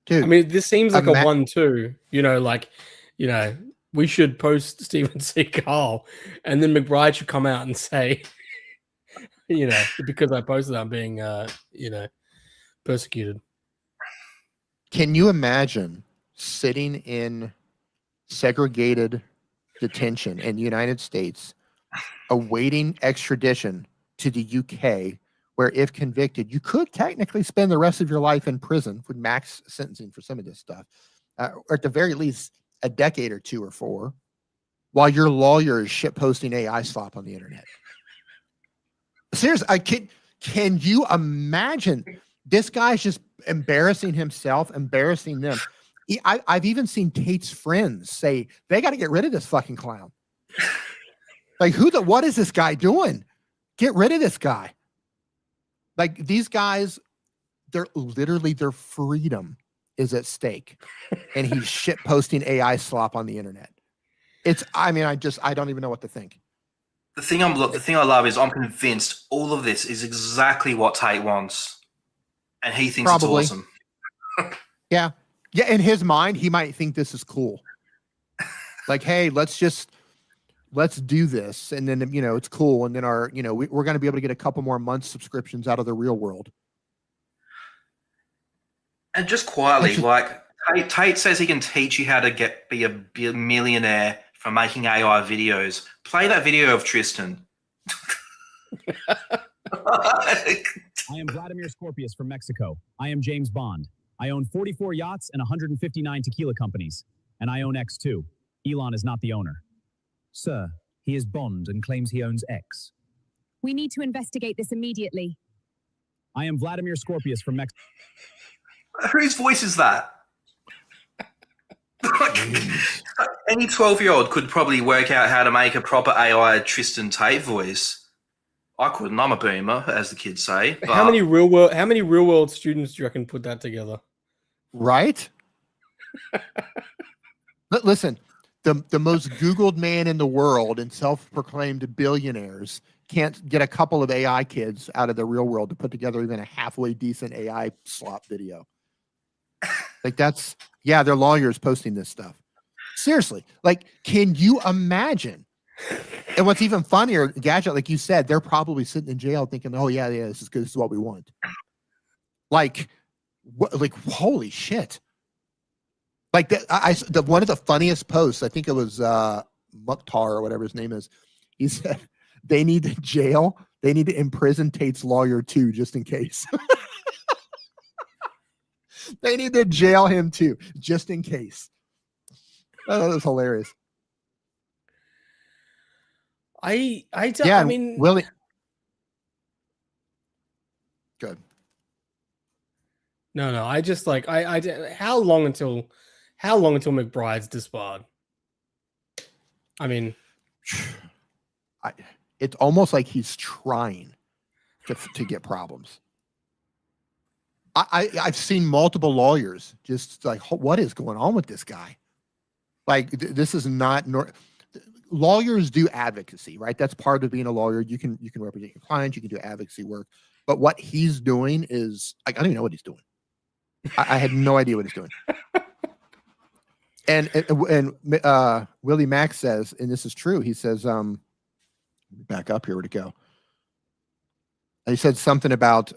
Dude, I mean, this seems like a 1-2. We should post Steven Seagal, and then McBride should come out and say, because I posted, I'm being, persecuted. Can you imagine sitting in segregated detention in the United States, awaiting extradition to the UK, where if convicted, you could technically spend the rest of your life in prison with max sentencing for some of this stuff, or at the very least a decade or 2 or 4, while your lawyer is shitposting AI slop on the internet? Seriously, can you imagine? This guy's just embarrassing himself, embarrassing them. I've even seen Tate's friends say they got to get rid of this fucking clown. Like, what is this guy doing? Get rid of this guy. Like, these guys, their freedom is at stake, and he's shit posting AI slop on the internet. I don't even know what to think. The thing I love is I'm convinced all of this is exactly what Tate wants, and he thinks it's awesome. Yeah. In his mind, he might think this is cool. Like, hey, let's do this, and then it's cool, and then we're going to be able to get a couple more months subscriptions out of the real world. And just quietly, Tate says he can teach you how to be a millionaire from making AI videos. Play that video of Tristan. I am Vladimir Scorpius from Mexico. I am James Bond. I own 44 yachts and 159 tequila companies. And I own X too. Elon is not the owner. Sir, he is Bond and claims he owns X. We need to investigate this immediately. I am Vladimir Scorpius from Mexico. Whose voice is that? Any 12-year-old could probably work out how to make a proper AI Tristan Tate voice. I couldn't. I'm a boomer, as the kids say. But... How many real world students do you reckon put that together? Right? Listen, the most Googled man in the world and self-proclaimed billionaires can't get a couple of AI kids out of the real world to put together even a halfway decent AI slop video. Like their lawyers posting this stuff. Seriously, like, can you imagine? And what's even funnier, Gadget, like you said, they're probably sitting in jail thinking, "Oh yeah, this is good. This is what we want." Like, holy shit! Like one of the funniest posts, I think it was Mukhtar or whatever his name is. He said they need to imprison Tate's lawyer too, just in case. They need to jail him too, just in case. Oh, that was hilarious. I mean, Willie. Good. No. I just like how long until McBride's disbarred? I mean, it's almost like he's trying to get problems. I've seen multiple lawyers just like, what is going on with this guy? Like, this is not lawyers do advocacy, right? That's part of being a lawyer. You can represent your clients, you can do advocacy work. But what he's doing is, like, I don't even know what he's doing. I had no idea what he's doing. And Willie Mack says, and this is true, he says, back up here, where'd it go? He said something about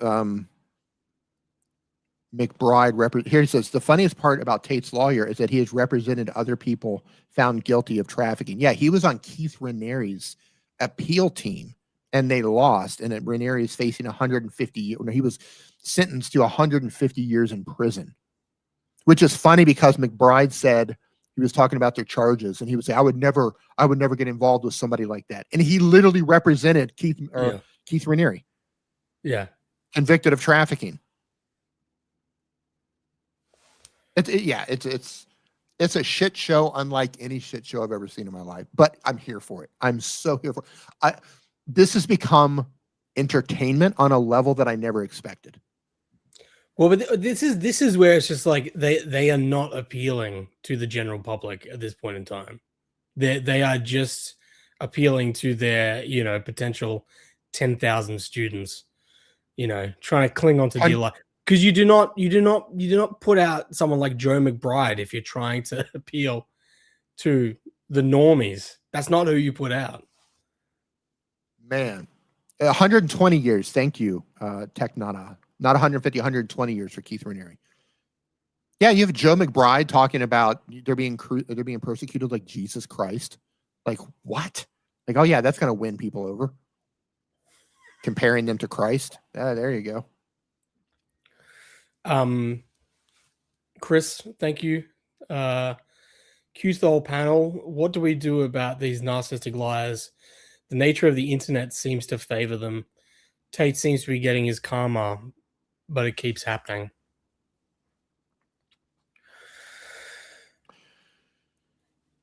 McBride. Here he says, the funniest part about Tate's lawyer is that he has represented other people found guilty of trafficking. Yeah, he was on Keith Raniere's appeal team, and they lost. And Raniere is facing 150 years. No, he was sentenced to 150 years in prison, which is funny because McBride said, he was talking about their charges, and he would say, I would never get involved with somebody like that. And he literally represented Keith Raniere. Yeah. Convicted of trafficking. It's a shit show unlike any shit show I've ever seen in my life, but I'm here for it. I'm so here for it. This has become entertainment on a level that I never expected. Well, but this is where it's just like they are not appealing to the general public at this point in time. They are just appealing to their, potential 10,000 students, trying to cling on to deal life. Because you do not put out someone like Joe McBride if you're trying to appeal to the normies. That's not who you put out. Man, 120 years. Thank you, Tech Nana. Not 150, 120 years for Keith Raniere. Yeah, you have Joe McBride talking about they're being persecuted like Jesus Christ. Like, what? Like, oh yeah, that's going to win people over. Comparing them to Christ. There you go. Chris, thank you. Q's the whole panel. What do we do about these narcissistic liars? The nature of the internet seems to favor them. Tate seems to be getting his karma, but it keeps happening.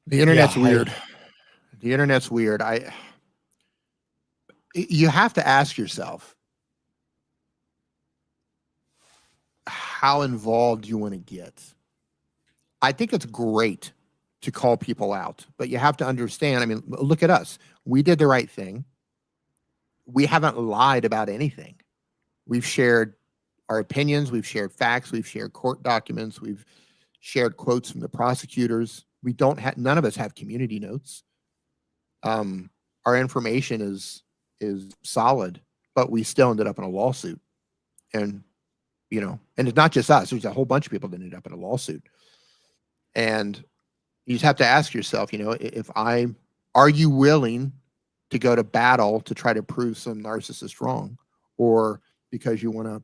The internet's weird. The internet's weird. You have to ask yourself, how involved you want to get. I think it's great to call people out, but you have to understand, I mean, look at us. We did the right thing. We haven't lied about anything. We've shared our opinions. We've shared facts. We've shared court documents. We've shared quotes from the prosecutors. None of us have community notes. Our information is solid, but we still ended up in a lawsuit. And, and it's not just us. There's a whole bunch of people that ended up in a lawsuit. And you just have to ask yourself, are you willing to go to battle to try to prove some narcissist wrong, or because you want to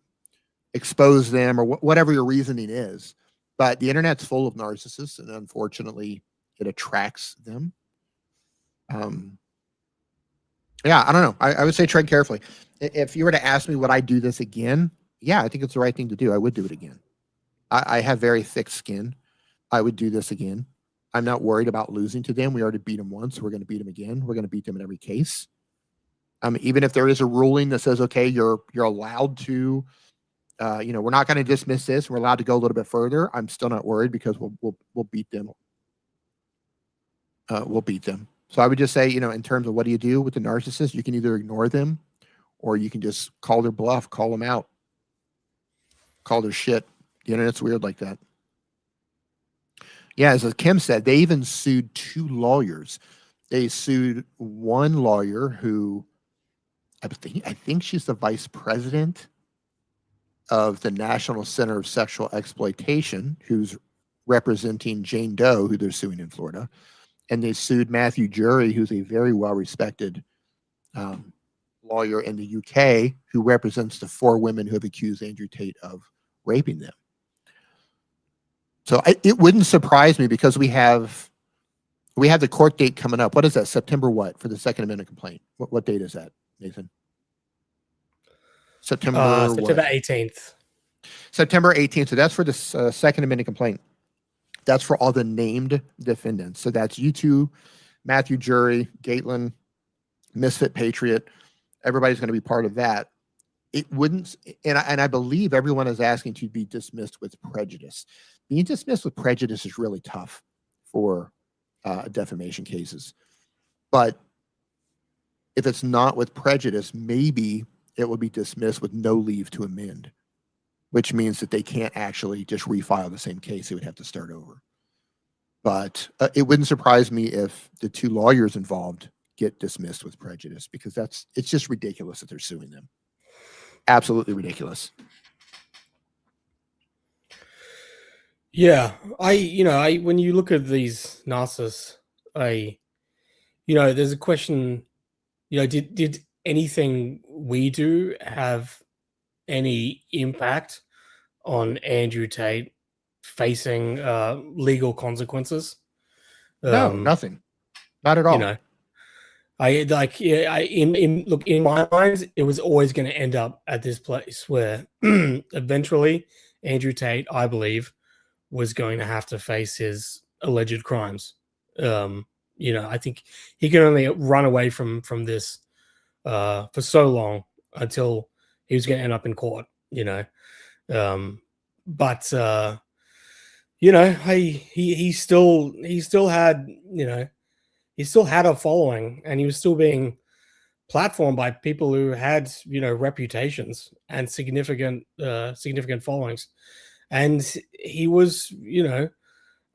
expose them, or whatever your reasoning is. But the internet's full of narcissists, and unfortunately it attracts them. Yeah, I don't know. I would say tread carefully. If you were to ask me would I do this again, yeah, I think it's the right thing to do. I would do it again. I have very thick skin. I would do this again. I'm not worried about losing to them. We already beat them once. We're going to beat them again. We're going to beat them in every case. Even if there is a ruling that says, okay, you're allowed to, we're not going to dismiss this. We're allowed to go a little bit further. I'm still not worried because we'll beat them. We'll beat them. So I would just say, in terms of what do you do with the narcissist, you can either ignore them, or you can just call their bluff, call them out, call their shit. The internet's weird like that. Yeah, as Kim said, they even sued 2 lawyers. They sued one lawyer who, I think she's the vice president of the National Center of Sexual Exploitation, who's representing Jane Doe, who they're suing in Florida. And they sued Matthew Jury, who's a very well-respected lawyer in the UK, who represents the 4 women who have accused Andrew Tate of raping them. So it wouldn't surprise me, because we have the court date coming up. What is that? September what for the Second Amendment complaint? What date is that, Nathan? September 18th. September 18th. So that's for the second amended complaint. That's for all the named defendants. So that's you two, Matthew Jury, Gatelin, Misfit Patriot. Everybody's going to be part of that. It wouldn't, and I believe everyone is asking to be dismissed with prejudice. Being dismissed with prejudice is really tough for defamation cases. But if it's not with prejudice, maybe it will be dismissed with no leave to amend, which means that they can't actually just refile the same case. They would have to start over. But it wouldn't surprise me if the two lawyers involved get dismissed with prejudice, because it's just ridiculous that they're suing them. Absolutely ridiculous. Yeah, when you look at these narcissists, there's a question, did anything we do have any impact on Andrew Tate facing legal consequences? No, nothing. Not at all. In my mind, it was always going to end up at this place where eventually Andrew Tate, I believe, was going to have to face his alleged crimes. I think he can only run away from this for so long until he was going to end up in court. He still had a following, and he was still being platformed by people who had reputations and significant followings. And he was,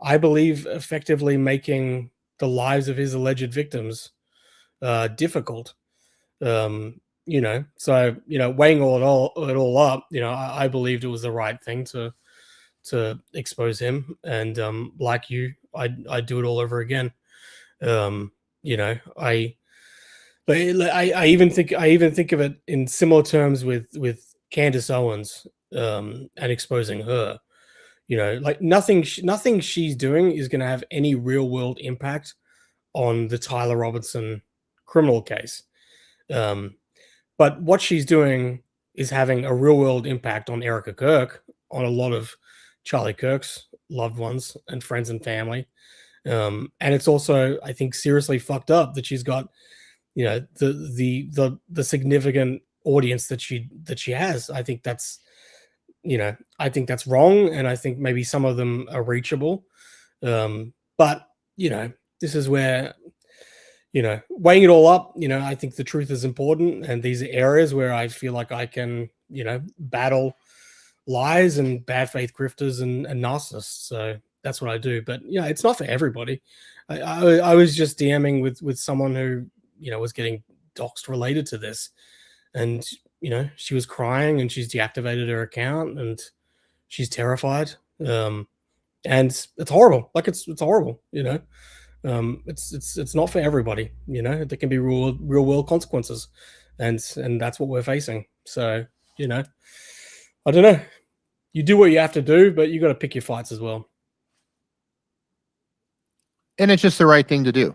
I believe, effectively making the lives of his alleged victims difficult. So weighing it all up, I believed it was the right thing to expose him. And like you, I'd do it all over again. I even think of it in similar terms with Candace Owens and exposing her. Nothing she's doing is going to have any real world impact on the Tyler Robinson criminal case. But what she's doing is having a real world impact on Erica Kirk, on a lot of Charlie Kirk's loved ones and friends and family. And it's also, I think, seriously fucked up that she's got, the significant audience that she has. I think that's wrong, and I think maybe some of them are reachable. But this is where, weighing it all up, I think the truth is important, and these are areas where I feel like I can, battle lies and bad faith grifters and narcissists. So that's what I do. But it's not for everybody. I was just DMing with someone who was getting doxed related to this, and she was crying, and she's deactivated her account, and she's terrified. And it's horrible. Like it's horrible. It's not for everybody. There can be real world consequences, and that's what we're facing. So I don't know. You do what you have to do, but you got to pick your fights as well. And it's just the right thing to do.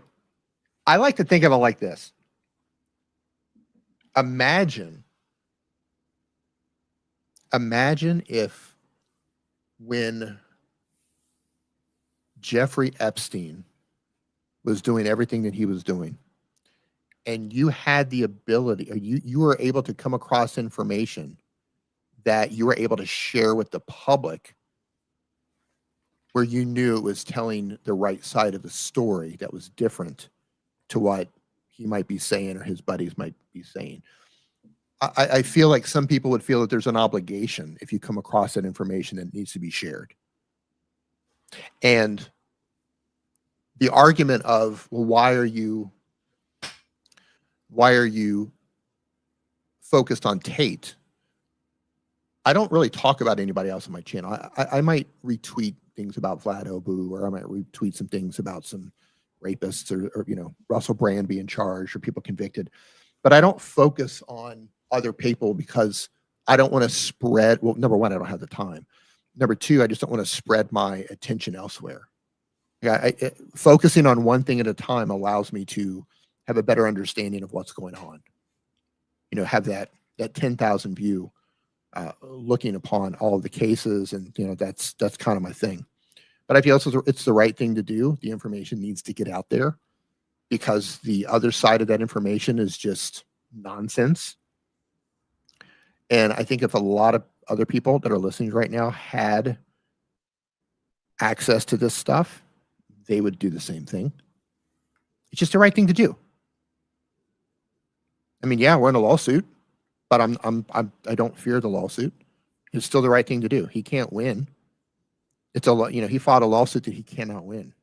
I like to think of it like this. Imagine if when Jeffrey Epstein was doing everything that he was doing, and you had the ability, or you were able to come across information that you were able to share with the public, where you knew it was telling the right side of the story that was different to what he might be saying or his buddies might be saying. I feel like some people would feel that there's an obligation if you come across that information that needs to be shared. And the argument of, well, why are you focused on Tate? I don't really talk about anybody else on my channel. I might retweet things about Vlad Obu, or I might retweet some things about some rapists, or Russell Brand being charged, or people convicted. But I don't focus on other people because I don't want to spread. Well, number one, I don't have the time. Number two, I just don't want to spread my attention elsewhere. Focusing on one thing at a time allows me to have a better understanding of what's going on. Have that 10,000 view looking upon all of the cases, and that's kind of my thing. But I feel it's the right thing to do. The information needs to get out there because the other side of that information is just nonsense. And I think if a lot of other people that are listening right now had access to this stuff, they would do the same thing. It's just the right thing to do. I mean, yeah, we're in a lawsuit, but I don't fear the lawsuit. It's still the right thing to do. He can't win. It's he fought a lawsuit that he cannot win.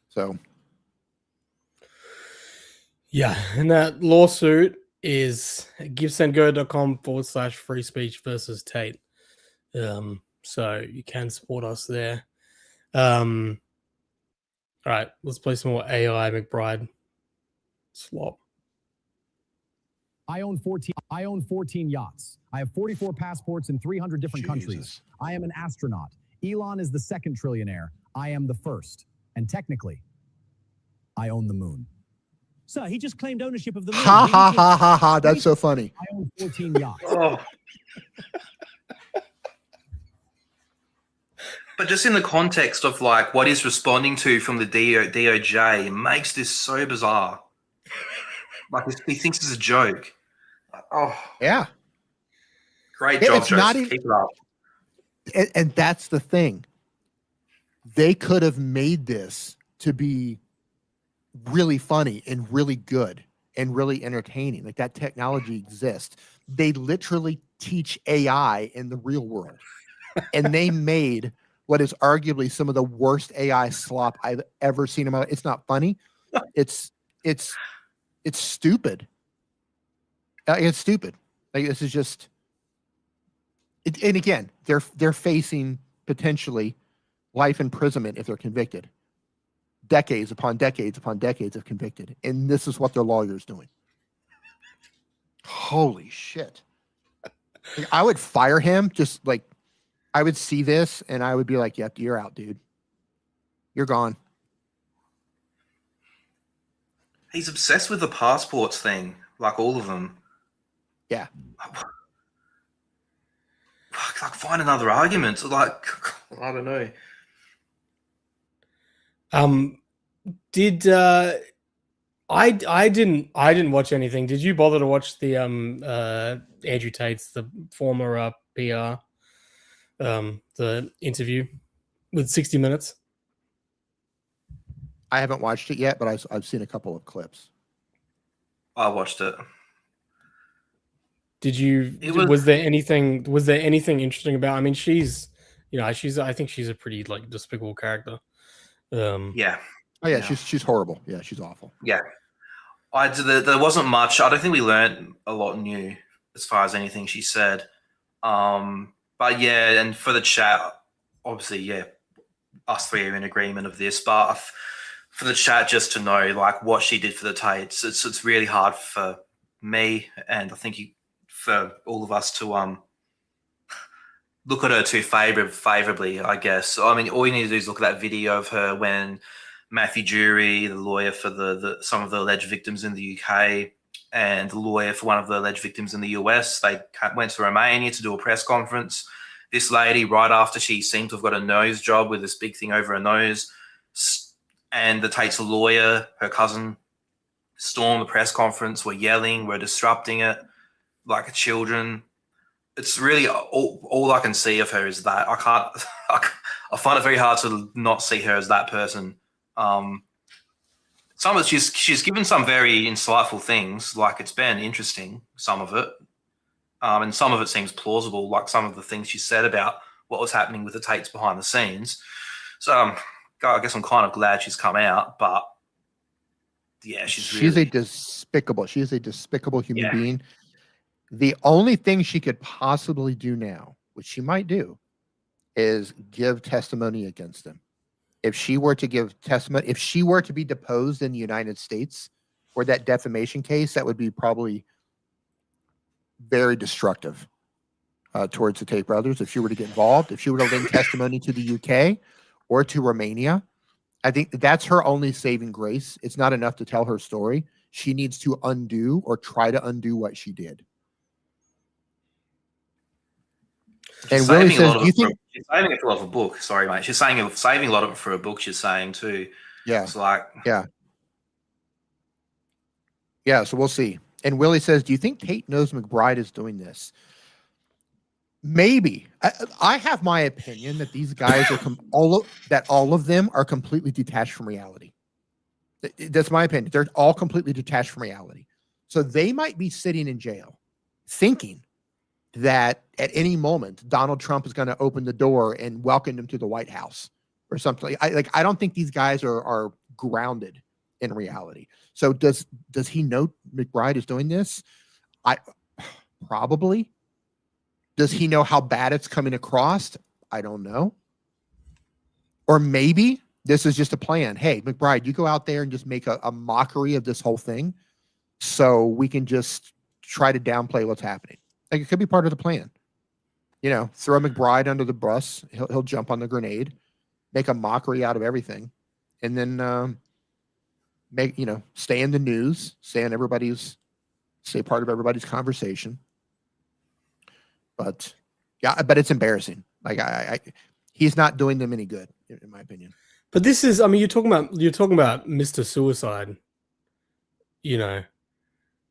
So, yeah, and that lawsuit is givesendgo.com/free speech versus Tate. So you can support us there. All right, let's play some more AI McBride slop. I own 14 yachts. I have 44 passports in 300 different countries. I am an astronaut. Elon is the second trillionaire. I am the first. And technically, I own the moon. Sir, he just claimed ownership of the moon. Ha ha ha ha ha. That's so funny. I own 14 yachts. But just in the context of like what he's responding to from the DOJ, it makes this so bizarre. Like he thinks it's a joke. Oh yeah, great job, Joseph. Keep it up. And that's the thing. They could have made this to be really funny and really good and really entertaining. Like that technology exists. They literally teach AI in the real world, and they made what is arguably some of the worst AI slop I've ever seen in my life. It's not funny. It's stupid. It's stupid. Like this is just. And again, they're facing potentially life imprisonment if they're convicted. Decades upon decades upon decades of convicted, and this is what their lawyer's doing. Holy shit! Like, I would fire him. Just like I would see this, and I would be like, "Yep, you're out, dude. You're gone." He's obsessed with the passports thing, like all of them. Yeah. Like find another argument. Like I don't know. I didn't watch anything. Did you bother to watch the Andrew Tate's, the former PR, the interview with 60 Minutes? I haven't watched it yet, but I've seen a couple of clips. I watched it. Did you? Was there anything interesting about? I mean, I think she's a pretty like despicable character. Yeah. Oh yeah, she's horrible. Yeah, she's awful. Yeah. There wasn't much. I don't think we learned a lot new as far as anything she said. But yeah, and for the chat, obviously, yeah, us three are in agreement of this. But for the chat, just to know like what she did for the Tates, it's really hard for me, and I think for all of us to look at her too favorably, I guess. I mean, all you need to do is look at that video of her when Matthew Jury, the lawyer for some of the alleged victims in the UK, and the lawyer for one of the alleged victims in the US, they went to Romania to do a press conference. This lady, right after she seemed to have got a nose job with this big thing over her nose, and the Tate's lawyer, her cousin, stormed the press conference, were yelling, were disrupting it like children. It's really all I can see of her is that. I find it very hard to not see her as that person. Some of she's given some very insightful things, like it's been interesting, some of it, and some of it seems plausible, like some of the things she said about what was happening with the Tates behind the scenes. So I guess I'm kind of glad she's come out, but yeah, she's a despicable human being. The only thing she could possibly do now, which she might do, is give testimony against him. If she were to give testimony, if she were to be deposed in the United States for that defamation case, that would be probably very destructive towards the Tate brothers. If she were to get involved, if she were to link testimony to the UK or to Romania, I think that's her only saving grace. It's not enough to tell her story. She needs to undo or try to undo what she did. And Willie Saving a says, lot of "Do you it for, think?" she's saving it for a book. Sorry, mate. She's saving a lot of it for a book. She's saying too. Yeah. It's like, Yeah. Yeah. So we'll see. And Willie says, "Do you think Tate knows McBride is doing this?" Maybe. I have my opinion that these guys are all of them are completely detached from reality. That's my opinion. They're all completely detached from reality. So they might be sitting in jail thinking that at any moment Donald Trump is going to open the door and welcome them to the White House or something. I don't think these guys are grounded in reality. So does he know McBride is doing this? Probably. Does he know how bad it's coming across? I don't know. Or maybe this is just a plan. Hey, McBride, you go out there and just make a mockery of this whole thing so we can just try to downplay what's happening. Like, it could be part of the plan. You know, throw McBride under the bus. He'll jump on the grenade, make a mockery out of everything, and then stay in the news, stay part of everybody's conversation. But yeah, but it's embarrassing. Like he's not doing them any good, in my opinion. But this is, I mean, you're talking about Mr. Suicide. You know,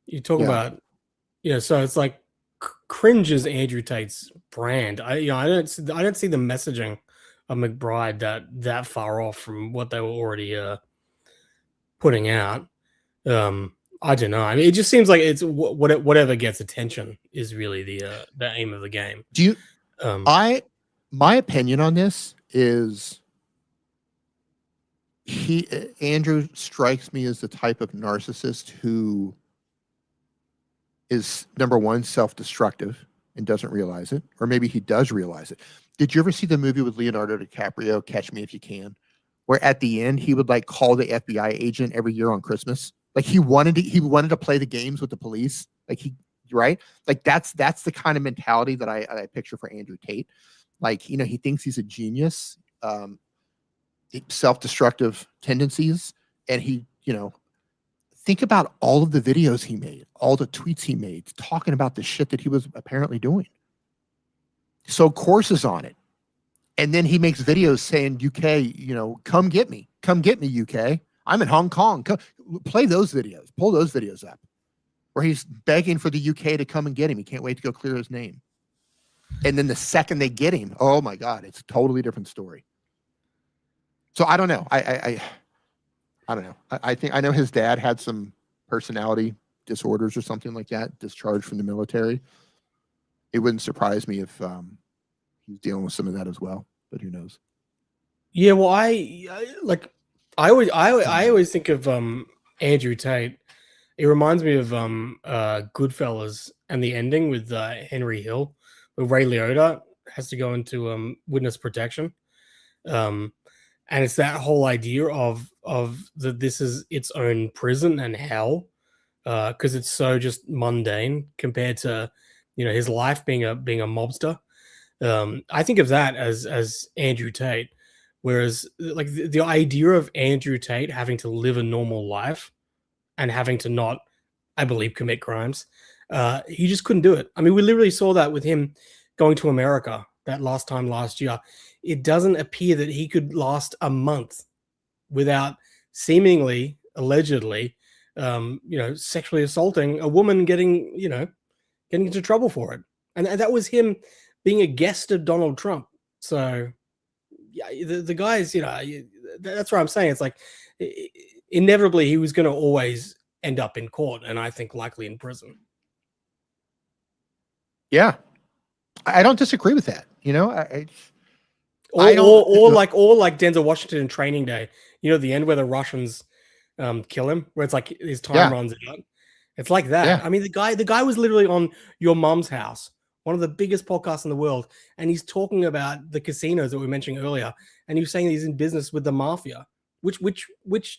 you're talking about, so it's like cringe is Andrew Tate's brand. I don't see the messaging of McBride that far off from what they were already putting out. I don't know. I mean, it just seems like it's whatever gets attention is really the aim of the game. Do you? My opinion on this is Andrew strikes me as the type of narcissist who is, number one, self-destructive and doesn't realize it, or maybe he does realize it. Did you ever see the movie with Leonardo DiCaprio, Catch Me If You Can, where at the end he would like call the FBI agent every year on Christmas? Like he wanted to play the games with the police. Right? Like that's the kind of mentality that I picture for Andrew Tate. Like, he thinks he's a genius, self-destructive tendencies. And he, think about all of the videos he made, all the tweets he made, talking about the shit that he was apparently doing. So courses on it. And then he makes videos saying, UK, come get me, UK. I'm in Hong Kong. Play those videos. Pull those videos up where he's begging for the UK to come and get him. He can't wait to go clear his name. And then the second they get him, oh my God, it's a totally different story. So I don't know. I don't know. I know his dad had some personality disorders or something like that, discharged from the military. It wouldn't surprise me if he's dealing with some of that as well, but who knows? Yeah, well, I always think of Andrew Tate. It reminds me of Goodfellas and the ending with Henry Hill, where Ray Liotta has to go into witness protection, and it's that whole idea of that this is its own prison and hell, because it's so just mundane compared to his life being a mobster. I think of that as Andrew Tate. Whereas, like the idea of Andrew Tate having to live a normal life and having to not, I believe, commit crimes, he just couldn't do it. I mean, we literally saw that with him going to America that last year. It doesn't appear that he could last a month without seemingly, allegedly, sexually assaulting a woman, getting into trouble for it. And that was him being a guest of Donald Trump. So, yeah, the guys, that's what I'm saying. It's like inevitably he was going to always end up in court, and I think likely in prison. Yeah, I don't disagree with that. Or like Denzel Washington in Training Day. The end where the Russians kill him, where it's like his time runs out. It's like that. Yeah. I mean, the guy was literally on Your Mom's House, one of the biggest podcasts in the world, and he's talking about the casinos that we mentioned earlier, and he was saying he's in business with the mafia, which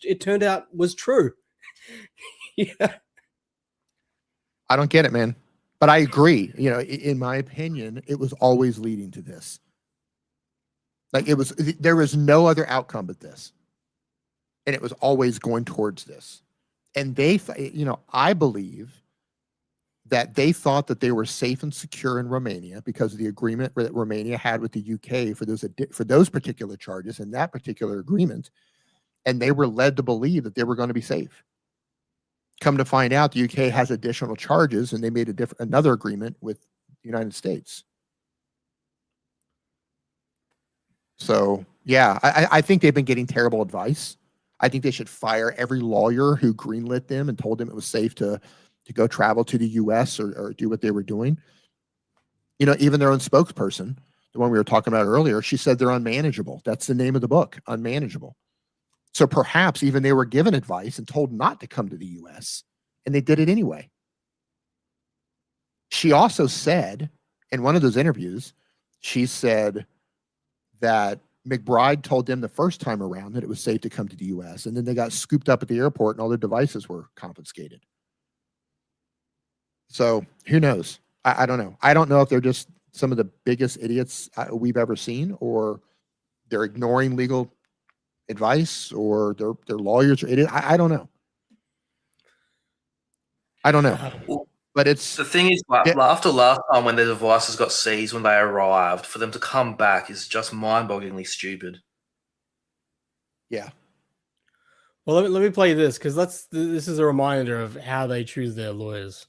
it turned out was true. Yeah, I don't get it, man, but I agree. In my opinion, it was always leading to this. Like there was no other outcome but this, and it was always going towards this. And I believe that they thought that they were safe and secure in Romania because of the agreement that Romania had with the UK for those particular charges and that particular agreement, and they were led to believe that they were going to be safe. Come to find out, the UK has additional charges, and they made another agreement with the United States. So, yeah, I think they've been getting terrible advice. I think they should fire every lawyer who greenlit them and told them it was safe to go travel to the U.S. or do what they were doing. You know, even their own spokesperson, the one we were talking about earlier, she said they're unmanageable. That's the name of the book, Unmanageable. So perhaps even they were given advice and told not to come to the U.S., and they did it anyway. She also said in one of those interviews, she said that McBride told them the first time around that it was safe to come to the U.S., and then they got scooped up at the airport and all their devices were confiscated. So who knows? I don't know. I don't know if they're just some of the biggest idiots we've ever seen, or they're ignoring legal advice, or their lawyers are idiots. I don't know. I don't know. But it's the thing is, like, after last time when the devices got seized when they arrived, for them to come back is just mind-bogglingly stupid. Yeah. Well, let me play this, because this is a reminder of how they choose their lawyers.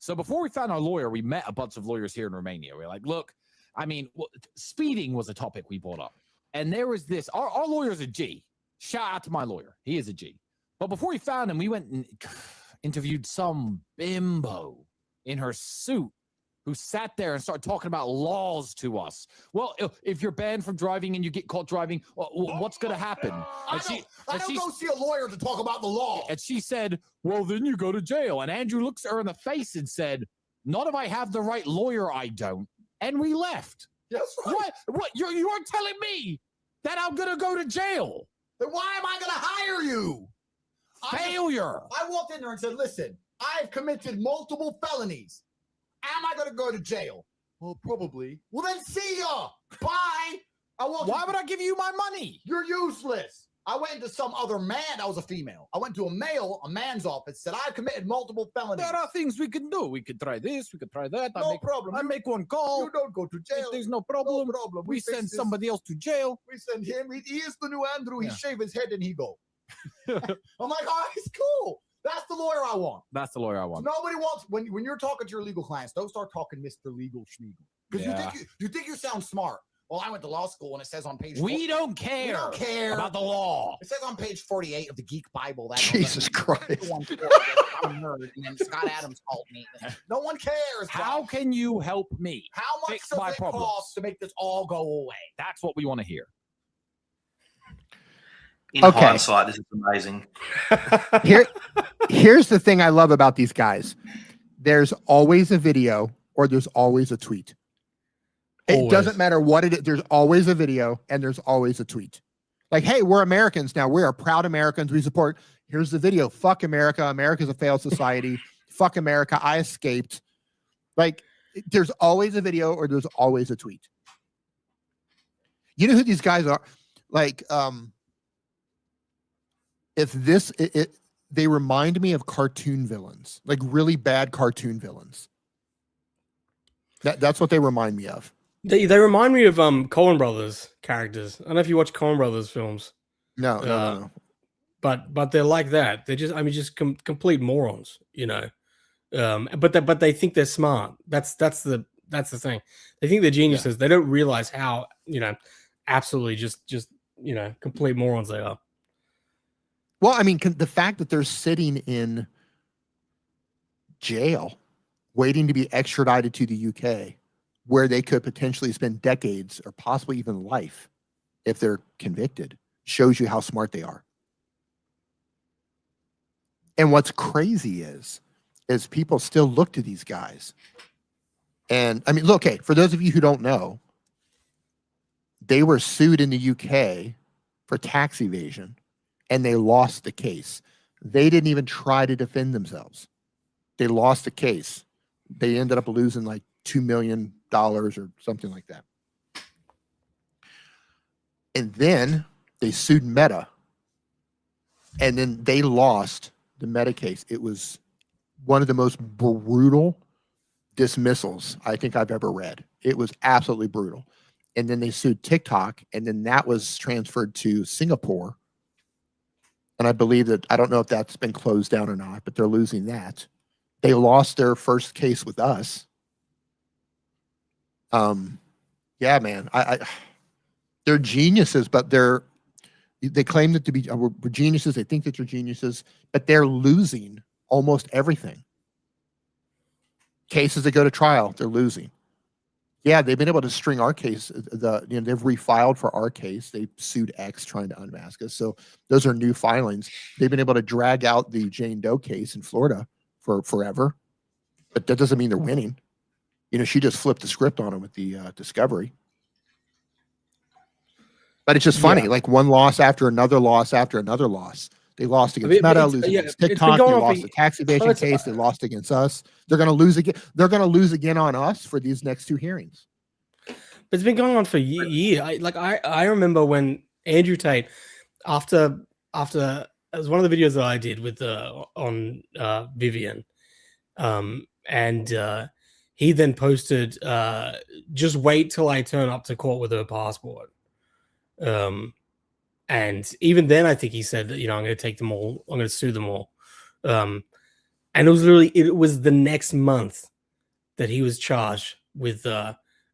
So before we found our lawyer, we met a bunch of lawyers here in Romania. We're like, look, I mean, speeding was a topic we brought up. And there was this, our lawyer's a G. Shout out to my lawyer. He is a G. But before we found him, we went and interviewed some bimbo in her suit who sat there and started talking about laws to us. Well, if you're banned from driving and you get caught driving, what's going to happen? I don't go see a lawyer to talk about the law. And she said, well, then you go to jail. And Andrew looks at her in the face and said, not if I have the right lawyer, I don't. And we left. Yes, right. What? You're telling me that I'm going to go to jail? Then why am I going to hire you? Failure. I walked in there and said, listen, I've committed multiple felonies. Am I going to go to jail? Well, probably. Well, then see ya. Bye. Why would I give you my money? You're useless. I went into some other man. I was a female. I went to a man's office, said, I've committed multiple felonies. There are things we can do. We could try this. We could try that. No problem. I make one call. You don't go to jail. There's no problem. No problem. We send somebody else to jail. We send him. He is the new Andrew. He shave his head and he go. I'm like, all right, it's cool. That's the lawyer I want. That's the lawyer I want. So nobody wants, when you're talking to your legal clients, don't start talking Mr. Legal Schmiegel. Because you think you sound smart. Well, I went to law school, and it says on page 40. We don't care about the law. It says on page 48 of the Geek Bible that Jesus Christ. I'm a nerd, and then Scott Adams called me. No one cares. How can you help me? How much does it cost to make this all go away? That's what we want to hear. In hindsight, this is amazing. Here's the thing I love about these guys. There's always a video or there's always a tweet. It doesn't matter what it is. There's always a video and there's always a tweet. Like, hey, we're Americans now. We are proud Americans. We support. Here's the video. Fuck America. America's a failed society. Fuck America. I escaped. Like, there's always a video or there's always a tweet. You know who these guys are? Like, they remind me of cartoon villains, like really bad cartoon villains. That's what they remind me of. They remind me of Coen Brothers characters. I don't know if you watch Coen Brothers films. No. But they're like that. They're just complete morons, you know. But they think they're smart. That's the thing. They think they're geniuses. Yeah. They don't realize how, you know, absolutely just you know, complete morons they are. Well, I mean, the fact that they're sitting in jail waiting to be extradited to the UK, where they could potentially spend decades or possibly even life if they're convicted, shows you how smart they are. And what's crazy is people still look to these guys. And I mean, look, okay, for those of you who don't know, they were sued in the UK for tax evasion and they lost the case. They didn't even try to defend themselves. They lost the case. They ended up losing like $2 million or something like that. And then they sued Meta. And then they lost the Meta case, it was one of the most brutal dismissals I think I've ever read. It was absolutely brutal. And then they sued TikTok, and then that was transferred to Singapore. And I believe that, I don't know if that's been closed down or not, but they're losing that. They lost their first case with us. Yeah, man, they're geniuses, but they claim that to be we're geniuses. They think that they're geniuses, but they're losing almost everything. Cases that go to trial, they're losing. Yeah, they've been able to string our case. They've refiled for our case. They sued X trying to unmask us. So those are new filings. They've been able to drag out the Jane Doe case in Florida for forever, but that doesn't mean they're winning. She just flipped the script on them with the discovery. But it's just funny, like one loss after another loss after another loss. They lost against Meta, losing against TikTok. They lost the tax evasion case. They lost against us. They're going to lose again. They're going to lose again on us for these next two hearings. But it's been going on for years. I remember when Andrew Tate, after it was one of the videos that I did with on Vivian, and he then posted, "Just wait till I turn up to court with her passport." And even then, I think he said that, I'm going to take them all. I'm going to sue them all. And it was the next month that he was charged with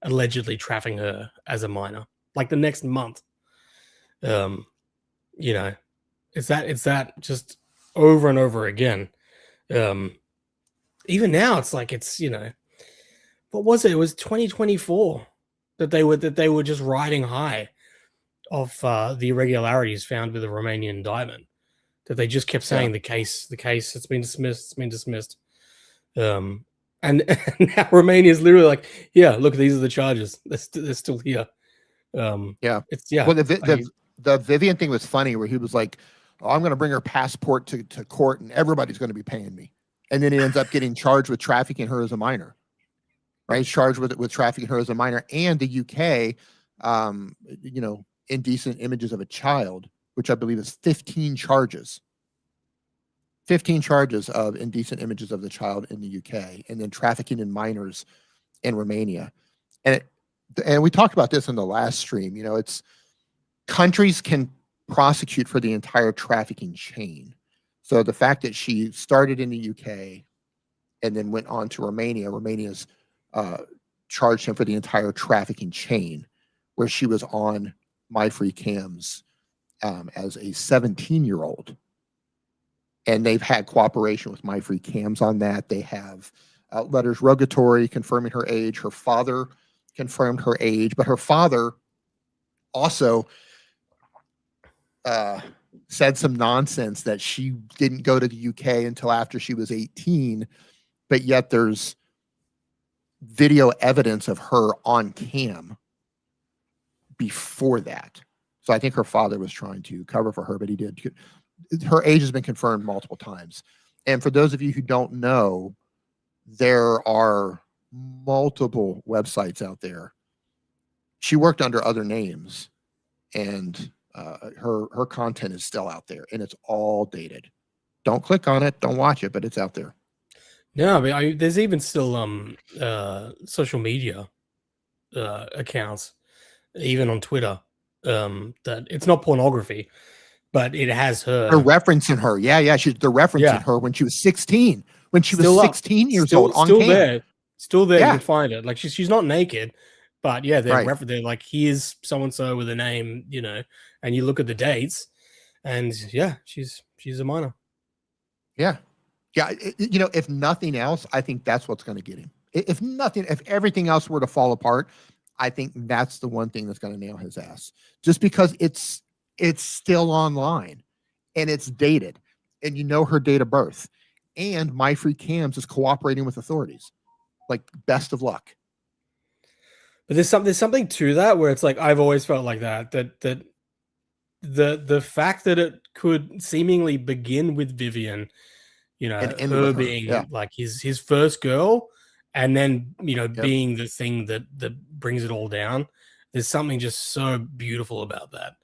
allegedly trafficking her as a minor. Like the next month. It's that just over and over again. Even now, it's like what was it? It was 2024 that they were just riding high of the irregularities found with the Romanian indictment, that they just kept saying the case, it's been dismissed. And now Romania is literally like, yeah, look, these are the charges. They're still here. Well, the Vivian thing was funny, where he was like, "Oh, I'm going to bring her passport to court, and everybody's going to be paying me." And then he ends up getting charged with trafficking her as a minor. Right? He's charged with trafficking her as a minor, and the UK, indecent images of a child, which I believe is 15 charges. 15 charges of indecent images of the child in the UK, and then trafficking in minors in Romania. And we talked about this in the last stream. It's countries can prosecute for the entire trafficking chain. So the fact that she started in the UK and then went on to Romania, Romania's charged him for the entire trafficking chain, where she was on My Free Cams as a 17-year-old. And they've had cooperation with My Free Cams on that. They have letters rogatory confirming her age. Her father confirmed her age, but her father also said some nonsense that she didn't go to the UK until after she was 18, but yet there's video evidence of her on cam before that. So I think her father was trying to cover for her, but he did. Her age has been confirmed multiple times. And for those of you who don't know, there are multiple websites out there. She worked under other names, and her content is still out there, and it's all dated. Don't click on it, don't watch it, but it's out there. No, but there's even still social media accounts, even on Twitter, that it's not pornography, but it has her. They're referencing her. Yeah. They're referencing her when she was 16. When she was 16 years old on still cam. there. Still there. You can find it. Like she's not naked, but yeah, they're like, here's so and so with a name, and you look at the dates, and yeah, she's a minor. Yeah. Yeah, if nothing else, I think that's what's going to get him. If everything else were to fall apart, I think that's the one thing that's going to nail his ass. Just because it's still online, and it's dated, and her date of birth, and My Free Cams is cooperating with authorities. Like, best of luck. But there's something to that, where it's like, I've always felt like that the fact that it could seemingly begin with Vivian, her being like his first girl, and then being the thing that brings it all down. There's something just so beautiful about that.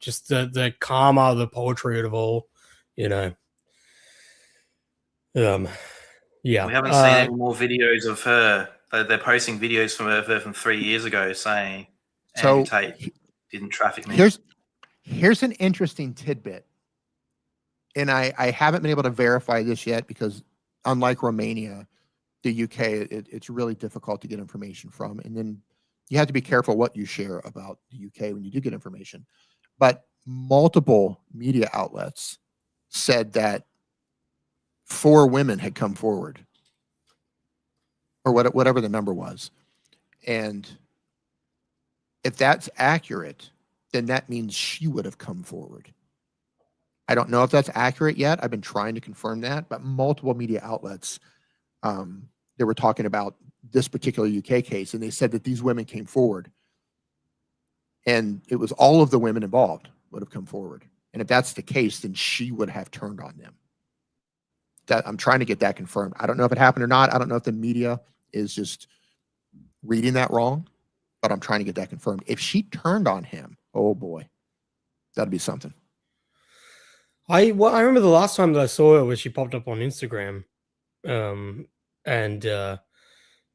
Just the karma, the poetry of it all, Yeah. We haven't seen any more videos of her. They're posting videos from her from 3 years ago saying Andrew So Tate didn't traffic me. Here's an interesting tidbit. And I haven't been able to verify this yet because unlike Romania, the UK, it's really difficult to get information from. And then you have to be careful what you share about the UK when you do get information. But multiple media outlets said that 4 women had come forward, or whatever the number was. And if that's accurate, then that means she would have come forward. I don't know if that's accurate yet. I've been trying to confirm that, but multiple media outlets, they were talking about this particular UK case, and they said that these women came forward, and it was all of the women involved would have come forward. And if that's the case, then she would have turned on them. That I'm trying to get that confirmed. I don't know if it happened or not. I don't know if the media is just reading that wrong, but I'm trying to get that confirmed. If she turned on him, oh boy, that'd be something. I remember the last time that I saw her was she popped up on Instagram, and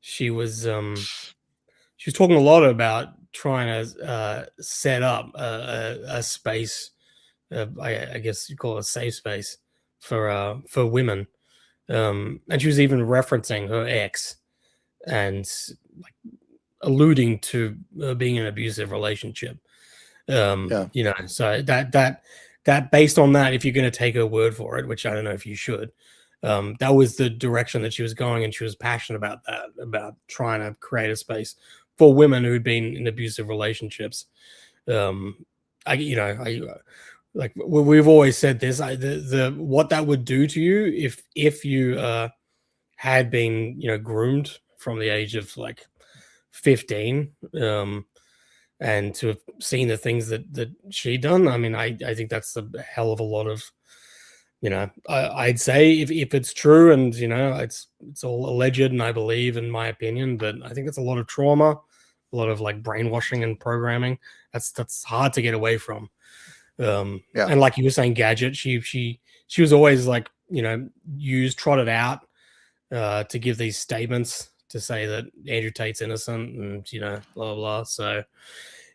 she was talking a lot about trying to set up a space, I guess you call it a safe space for women, and she was even referencing her ex and like alluding to being in an abusive relationship. You know, so that based on that, if you're going to take her word for it, which I don't know if you should, that was the direction that she was going, and she was passionate about that, about trying to create a space for women who'd been in abusive relationships. Like we've always said this, the what that would do to you if you had been, you know, groomed from the age of like 15, and to have seen the things that she done. I mean, I think that's a hell of a lot of, you know, I'd say if it's true, and you know, it's all alleged, and I believe, in my opinion, but I think it's a lot of trauma, a lot of like brainwashing and programming. That's hard to get away from. And like you were saying, Gadget, she was always like, you know, trotted out to give these statements to say that Andrew Tate's innocent, and you know, blah blah blah. So,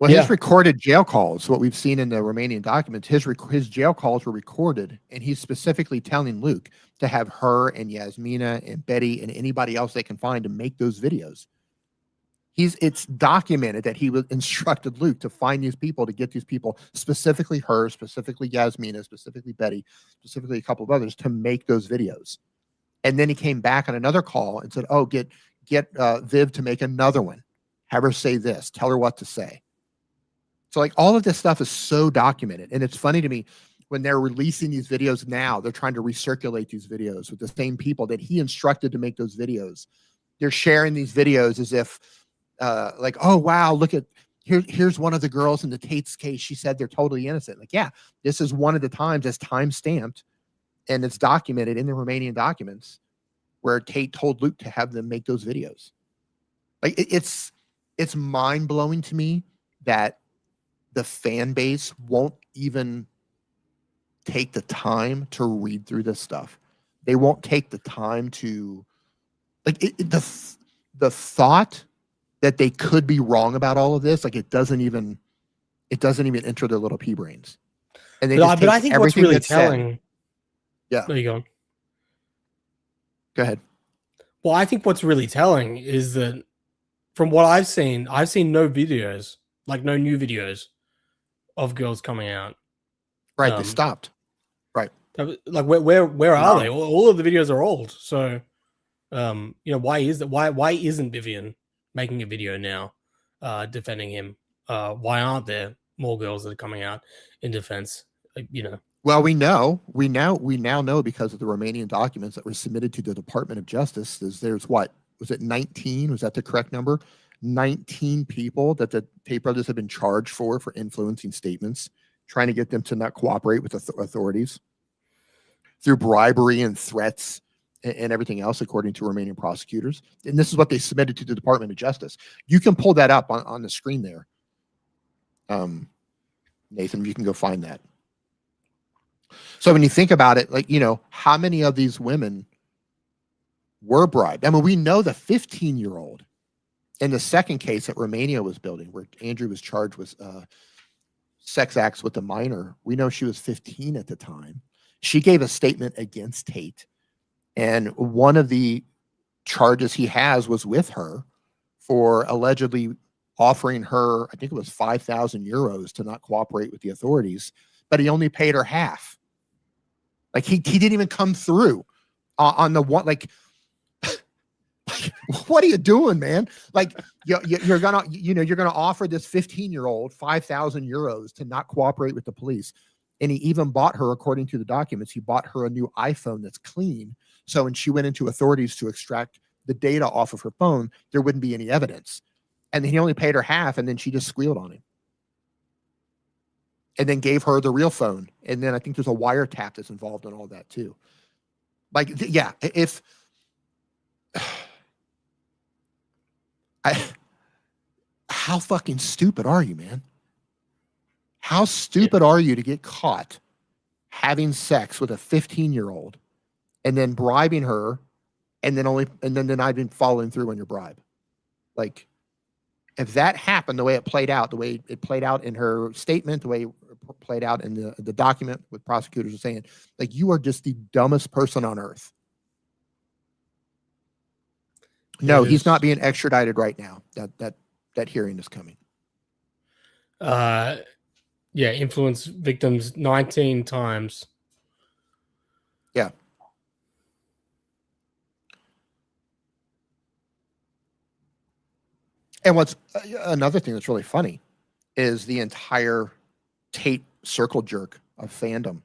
well, his recorded jail calls, what we've seen in the Romanian documents, his jail calls were recorded, and he's specifically telling Luke to have her and Yasmina and Betty and anybody else they can find to make those videos. It's documented that he was instructed Luke to find these people, to get these people, specifically her, specifically Yasmina, specifically Betty, specifically a couple of others, to make those videos. And then he came back on another call and said, "Oh, get Viv to make another one. Have her say this. Tell her what to say." So like all of this stuff is so documented. And it's funny to me when they're releasing these videos now, they're trying to recirculate these videos with the same people that he instructed to make those videos. They're sharing these videos as if like, "Oh, wow, look at here's one of the girls in the Tate's case. She said they're totally innocent." Like, yeah, this is one of the times that's time stamped, and it's documented in the Romanian documents where Tate told Luke to have them make those videos. Like it's mind blowing to me that the fan base won't even take the time to read through this stuff. They won't take the time to like the thought that they could be wrong about all of this. Like it doesn't even enter their little pea brains. And they but I think what's really telling. Yeah. There you go. Go ahead. Well, I think what's really telling is that from what I've seen no videos, like no new videos of girls coming out. Right. They stopped. Right. Like where are they? All of the videos are old. So, you know, why isn't Vivian making a video now defending him? Why aren't there more girls that are coming out in defense? You know. Well, we now know because of the Romanian documents that were submitted to the Department of Justice. There's what was it 19? Was that the correct number? 19 people that the Tate brothers have been charged for influencing statements, trying to get them to not cooperate with the authorities through bribery and threats and everything else, according to Romanian prosecutors. And this is what they submitted to the Department of Justice. You can pull that up on the screen there. Nathan, you can go find that. So when you think about it, like, you know, how many of these women were bribed. I mean, we know the 15-year-old in the second case that Romania was building, where Andrew was charged with sex acts with a minor. We know she was 15 at the time. She gave a statement against Tate, and one of the charges he has was with her for allegedly offering her, I think it was 5,000 euros to not cooperate with the authorities, but he only paid her half. Like he didn't even come through on the one, like, what are you doing, man? Like you're gonna offer this 15-year-old 5,000 euros to not cooperate with the police. And he even bought her, according to the documents, he bought her a new iPhone that's clean. So when she went into authorities to extract the data off of her phone, there wouldn't be any evidence. And then he only paid her half, and then she just squealed on him. And then gave her the real phone. And then I think there's a wiretap that's involved in all that too. Like, yeah, if how fucking stupid are you, man? How stupid are you to get caught having sex with a 15-year-old and then bribing her and then denying following through on your bribe? Like, if that happened the way it played out in her statement, the way it played out in the document with prosecutors are saying, like, you are just the dumbest person on earth. No, he's not being extradited right now. That hearing is coming. Yeah, influence victims 19 times. Yeah. And what's another thing that's really funny is the entire Tate circle jerk of fandom.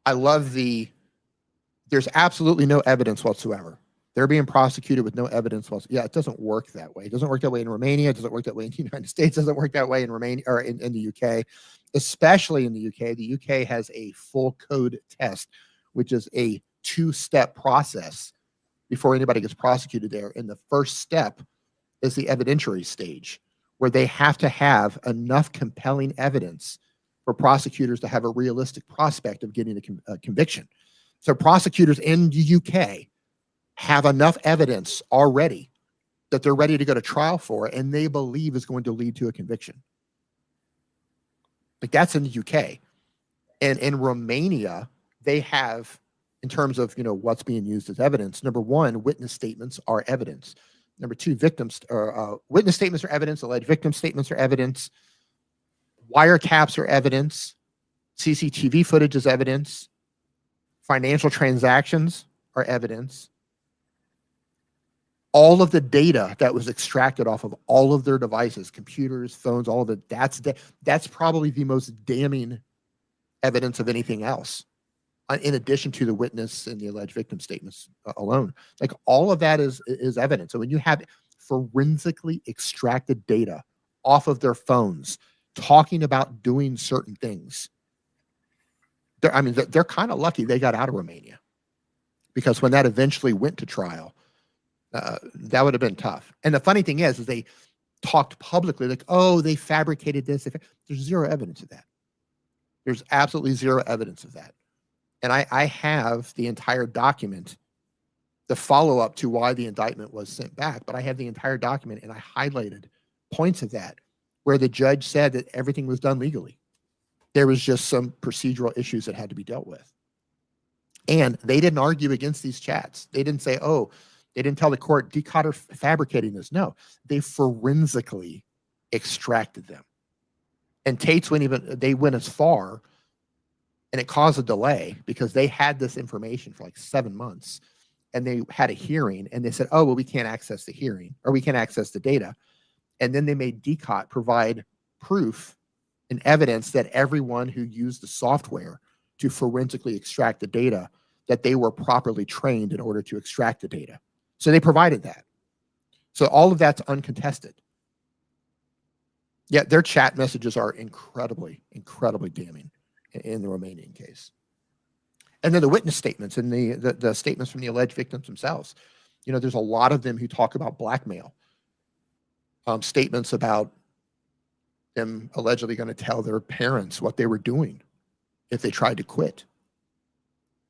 I love there's absolutely no evidence whatsoever. They're being prosecuted with no evidence whatsoever. Yeah, it doesn't work that way. It doesn't work that way in Romania. It doesn't work that way in the United States. It doesn't work that way in Romania or in the UK, especially in the UK. The UK has a full code test, which is a 2-step process before anybody gets prosecuted there. And the first step is the evidentiary stage, where they have to have enough compelling evidence for prosecutors to have a realistic prospect of getting a conviction. So prosecutors in the UK have enough evidence already that they're ready to go to trial for, and they believe is going to lead to a conviction. Like, that's in the UK. And in Romania, they have, in terms of, what's being used as evidence, number one, witness statements are evidence. Number two, witness statements are evidence. Alleged victim statements are evidence. Wiretaps are evidence. CCTV footage is evidence. Financial transactions are evidence. All of the data that was extracted off of all of their devices, computers, phones, all of it, that's probably the most damning evidence of anything else, in addition to the witness and the alleged victim statements alone. Like, all of that is evidence. So when you have forensically extracted data off of their phones, talking about doing certain things, they're kind of lucky they got out of Romania, because when that eventually went to trial, that would have been tough. And the funny thing is they talked publicly like, oh, they fabricated this. There's zero evidence of that. There's absolutely zero evidence of that. And I have the entire document, the follow-up to why the indictment was sent back, but I have the entire document, and I highlighted points of that where the judge said that everything was done legally. There was just some procedural issues that had to be dealt with. And they didn't argue against these chats. They didn't say, oh, they didn't tell the court, Decotter fabricating this. No, they forensically extracted them. And Tate's they went as far, and it caused a delay because they had this information for like 7 months, and they had a hearing, and they said, oh, well, we can't access the hearing, or we can't access the data. And then they made DCOT provide proof and evidence that everyone who used the software to forensically extract the data, that they were properly trained in order to extract the data. So they provided that. So all of that's uncontested. Yet their chat messages are incredibly, incredibly damning in the Romanian case. And then the witness statements and the statements from the alleged victims themselves. There's a lot of them who talk about blackmail. Statements about them allegedly going to tell their parents what they were doing if they tried to quit.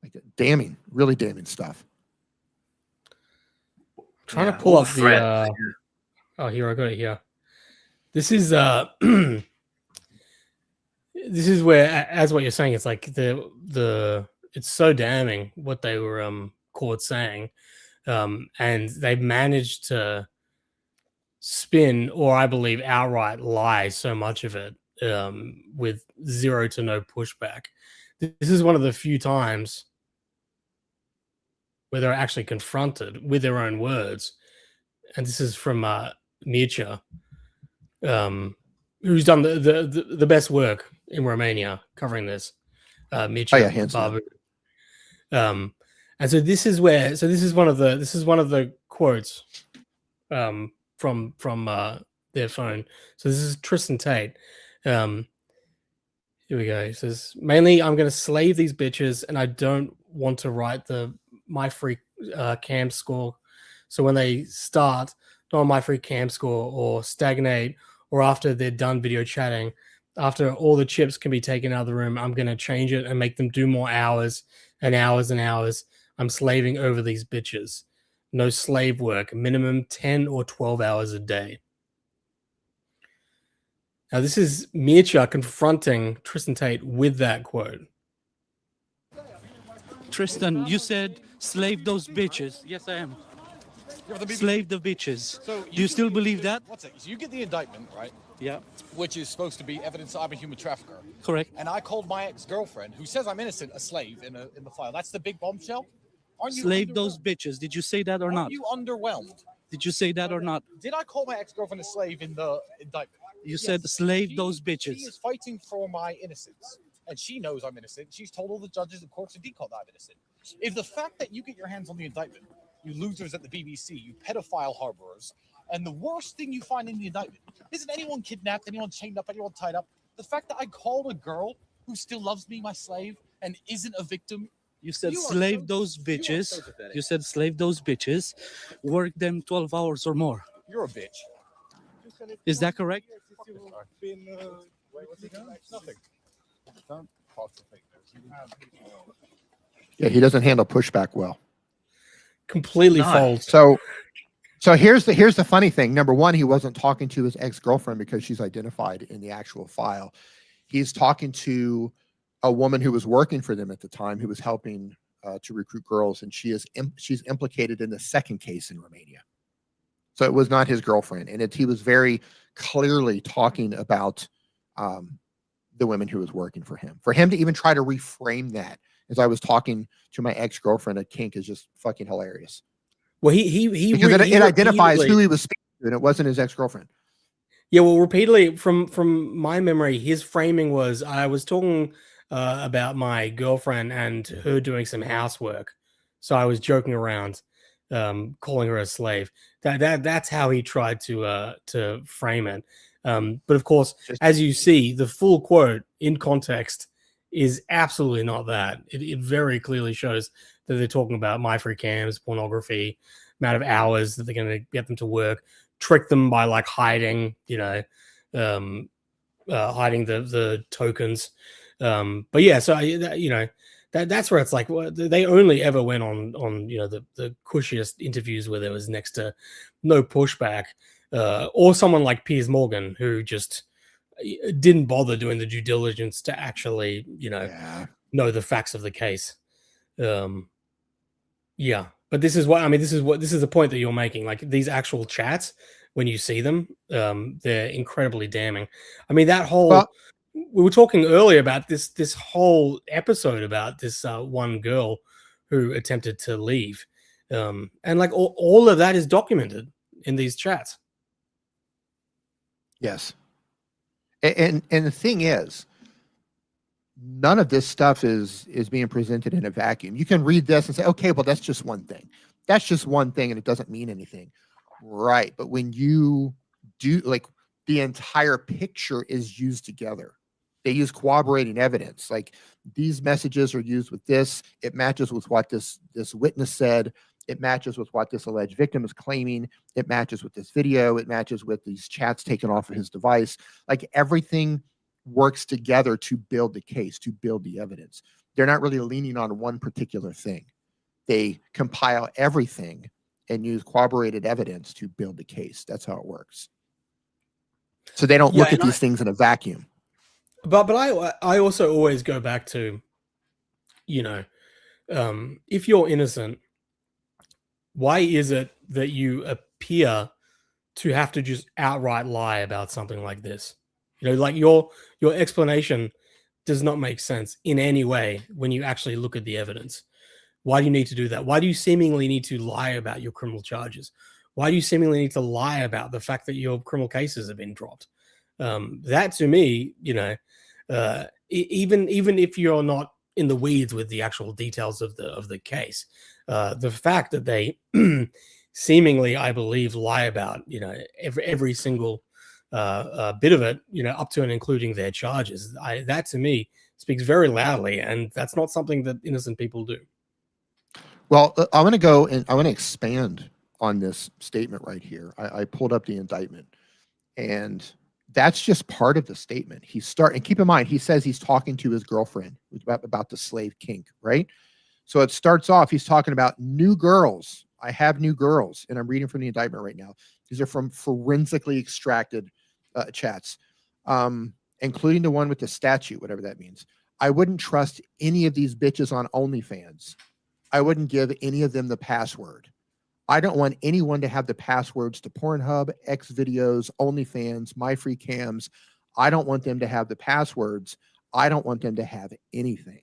Like, damning, really damning stuff. trying Yeah, to pull all up the threats. oh, here, I got it here. This is this is where, as what you're saying, it's like it's so damning what they were caught saying, and they managed to spin, or I believe outright lie, so much of it with zero to no pushback. This is one of the few times where they're actually confronted with their own words, and this is from Mircea, who's done the best work in Romania covering this. Mircea Barbu. And so this is where, this is one of the quotes from their phone. So this is Tristan Tate. Here we go. He says, mainly I'm going to slave these bitches, and I don't want to write the my free cam score. So when they start on my free cam score or stagnate, or after they're done video chatting, after all the chips can be taken out of the room, I'm going to change it and make them do more hours and hours and hours. I'm slaving over these bitches. No slave work, minimum 10 or 12 hours a day. Now, this is Mircea confronting Tristan Tate with that quote. Tristan, you said slave those bitches. Yes, I am. Slave the bitches. So do you still believe that? What's it? So you get the indictment, right? Yeah. Which is supposed to be evidence that I'm a human trafficker. Correct. And I called my ex-girlfriend, who says I'm innocent, a slave in the file. That's the big bombshell. Aren't you slave those bitches? Did you say that or not? Are you underwhelmed? Did you say that or not? Did I call my ex-girlfriend a slave in the indictment? You said slave those bitches. She is fighting for my innocence, and she knows I'm innocent. She's told all the judges and courts and decode that I'm innocent. If the fact that you get your hands on the indictment, you losers at the BBC, you pedophile harborers, and the worst thing you find in the indictment isn't anyone kidnapped, anyone chained up, anyone tied up. The fact that I called a girl who still loves me, my slave, and isn't a victim. You said slave those bitches. You said slave those bitches. Work them 12 hours or more. You're a bitch. Is that correct? Nothing. Yeah, he doesn't handle pushback well. Completely false. So here's the funny thing. Number one, he wasn't talking to his ex-girlfriend because she's identified in the actual file. He's talking to a woman who was working for them at the time, who was helping to recruit girls, and she's implicated in the second case in Romania. So it was not his girlfriend, and he was very clearly talking about the women who was working for him. For him to even try to reframe that, as I was talking to my ex-girlfriend at kink, is just fucking hilarious. Well, he because it identifies who he was speaking to, and it wasn't his ex-girlfriend. Yeah, well, repeatedly from my memory, his framing was, I was talking about my girlfriend and her doing some housework, so I was joking around, calling her a slave. That's how he tried to frame it. But of course, as you see, the full quote in context is absolutely not that. It very clearly shows that they're talking about my free cams, pornography, amount of hours that they're going to get them to work, trick them by like hiding, hiding the tokens. But yeah, so that's where it's like, well, they only ever went on the cushiest interviews where there was next to no pushback, or someone like Piers Morgan who just didn't bother doing the due diligence to actually know the facts of the case. Yeah, but this is the point that you're making. Like these actual chats, when you see them, they're incredibly damning. I mean, that whole we were talking earlier about this whole episode about this one girl who attempted to leave, and like all of that is documented in these chats. Yes, and the thing is, none of this stuff is being presented in a vacuum. You can read this and say, okay, well, that's just one thing. That's just one thing, and it doesn't mean anything. Right. But when you do, like, the entire picture is used together. They use corroborating evidence. Like, these messages are used with this. It matches with what this witness said. It matches with what this alleged victim is claiming. It matches with this video. It matches with these chats taken off of his device. Like, everything works together to build the case, to build the evidence. They're not really leaning on one particular thing. They compile everything and use corroborated evidence to build the case. That's how it works. So they don't Yeah, look at and these things in a vacuum. But I also always go back to, if you're innocent, why is it that you appear to have to just outright lie about something like this? Like your explanation does not make sense in any way when you actually look at the evidence. Why do you need to do that? Why do you seemingly need to lie about your criminal charges? Why do you seemingly need to lie about the fact that your criminal cases have been dropped? That to me, even if you're not in the weeds with the actual details of the case, the fact that they seemingly, I believe, lie about every single bit of it, up to and including their charges, that to me speaks very loudly, and that's not something that innocent people do. Well, I want to go and I want to expand on this statement right here. I pulled up the indictment, and that's just part of the statement. And keep in mind, he says he's talking to his girlfriend about the slave kink, right? So it starts off, he's talking about new girls. I have new girls, and I'm reading from the indictment right now. These are from forensically extracted chats, including the one with the statute, whatever that means. I wouldn't trust any of these bitches on OnlyFans. I wouldn't give any of them the password. I don't want anyone to have the passwords to Pornhub, Xvideos, OnlyFans, MyFreeCams. I don't want them to have the passwords. I don't want them to have anything.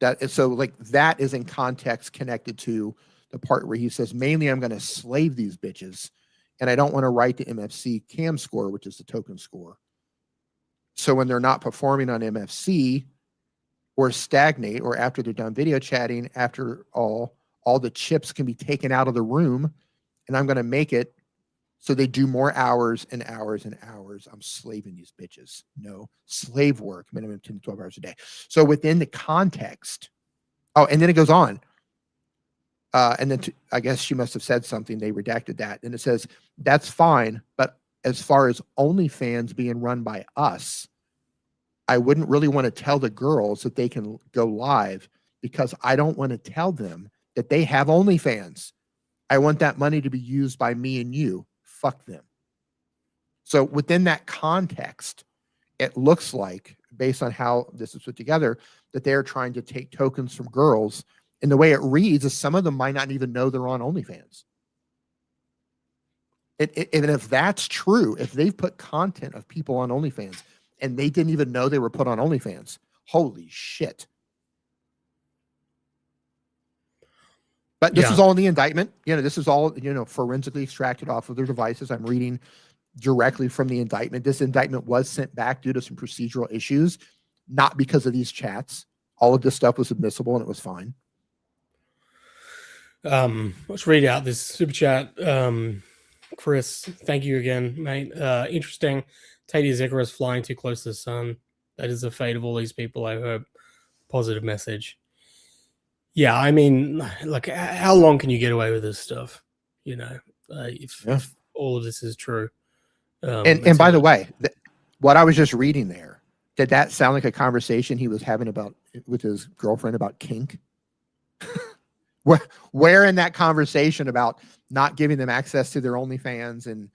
That is in context connected to the part where he says, mainly I'm going to slave these bitches, and I don't want to write the MFC cam score, which is the token score. So when they're not performing on MFC or stagnate, or after they're done video chatting, after all the chips can be taken out of the room, and I'm going to make it so they do more hours and hours and hours. I'm slaving these bitches. No, slave work, minimum 10 to 12 hours a day. So within the context, and then it goes on. And then I guess she must have said something. They redacted that. And it says, that's fine. But as far as OnlyFans being run by us, I wouldn't really want to tell the girls that they can go live, because I don't want to tell them that they have OnlyFans. I want that money to be used by me and you. Fuck them. So within that context, it looks like, based on how this is put together, that they're trying to take tokens from girls. And the way it reads is some of them might not even know they're on OnlyFans. And if that's true, if they've put content of people on OnlyFans and they didn't even know they were put on OnlyFans, holy shit. But this is all in the indictment. This is all, forensically extracted off of their devices. I'm reading directly from the indictment. This indictment was sent back due to some procedural issues, not because of these chats. All of this stuff was admissible and it was fine. Let's read out this super chat. Chris, thank you again, mate. Interesting. Tate Icarus flying too close to the sun. That is the fate of all these people, I hope. Positive message. Yeah, I mean, like, how long can you get away with this stuff? If all of this is true. And by the way, what I was just reading there, did that sound like a conversation he was having with his girlfriend about kink? Where in that conversation about not giving them access to their OnlyFans and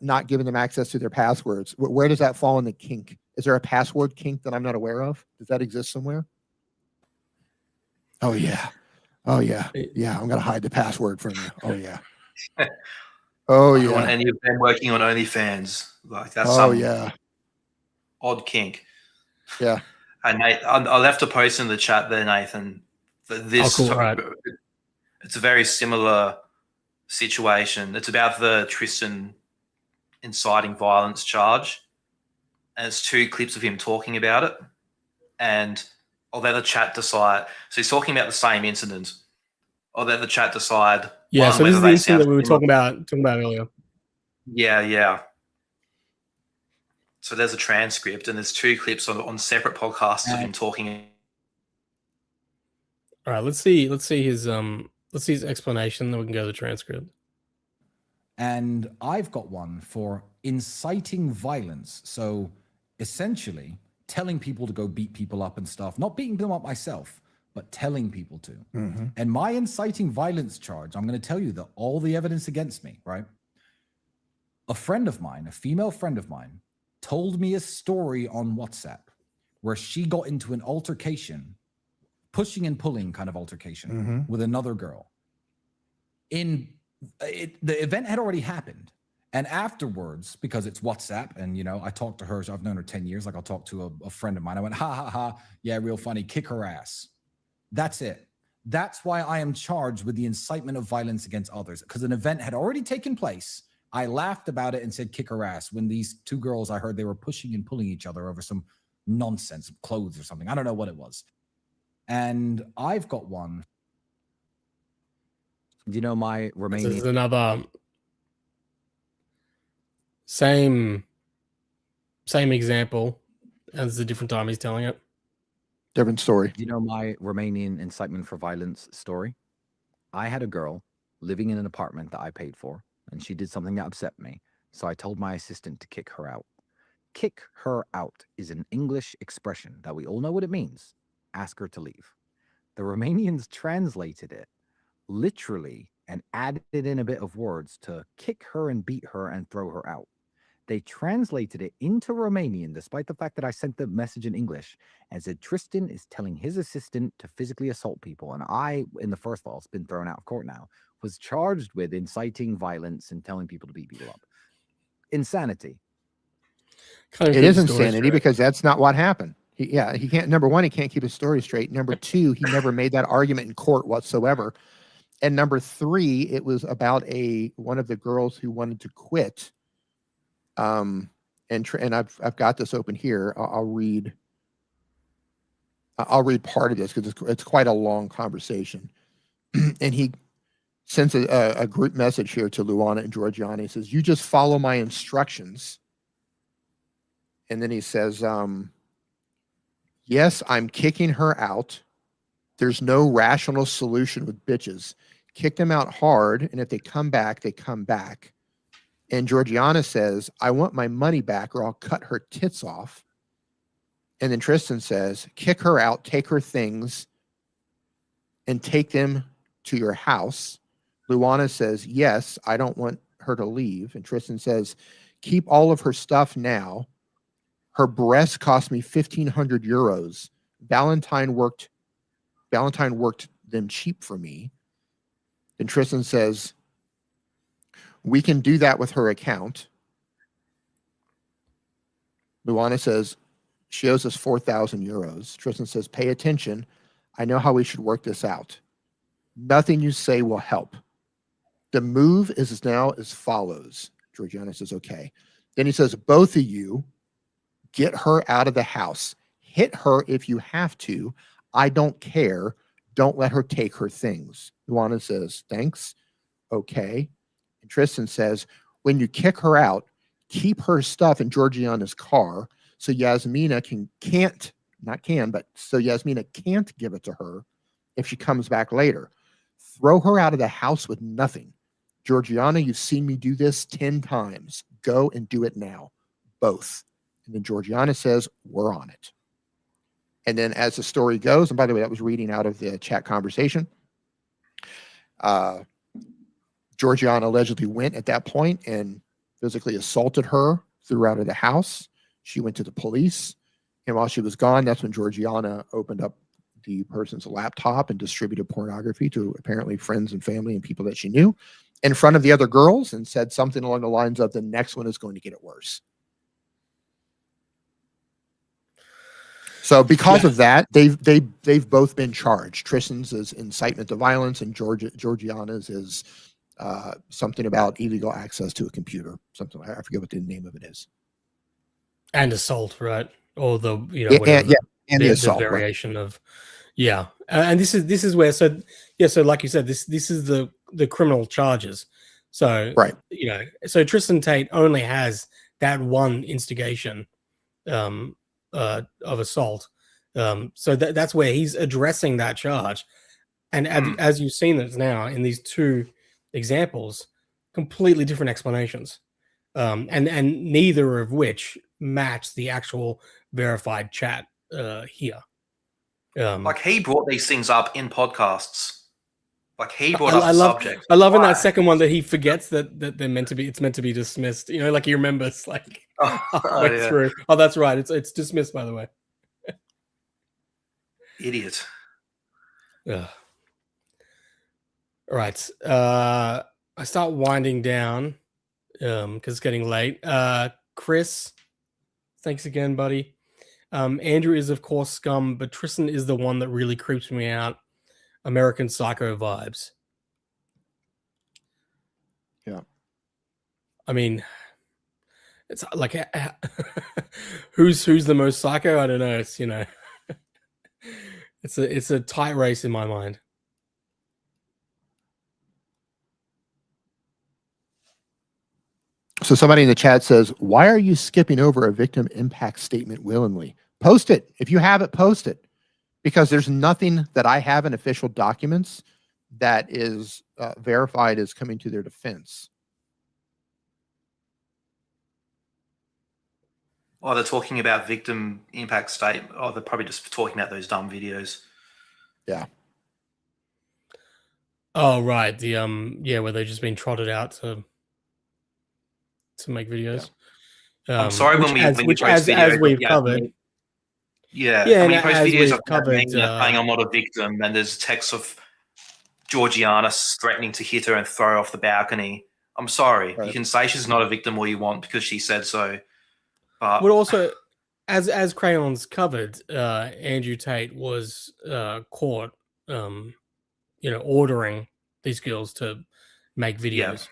not giving them access to their passwords, where does that fall in the kink? Is there a password kink that I'm not aware of? Does that exist somewhere? Oh yeah. I'm gonna hide the password from you. Oh yeah. Oh yeah. And you've been working on OnlyFans, like that's odd kink. Yeah. And Nate, I left a post in the chat there, Nathan. This it's a very similar situation. It's about the Tristan inciting violence charge, and it's 2 clips of him talking about it. And I'll let the chat decide. So he's talking about the same incident. I'll let the chat decide. Yeah, so this is the incident that we were talking about earlier. Yeah. So there's a transcript, and there's 2 clips on separate podcasts of him talking. All right, let's see his explanation, then we can go to the transcript. And I've got one for inciting violence. So essentially telling people to go beat people up and stuff, not beating them up myself, but telling people to. Mm-hmm. And my inciting violence charge, I'm going to tell you that all the evidence against me, right? A friend of mine, a female friend of mine, told me a story on WhatsApp where she got into an altercation, pushing and pulling kind of altercation with another girl. The event had already happened. And afterwards, because it's WhatsApp, and I talked to her, so I've known her 10 years, like I'll talk to a friend of mine. I went, ha ha ha, yeah, real funny, kick her ass. That's it. That's why I am charged with the incitement of violence against others, because an event had already taken place. I laughed about it and said, kick her ass, when these two girls, I heard they were pushing and pulling each other over some nonsense, clothes or something. I don't know what it was. And I've got one. Do you know my Romanian? This is another same example, and it's a different time he's telling it. Different story. Do you know my Romanian incitement for violence story? I had a girl living in an apartment that I paid for, and she did something that upset me. So I told my assistant to kick her out. Kick her out is an English expression that we all know what it means. Ask her to leave. The Romanians translated it literally and added in a bit of words to kick her and beat her and throw her out. They translated it into Romanian, despite the fact that I sent the message in English, and said Tristan is telling his assistant to physically assault people. And I, in the first fall, it's been thrown out of court now, was charged with inciting violence and telling people to beat people up. Insanity. It is insanity because that's not what happened. He can't. Number one, he can't keep his story straight. Number two, he never made that argument in court whatsoever. And number three, it was about one of the girls who wanted to quit. And I've got this open here. I'll read part of this because it's quite a long conversation. And he sends a group message here to Luana and Georgiana. He says, "You just follow my instructions." And then he says, "Yes, I'm kicking her out. There's no rational solution with bitches. Kick them out hard, and if they come back, they come back." And Georgiana says, "I want my money back or I'll cut her tits off." And then Tristan says, "Kick her out, take her things, and take them to your house." Luana says, "Yes, I don't want her to leave." And Tristan says, "Keep all of her stuff now. Her breast cost me 1,500 euros. Valentine worked them cheap for me." And Tristan says, "We can do that with her account." Luana says, "She owes us 4,000 euros. Tristan says, "Pay attention. I know how we should work this out. Nothing you say will help. The move is now as follows." Georgiana says, "Okay." Then he says, "Both of you get her out of the house. Hit her if you have to. I don't care. Don't let her take her things." Luana says, "Thanks. Okay." And Tristan says, "When you kick her out, keep her stuff in Georgiana's car so Yasmina Yasmina can't give it to her if she comes back later. Throw her out of the house with nothing. Georgiana, you've seen me do this 10 times. Go and do it now. Both." And then Georgiana says, "We're on it." And then as the story goes, and by the way, that was reading out of the chat conversation, Georgiana allegedly went at that point and physically assaulted her, threw her out of the house. She went to the police. And while she was gone, that's when Georgiana opened up the person's laptop and distributed pornography to apparently friends and family and people that she knew in front of the other girls and said something along the lines of, "The next one is going to get it worse." So because of that, they've both been charged. Tristan's is incitement to violence, and Georgiana's is something about illegal access to a computer. Something I forget what the name of it is. And assault, right? Or the and the assault variation of and this is where so like you said, this is the criminal charges. So right, so Tristan Tate only has that one instigation of assault. So that's where he's addressing that charge. And as you've seen it now in these two examples, completely different explanations. And neither of which match the actual verified chat here. Like he brought these things up in podcasts. Like he brought I, up I the love, subject. I love in Why? that second one that he forgets that they're meant to be. It's meant to be dismissed. You know, like he remembers like halfway yeah. through. Oh, that's right. It's dismissed, by the way. Idiot. Ugh. All right. I start winding down because it's getting late. Chris, thanks again, buddy. Andrew is of course scum, but Tristan is the one that really creeps me out. American Psycho vibes. Yeah. I mean, it's like who's the most psycho? I don't know. It's it's a tight race in my mind. So somebody in the chat says, "Why are you skipping over a victim impact statement willingly? Post it. If you have it, post it, because there's nothing that I have in official documents that is verified as coming to their defense." Oh, they're talking about victim impact statement. Oh, they're probably just talking about those dumb videos. Yeah. Oh, right. The where they've just been trotted out to make videos. Yeah. I'm sorry when we post videos, as we've covered. Yeah, Yeah, when you and post as videos we've of covered, saying I'm not a victim, and there's texts of Georgiana threatening to hit her and throw her off the balcony. I'm sorry. Right. You can say she's not a victim all you want because she said so. But also, as Crayons covered, Andrew Tate was caught, ordering these girls to make videos,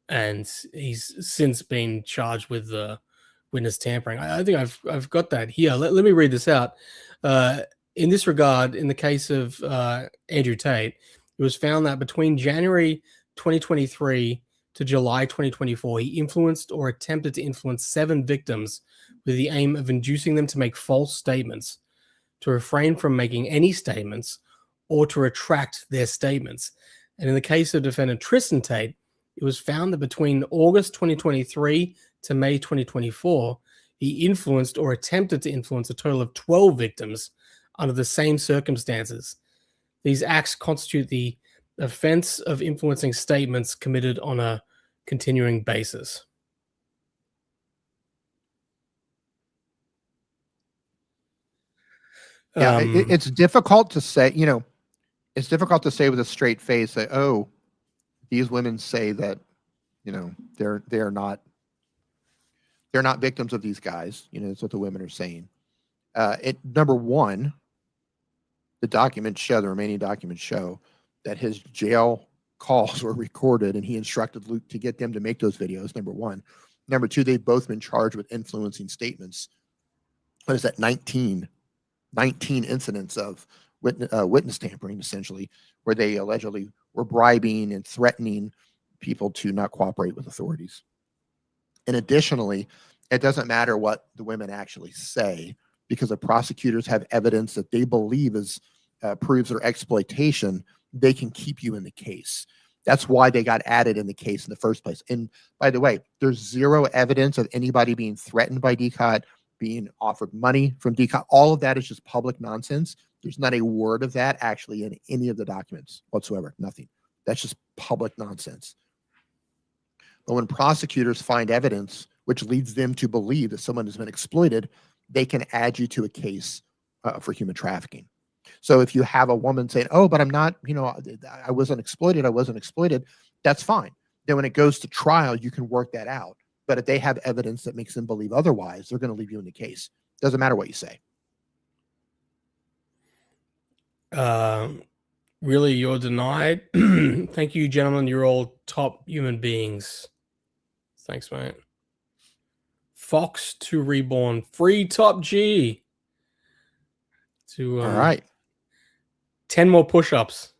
and he's since been charged with witness tampering. I think I've got that here. Let me read this out. In this regard, in the case of Andrew Tate, it was found that between January 2023 to July 2024, he influenced or attempted to influence 7 victims with the aim of inducing them to make false statements, to refrain from making any statements, or to retract their statements. And in the case of defendant Tristan Tate, it was found that between August 2023 to May 2024, he influenced or attempted to influence a total of 12 victims under the same circumstances. These acts constitute the offense of influencing statements committed on a continuing basis. Yeah, it's difficult to say, it's difficult to say with a straight face that, oh, these women say that, they're not victims of these guys. That's what the women are saying. Number one, the Romanian documents show that his jail calls were recorded and he instructed Luke to get them to make those videos, number one. Number two, they've both been charged with influencing statements. What is that, 19 incidents of witness tampering, essentially, where they allegedly were bribing and threatening people to not cooperate with authorities. And additionally, it doesn't matter what the women actually say, because the prosecutors have evidence that they believe proves their exploitation. They can keep you in the case. That's why they got added in the case in the first place. And by the way, there's zero evidence of anybody being threatened by DCOT, being offered money from DCOT. All of that is just public nonsense. There's not a word of that actually in any of the documents whatsoever. Nothing. That's just public nonsense. But when prosecutors find evidence which leads them to believe that someone has been exploited, they can add you to a case for human trafficking. So if you have a woman saying, oh, but I'm not, I wasn't exploited, that's fine. Then when it goes to trial, you can work that out. But if they have evidence that makes them believe otherwise, they're going to leave you in the case. Doesn't matter what you say. Really, you're denied. Thank you, gentlemen. You're all top human beings. Thanks, mate. Fox to Reborn. Free Top G. All right. 10 more push-ups.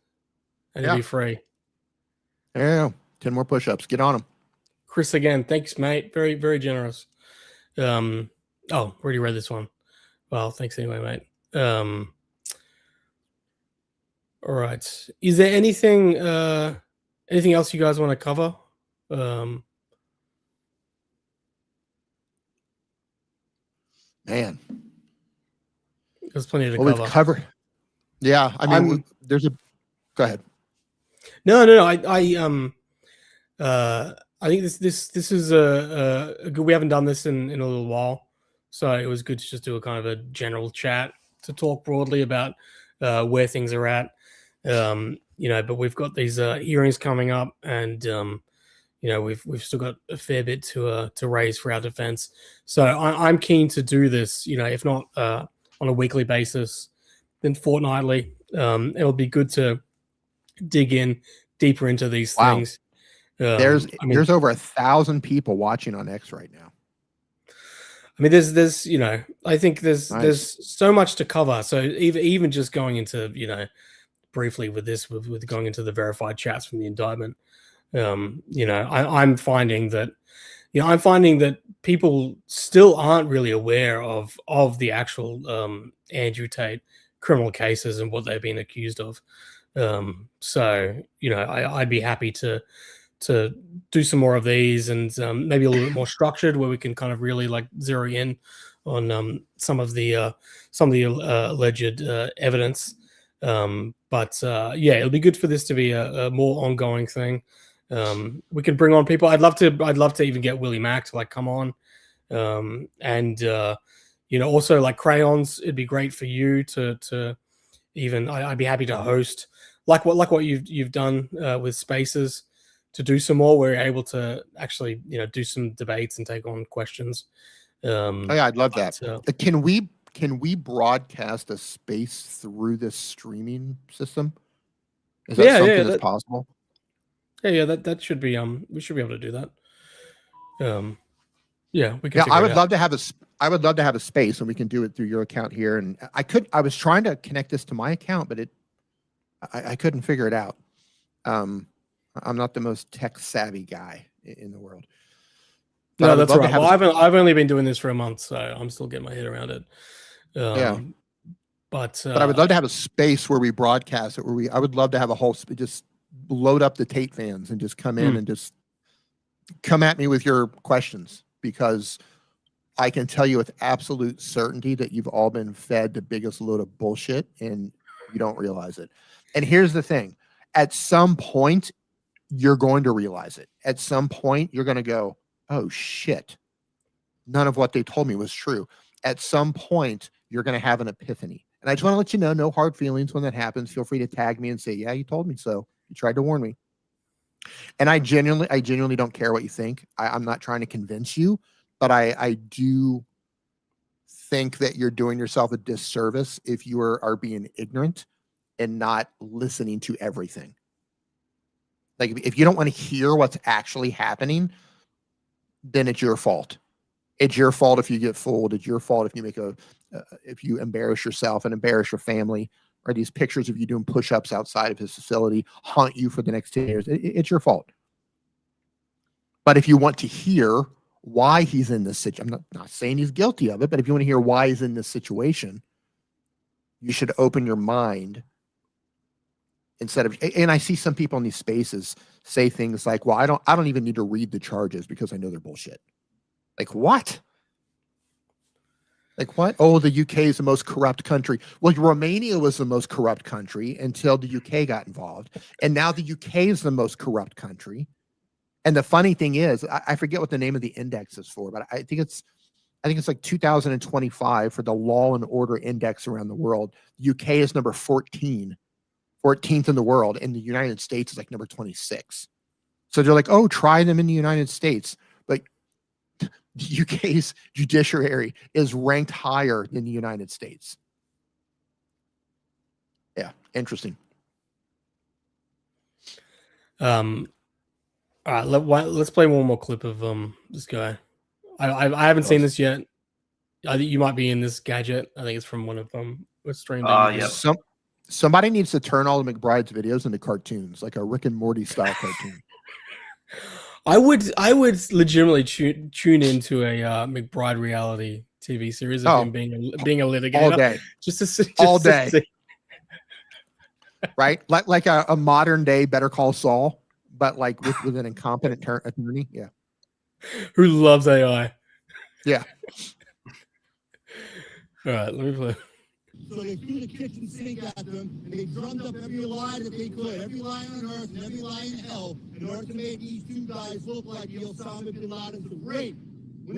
And it'll Yeah. be free. Yeah. 10 more push-ups. Get on them. Chris, again, thanks, mate. Very, very generous. Already read this one. Well, thanks anyway, mate. All right. Is there anything else you guys want to cover? Man. There's plenty to Well, cover. we've covered. Yeah, I mean, there's a. Go ahead. No. I think this is a good. We haven't done this in a little while, so it was good to just do a kind of a general chat to talk broadly about where things are at. But we've got these hearings coming up, and we've still got a fair bit to raise for our defense. So I'm keen to do this. If not on a weekly basis, then fortnightly. It'll be good to dig in deeper into these things. There's over 1,000 people watching on X right now. I mean, there's I think there's so much to cover. So even just going into briefly with this, with going into the verified chats from the indictment, I'm finding that people still aren't really aware of the actual Andrew Tate criminal cases and what they've been accused of. I'd be happy to do some more of these, and maybe a little bit more structured, where we can kind of really like zero in on some of the alleged evidence. It'll be good for this to be a more ongoing thing. We can bring on people. I'd love to even get Willie Mack to like come on, also like Crayons. It'd be great for you to even. I'd be happy to host like what you've done with Spaces, to do some more. We're able to actually do some debates and take on questions. I'd love that. Can we broadcast a space through this streaming system? Is that something that's possible? Yeah, that should be we should be able to do that. We can. Yeah, I would love to have a space, and we can do it through your account here. And I was trying to connect this to my account, but I couldn't figure it out. I'm not the most tech savvy guy in the world. But no, that's right. Well, I've only been doing this for a month, so I'm still getting my head around it. But I would love to have a space where we broadcast it. I would love to have a whole just load up the Tate fans and just come in and just come at me with your questions, because I can tell you with absolute certainty that you've all been fed the biggest load of bullshit and you don't realize it. And here's the thing: at some point, you're going to realize it. At some point, you're going to go, oh shit, none of what they told me was true. At some point, you're going to have an epiphany. And I just want to let you know, no hard feelings when that happens. Feel free to tag me and say, yeah, you told me so. You tried to warn me. And I genuinely don't care what you think. I'm not trying to convince you, but I do think that you're doing yourself a disservice if you are being ignorant and not listening to everything. Like, if you don't want to hear what's actually happening, then it's your fault. It's your fault if you get fooled. It's your fault if you if you embarrass yourself and embarrass your family, or these pictures of you doing push-ups outside of his facility haunt you for the next 10 years. It's your fault. But if you want to hear why he's in this situation, I'm not saying he's guilty of it, but if you want to hear why he's in this situation, you should open your mind. Instead of, and I see some people in these spaces say things like, well, I don't even need to read the charges because I know they're bullshit. Like what? Like what? Oh, the UK is the most corrupt country. Well, Romania was the most corrupt country until the UK got involved. And now the UK is the most corrupt country. And the funny thing is, I forget what the name of the index is for, but I think it's like 2025 for the Law and Order Index around the world. The UK is number 14. 14th in the world, and the United States is like number 26. So they're like, oh, try them in the United States. But the UK's judiciary is ranked higher than the United States. Yeah, interesting. All right, let's play one more clip of this guy. I haven't seen this yet. I think you might be in this gadget. I think it's from one of them. Yeah. Somebody needs to turn all of McBride's videos into cartoons, like a Rick and Morty style cartoon. I would legitimately tune into a McBride reality TV series of him being a litigator all day, just all day, right? Like a modern day Better Call Saul, but like with an incompetent attorney. Yeah, who loves AI. Yeah. All right, let me play. So they threw the kitchen sink at them, and they drummed up every lie that they could, every lie on earth and every lie in hell, in order to make these two guys look like the Osama bin Ladens of rape. What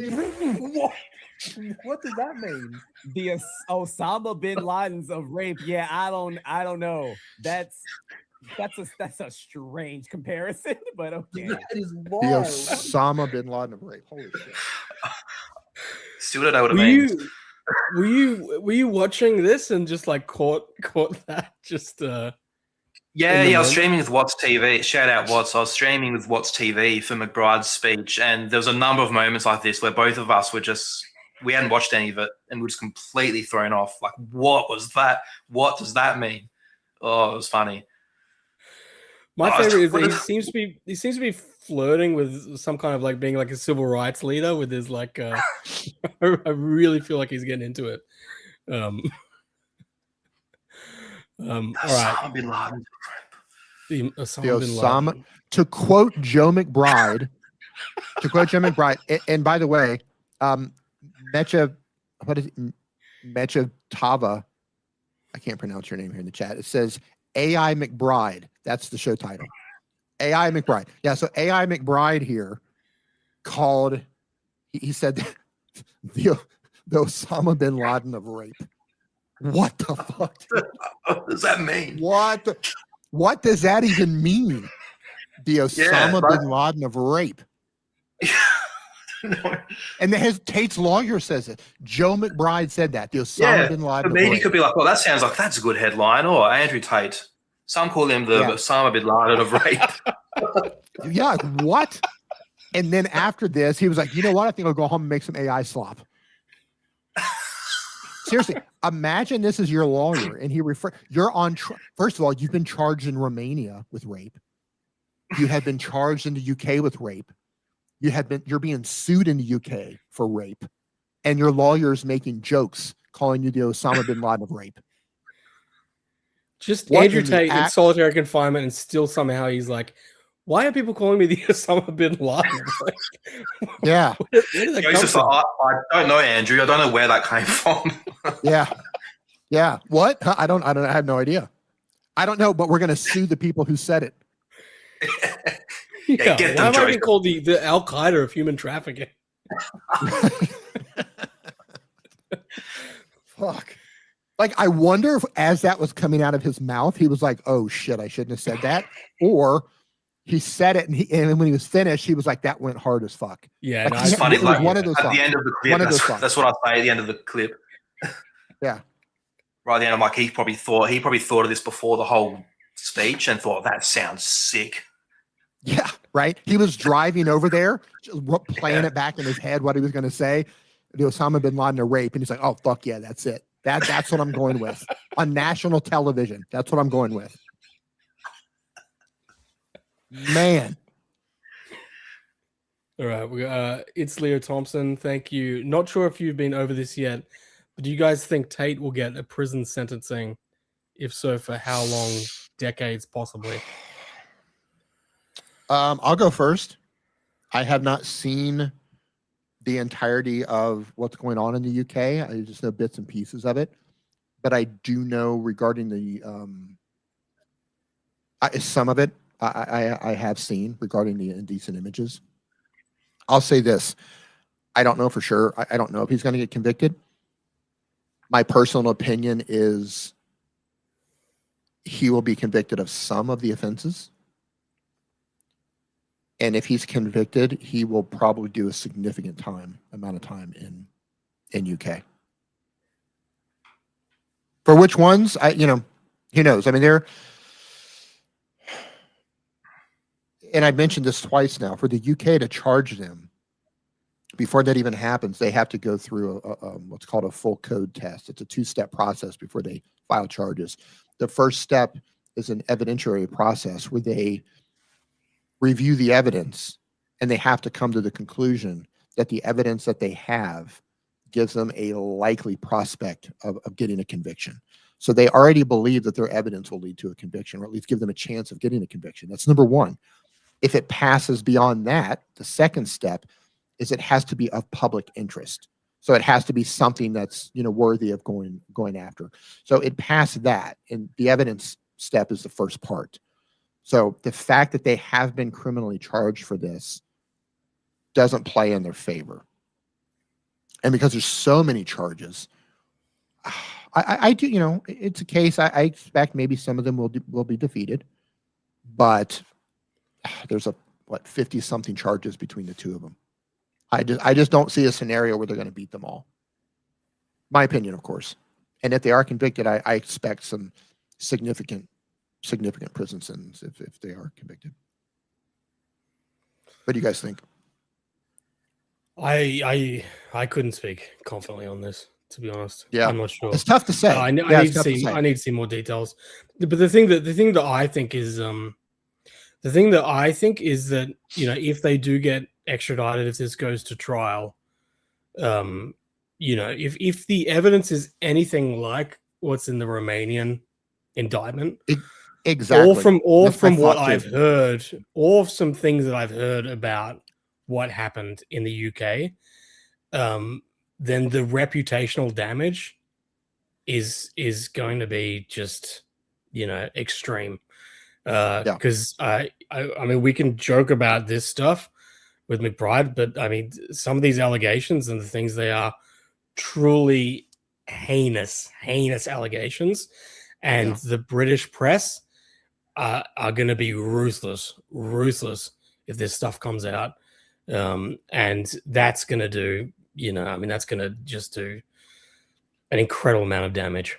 does that mean? The Osama bin Ladens of rape. Yeah, I don't know. That's a strange comparison, but okay. That is The wild. Osama bin Laden of rape. Holy shit. Still don't know what it means. Were you watching this and just like caught that just Yeah, I was streaming with Watts TV. Shout out Watts. I was streaming with Watts TV for McBride's speech, and there was a number of moments like this where both of us were we hadn't watched any of it, and we were just completely thrown off. Like, what was that? What does that mean? Oh, it was funny. My favorite is that he seems to be flirting with some kind of like being like a civil rights leader with his like. I really feel like he's getting into it. All right. Bin Laden. The The Osama bin Osama, Laden. to quote Joe McBride, and by the way, Mecha Tava, I can't pronounce your name here in the chat. It says AI McBride. That's the show title. AI McBride. Yeah, so AI McBride here called, he said the Osama bin Laden of rape. What the fuck? What does that mean? What does that even mean? The Osama bin Laden of rape. And Tate's lawyer says it. Joe McBride said that. The Osama bin Laden. But maybe he could be like, well, that sounds like that's a good headline. Or Andrew Tate. Some call him the Osama bin Laden of rape. Yeah, what? And then after this, he was like, you know what? I think I'll go home and make some AI slop. Seriously, imagine this is your lawyer, and you're on. First of all, you've been charged in Romania with rape. You have been charged in the UK with rape. You're being sued in the UK for rape, and your lawyer's making jokes, calling you the Osama bin Laden of rape. Just Andrew Tate in solitary confinement, and still somehow he's like, why are people calling me the Osama bin Laden? Like, yeah. Where did that come from? I don't know, Andrew. I don't know where that came from. Yeah. Yeah. What? I have no idea. I don't know, but we're going to sue the people who said it. Yeah, why am I being called the Al Qaeda of human trafficking? Fuck. Like, I wonder if as that was coming out of his mouth, he was like, oh shit, I shouldn't have said that. Or he said it, and when he was finished, he was like, that went hard as fuck. Yeah, like, no, it's funny. Like, one of those at songs. the end of the clip, that's what I say at the end of the clip. Yeah. Right at the end, I'm like, he probably thought of this before the whole speech and thought, that sounds sick. Yeah, right. He was driving over there, just playing it back in his head what he was going to say. The Osama bin Laden of rape, and he's like, "Oh fuck yeah, that's it. That's what I'm going with on national television. That's what I'm going with." Man. All right, it's Leo Thompson. Thank you. Not sure if you've been over this yet, but do you guys think Tate will get a prison sentencing? If so, for how long? Decades, possibly. I'll go first. I have not seen the entirety of what's going on in the UK. I just know bits and pieces of it, but I do know regarding the some of it. I have seen regarding the indecent images. I'll say this: I don't know for sure. I don't know if he's going to get convicted. My personal opinion is he will be convicted of some of the offenses. And if he's convicted, he will probably do a significant amount of time in UK. For which ones, who knows? I mean, and I've mentioned this twice now. For the UK to charge them, before that even happens, they have to go through what's called a full code test. It's a 2-step process before they file charges. The first step is an evidentiary process where they review the evidence, and they have to come to the conclusion that the evidence that they have gives them a likely prospect of getting a conviction. So they already believe that their evidence will lead to a conviction, or at least give them a chance of getting a conviction. That's number one. If it passes beyond that, the second step is it has to be of public interest. So it has to be something that's, you know, worthy of going after. So it passed that, and the evidence step is the first part. So the fact that they have been criminally charged for this doesn't play in their favor. And because there's so many charges, I do, you know, it's a case. I expect maybe some of them will be defeated, but there's 50 something charges between the two of them. I just don't see a scenario where they're going to beat them all. My opinion, of course. And if they are convicted, I expect some significant prison sentence if they are convicted. What do you guys think? I couldn't speak confidently on this, to be honest. Yeah, I'm not sure. It's tough to say. I need to see more details. But the thing that I think is that, you know, if they do get extradited, if this goes to trial, you know, if the evidence is anything like what's in the Romanian indictment, exactly, or from what I've heard, or some things that I've heard about what happened in the UK, then the reputational damage is going to be just, you know, extreme. Because I mean, we can joke about this stuff with McBride, but I mean, some of these allegations and the things, they are truly heinous allegations, and the British press are going to be ruthless if this stuff comes out, and that's going to do, you know, I mean, that's going to just do an incredible amount of damage.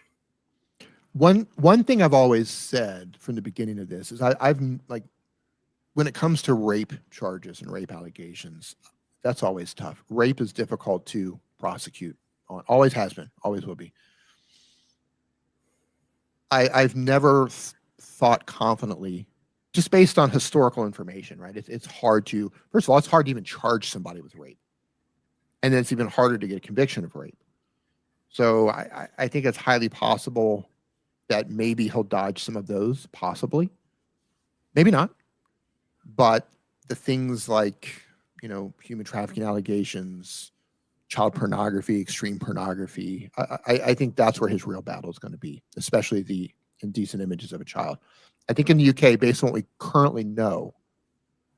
One thing I've always said from the beginning of this is I've like, when it comes to rape charges and rape allegations, that's always tough. Rape is difficult to prosecute. Always has been, always will be. I've never thought confidently, just based on historical information, right? It's hard to, first of all, it's hard to even charge somebody with rape. And then it's even harder to get a conviction of rape. So I think it's highly possible that maybe he'll dodge some of those, possibly. Maybe not. But the things like, you know, human trafficking allegations, child pornography, extreme pornography, I think that's where his real battle is going to be, especially the indecent images of a child. I think in the UK, based on what we currently know,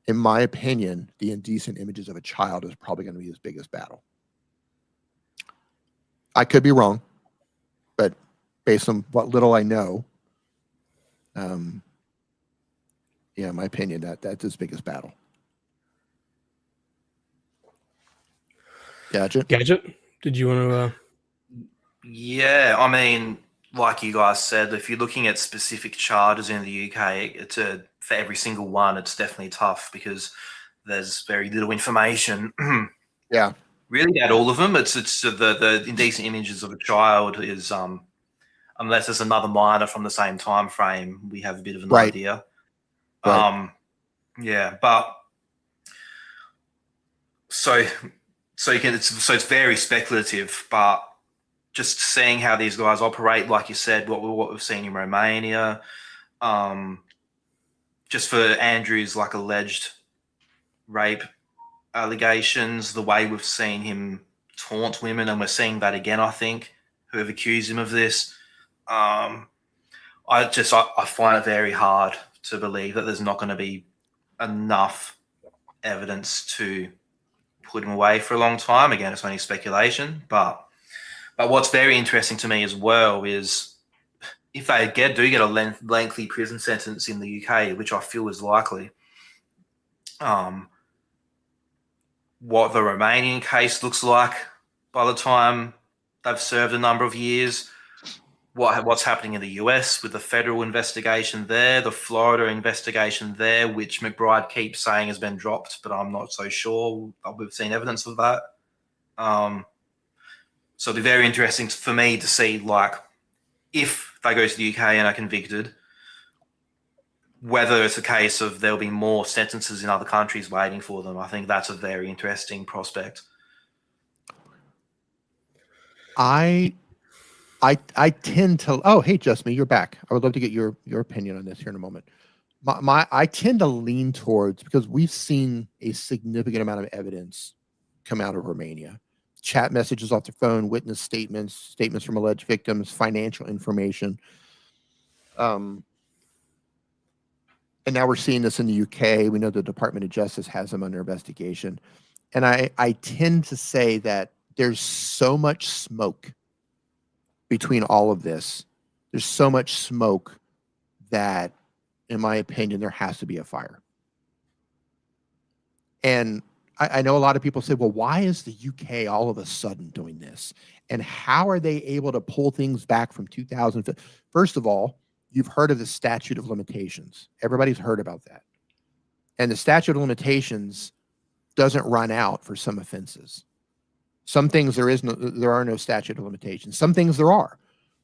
in my opinion, the indecent images of a child is probably going to be his biggest battle. I could be wrong, but based on what little I know, yeah, in my opinion, that's his biggest battle. Gadget, did you want to? Yeah, I mean, like you guys said, if you're looking at specific charges in the UK, for every single one, it's definitely tough because there's very little information. Yeah, really, at all of them, it's the indecent images of a child is unless there's another minor from the same time frame, we have a bit of an idea. Right. Yeah, but so it's very speculative, but just seeing how these guys operate, like you said, what we've seen in Romania, just for Andrew's like alleged rape allegations, the way we've seen him taunt women, and we're seeing that again, I think, who have accused him of this. I find it very hard to believe that there's not going to be enough evidence to put him away for a long time. Again, it's only speculation, but what's very interesting to me as well is if they do get a lengthy prison sentence in the UK, which I feel is likely, what the Romanian case looks like by the time they've served a number of years, what's happening in the US with the federal investigation there, the Florida investigation there, which McBride keeps saying has been dropped, but I'm not so sure we've seen evidence of that. So it'll be very interesting for me to see, like, if they go to the UK and are convicted, whether it's a case of there'll be more sentences in other countries waiting for them. I think that's a very interesting prospect. I tend to, oh, hey, Justme, you're back. I would love to get your opinion on this here in a moment. I tend to lean towards, because we've seen a significant amount of evidence come out of Romania, chat messages off their phone, witness statements, statements from alleged victims, financial information. And now we're seeing this in the UK. We know the Department of Justice has them under investigation. And I tend to say that there's so much smoke between all of this. There's so much smoke that, in my opinion, there has to be a fire. And I know a lot of people say, well, why is the UK all of a sudden doing this? And how are they able to pull things back from 2000? First of all, you've heard of the statute of limitations. Everybody's heard about that. And the statute of limitations doesn't run out for some offenses. Some things there are no statute of limitations. Some things there are,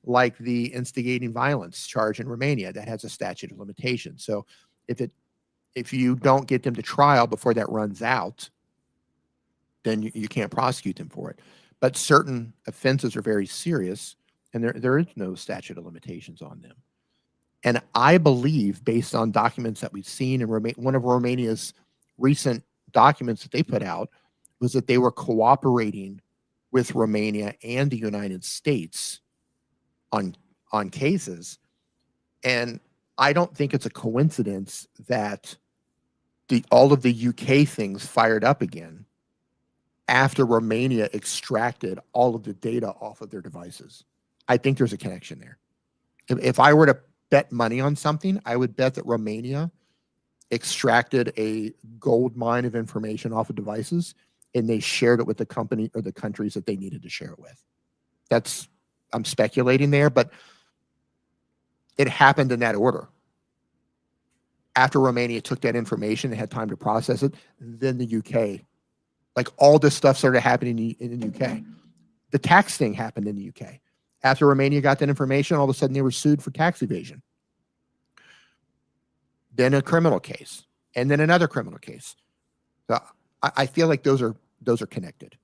like the instigating violence charge in Romania that has a statute of limitations. So if you don't get them to trial before that runs out, then you can't prosecute them for it. But certain offenses are very serious, and there is no statute of limitations on them. And I believe, based on documents that we've seen in one of Romania's recent documents that they put out, was that they were cooperating with Romania and the United States on cases. And I don't think it's a coincidence that all of the UK things fired up again after Romania extracted all of the data off of their devices. I think there's a connection there. If I were to bet money on something, I would bet that Romania extracted a gold mine of information off of devices, and they shared it with the company or the countries that they needed to share it with. I'm speculating there, but it happened in that order. After Romania took that information and had time to process it, then the UK, like all this stuff started happening in the UK. The tax thing happened in the UK. After Romania got that information, all of a sudden they were sued for tax evasion. Then a criminal case, and then another criminal case. So I feel like those are connected.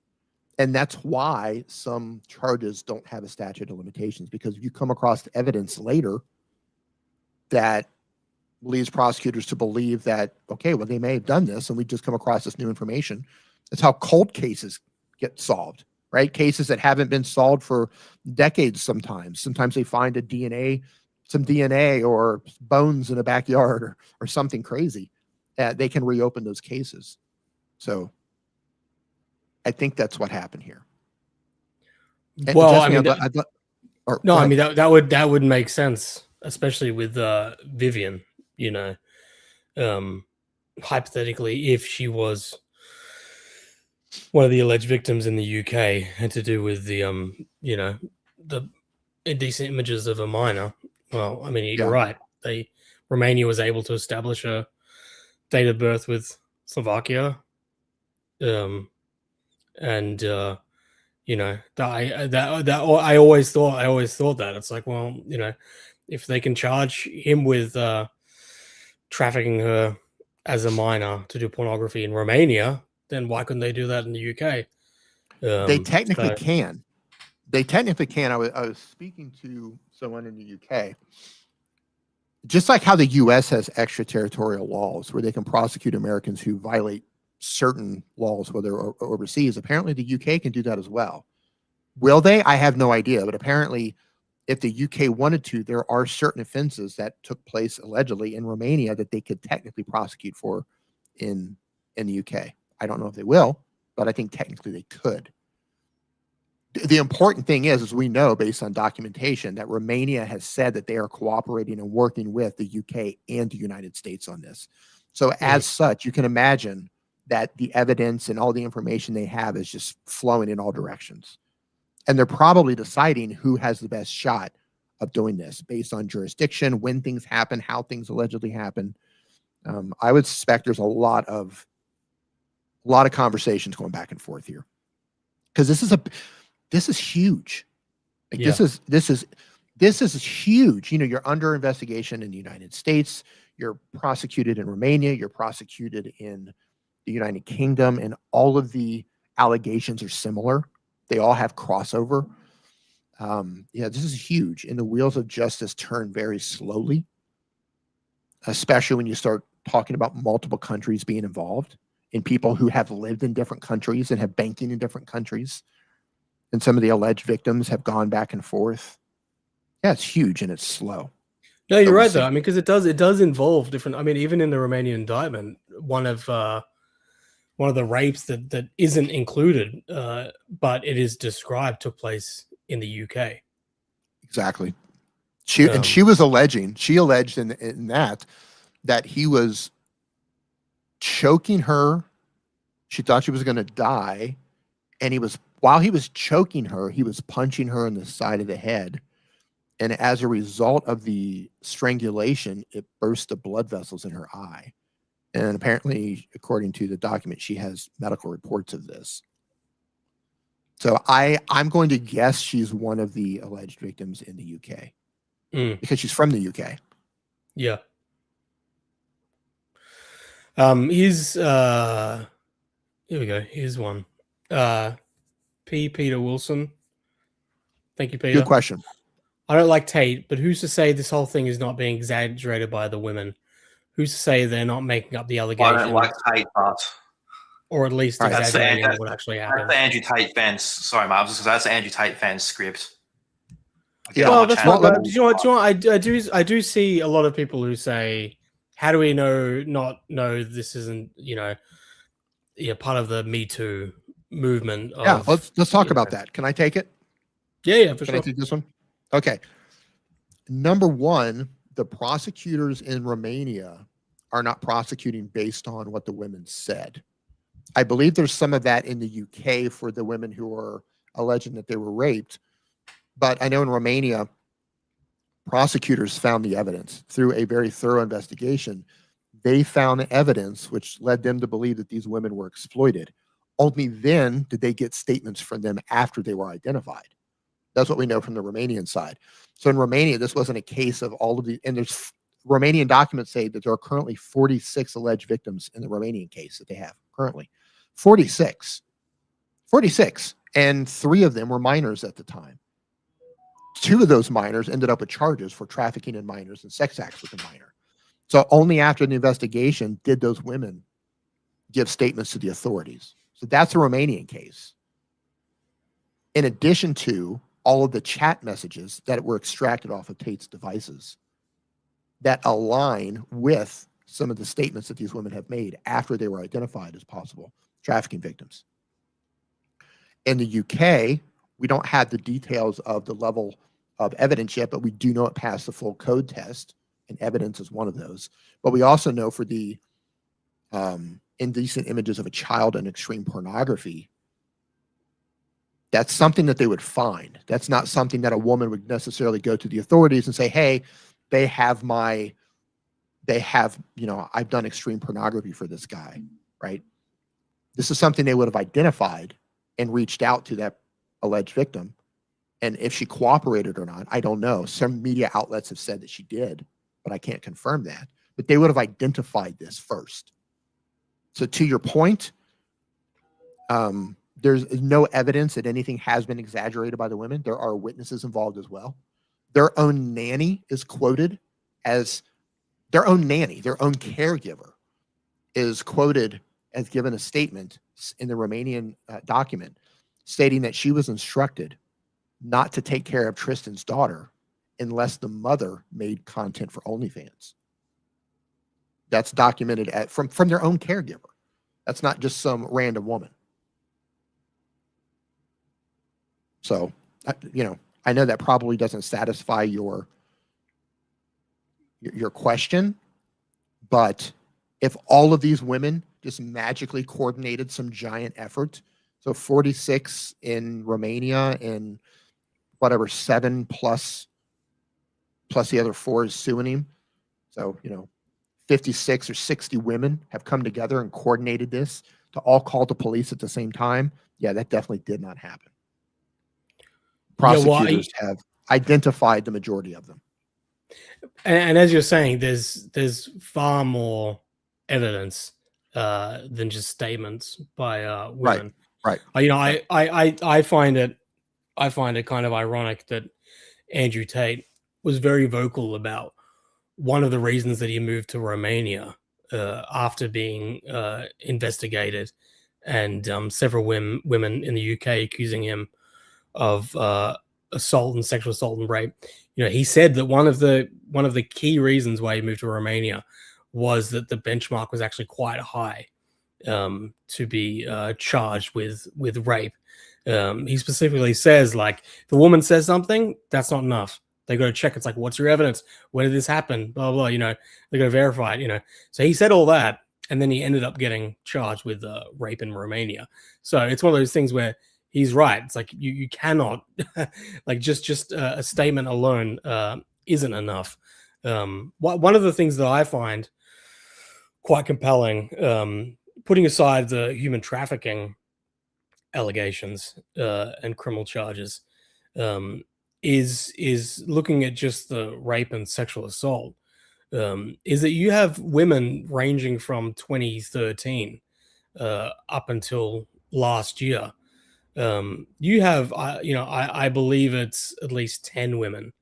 And that's why some charges don't have a statute of limitations, because if you come across evidence later that leads prosecutors to believe that, okay, well, they may have done this, and we just come across this new information. That's how cold cases get solved, right? Cases that haven't been solved for decades sometimes. Sometimes they find some DNA or bones in a backyard or something crazy. They can reopen those cases. So I think that's what happened here. And well, Jesse, I mean, I mean that would make sense, especially with Vivian. You know, hypothetically, if she was one of the alleged victims in the UK, had to do with the you know, the indecent images of a minor. Well, I mean, you're right. Romania was able to establish a date of birth with Slovakia, and you know, I always thought that it's like, well, you know, if they can charge him with trafficking her as a minor to do pornography in Romania, then why couldn't they do that in the UK? They technically can. They technically can. I was speaking to someone in the UK. Just like how the US has extraterritorial laws where they can prosecute Americans who violate certain laws, whether overseas, apparently the UK can do that as well. Will they? I have no idea. But apparently, if the UK wanted to, there are certain offenses that took place allegedly in Romania that they could technically prosecute for in the UK. I don't know if they will, but I think technically they could. The important thing is we know based on documentation that Romania has said that they are cooperating and working with the UK and the United States on this. So as such, you can imagine that the evidence and all the information they have is just flowing in all directions. And they're probably deciding who has the best shot of doing this based on jurisdiction, when things happen, how things allegedly happen. I would suspect there's a lot of conversations going back and forth here, because this is huge. Like, this is huge. You know, you're under investigation in the United States. You're prosecuted in Romania. You're prosecuted in the United Kingdom, and all of the allegations are similar. They all have crossover. This is huge. And the wheels of justice turn very slowly, especially when you start talking about multiple countries being involved and people who have lived in different countries and have banking in different countries, and some of the alleged victims have gone back and forth. Yeah, it's huge and it's slow. No, you're But we'll right see. though. I mean, because it does involve different. I mean, even in the Romanian indictment, one of the rapes that isn't included, but it is described, took place in the UK. Exactly. She was alleging. She alleged in that he was choking her. She thought she was going to die, and while he was choking her, he was punching her in the side of the head. And as a result of the strangulation, it burst the blood vessels in her eye. And apparently, according to the document, she has medical reports of this. So I'm going to guess she's one of the alleged victims in the UK because she's from the UK. Yeah. Here we go. Here's one. Peter Wilson. Thank you, Peter. Good question. I don't like Tate, but who's to say this whole thing is not being exaggerated by the women? Who's to say they're not making up the allegations? I don't like Tate, but or at least exaggerating what actually happened. That's the Andrew Tate fans. Sorry, Marv, that's the Andrew Tate fans script. Yeah, well, that's not. Do you know what? I do see a lot of people who say, "How do we not know this isn't part of the Me Too movement?" Yeah, let's talk about that. Can I take it? Yeah, for Can sure. I take this one? Okay. Number one, the prosecutors in Romania are not prosecuting based on what the women said. I believe there's some of that in the UK for the women who are alleging that they were raped. But I know in Romania, prosecutors found the evidence through a very thorough investigation. They found evidence which led them to believe that these women were exploited. Only then did they get statements from them after they were identified. That's what we know from the Romanian side. So in Romania, this wasn't a case of all of the, and there's Romanian documents say that there are currently 46 alleged victims in the Romanian case that they have currently. 46. And 3 of them were minors at the time. 2 of those minors ended up with charges for trafficking in minors and sex acts with a minor. So only after the investigation did those women give statements to the authorities. So that's a Romanian case. In addition to all of the chat messages that were extracted off of Tate's devices that align with some of the statements that these women have made after they were identified as possible trafficking victims. In the UK, we don't have the details of the level of evidence yet, but we do know it passed the full code test, and evidence is one of those. But we also know for the indecent images of a child and extreme pornography, that's something that they would find. That's not something that a woman would necessarily go to the authorities and say, hey, I've done extreme pornography for this guy, right? This is something they would have identified and reached out to that alleged victim. And if she cooperated or not, I don't know. Some media outlets have said that she did, but I can't confirm that. But they would have identified this first. So to your point, there's no evidence that anything has been exaggerated by the women. There are witnesses involved as well. Their own nanny is quoted as their own nanny, their own caregiver is quoted as given a statement in the Romanian document stating that she was instructed not to take care of Tristan's daughter unless the mother made content for OnlyFans. That's documented from their own caregiver. That's not just some random woman. So, I know that probably doesn't satisfy your question, but if all of these women just magically coordinated some giant effort, so 46 in Romania and whatever 7 plus the other 4 is suing him. So, 56 or 60 women have come together and coordinated this to all call the police at the same time. Yeah, that definitely did not happen. Prosecutors have identified the majority of them. And as you're saying, there's far more evidence than just statements by women. Right. I find it kind of ironic that Andrew Tate was very vocal about one of the reasons that he moved to Romania after being investigated, and several women in the UK accusing him assault and sexual assault and rape. You know, he said that one of the key reasons why he moved to Romania was that the benchmark was actually quite high to be charged with rape. He specifically says, like, if the woman says something, that's not enough. They got to check. It's like, what's your evidence? When did this happen? Blah, blah, blah. You know, they got to verify it, you know. So he said all that, and then he ended up getting charged with rape in Romania. So it's one of those things where he's right. It's like you cannot, like, just a statement alone isn't enough. One of the things that I find quite compelling, putting aside the human trafficking allegations and criminal charges, is looking at just the rape and sexual assault, is that you have women ranging from 2013 up until last year. You have, I believe it's at least 10 women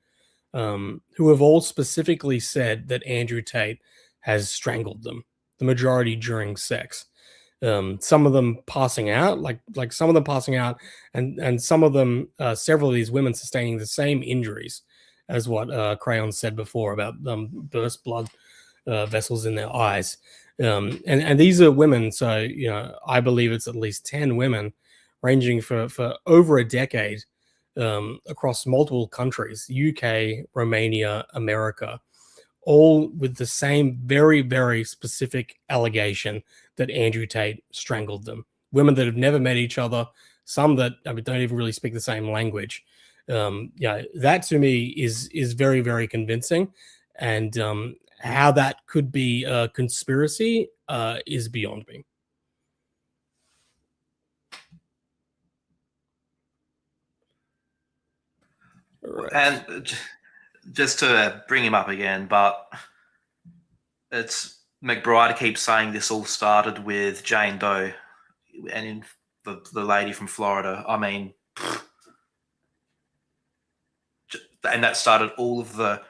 who have all specifically said that Andrew Tate has strangled them, the majority during sex. Some of them passing out, like some of them passing out, and some of them, several of these women sustaining the same injuries as what Crayons said before about burst blood vessels in their eyes. And these are women, so, you know, I believe it's at least 10 women ranging for over a decade across multiple countries, UK, Romania, America, all with the same very, very specific allegation that Andrew Tate strangled them. Women that have never met each other, some that, I mean, don't even really speak the same language. Yeah, that to me is very, very convincing. And how that could be a conspiracy is beyond me. Right. And just to bring him up again, but it's McBride keeps saying this all started with Jane Doe and in the lady from Florida. I mean, and that started all of the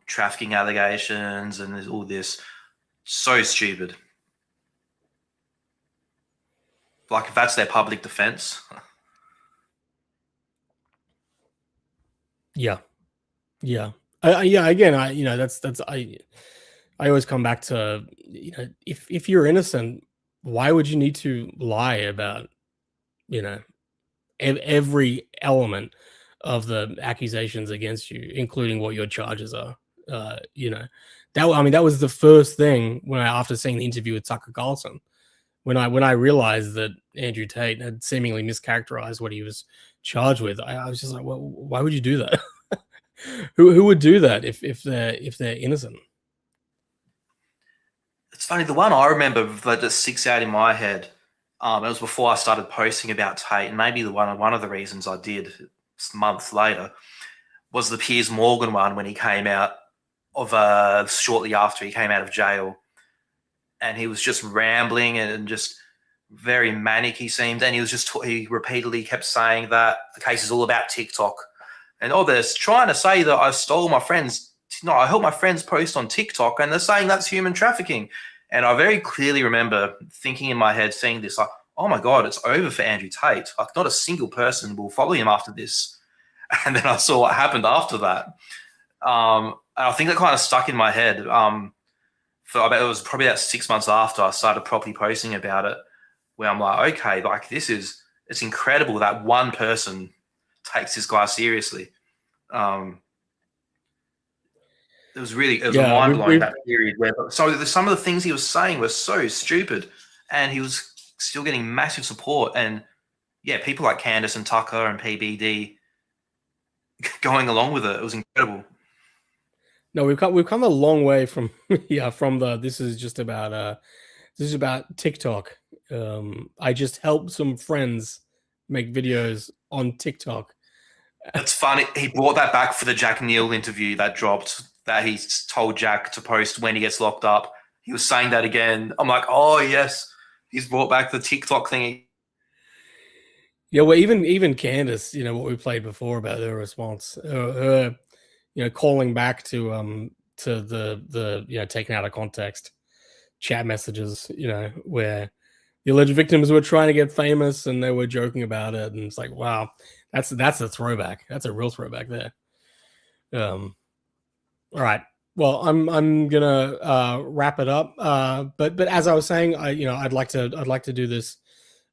trafficking allegations and all this. So stupid. Like, if that's their public defense. Yeah. Yeah. Again, I always come back to, you know, if you're innocent, why would you need to lie about, you know, every element of the accusations against you, including what your charges are? You know, that was the first thing after seeing the interview with Tucker Carlson, when I realized that Andrew Tate had seemingly mischaracterized what he was charged with. I was just like, well, why would you do that? Who would do that if they're innocent? It's funny, the one I remember that just sticks out in my head, it was before I started posting about Tate, and maybe one of the reasons I did a month later was the Piers Morgan one, when he came out of shortly after he came out of jail, and he was just rambling and just very manic, he seemed, and he repeatedly kept saying that the case is all about TikTok. And they're trying to say that I stole my friends. No, I helped my friends post on TikTok, and they're saying that's human trafficking. And I very clearly remember thinking in my head, seeing this, like, oh my God, it's over for Andrew Tate. Like, not a single person will follow him after this. And then I saw what happened after that. And I think that kind of stuck in my head. For I bet it was probably about 6 months after I started properly posting about it, where I'm like, okay, like, it's incredible that one person takes this guy seriously. It was mind-blowing, that period where some of the things he was saying were so stupid, and he was still getting massive support. And yeah, people like Candace and Tucker and PBD going along with it. It was incredible. No, we've come a long way from this is about TikTok. I just helped some friends make videos on TikTok. It's funny. He brought that back for the Jack Neal interview that dropped, that he told Jack to post when he gets locked up. He was saying that again. I'm like, oh yes, he's brought back the TikTok thing. Yeah, well, even Candace, you know, what we played before about her response, her you know, calling back to the you know, taken out of context chat messages, you know, where the alleged victims were trying to get famous and they were joking about it, and it's like, wow, that's a throwback. That's a real throwback there. All right. Well, I'm gonna wrap it up. But as I was saying, I'd like to do this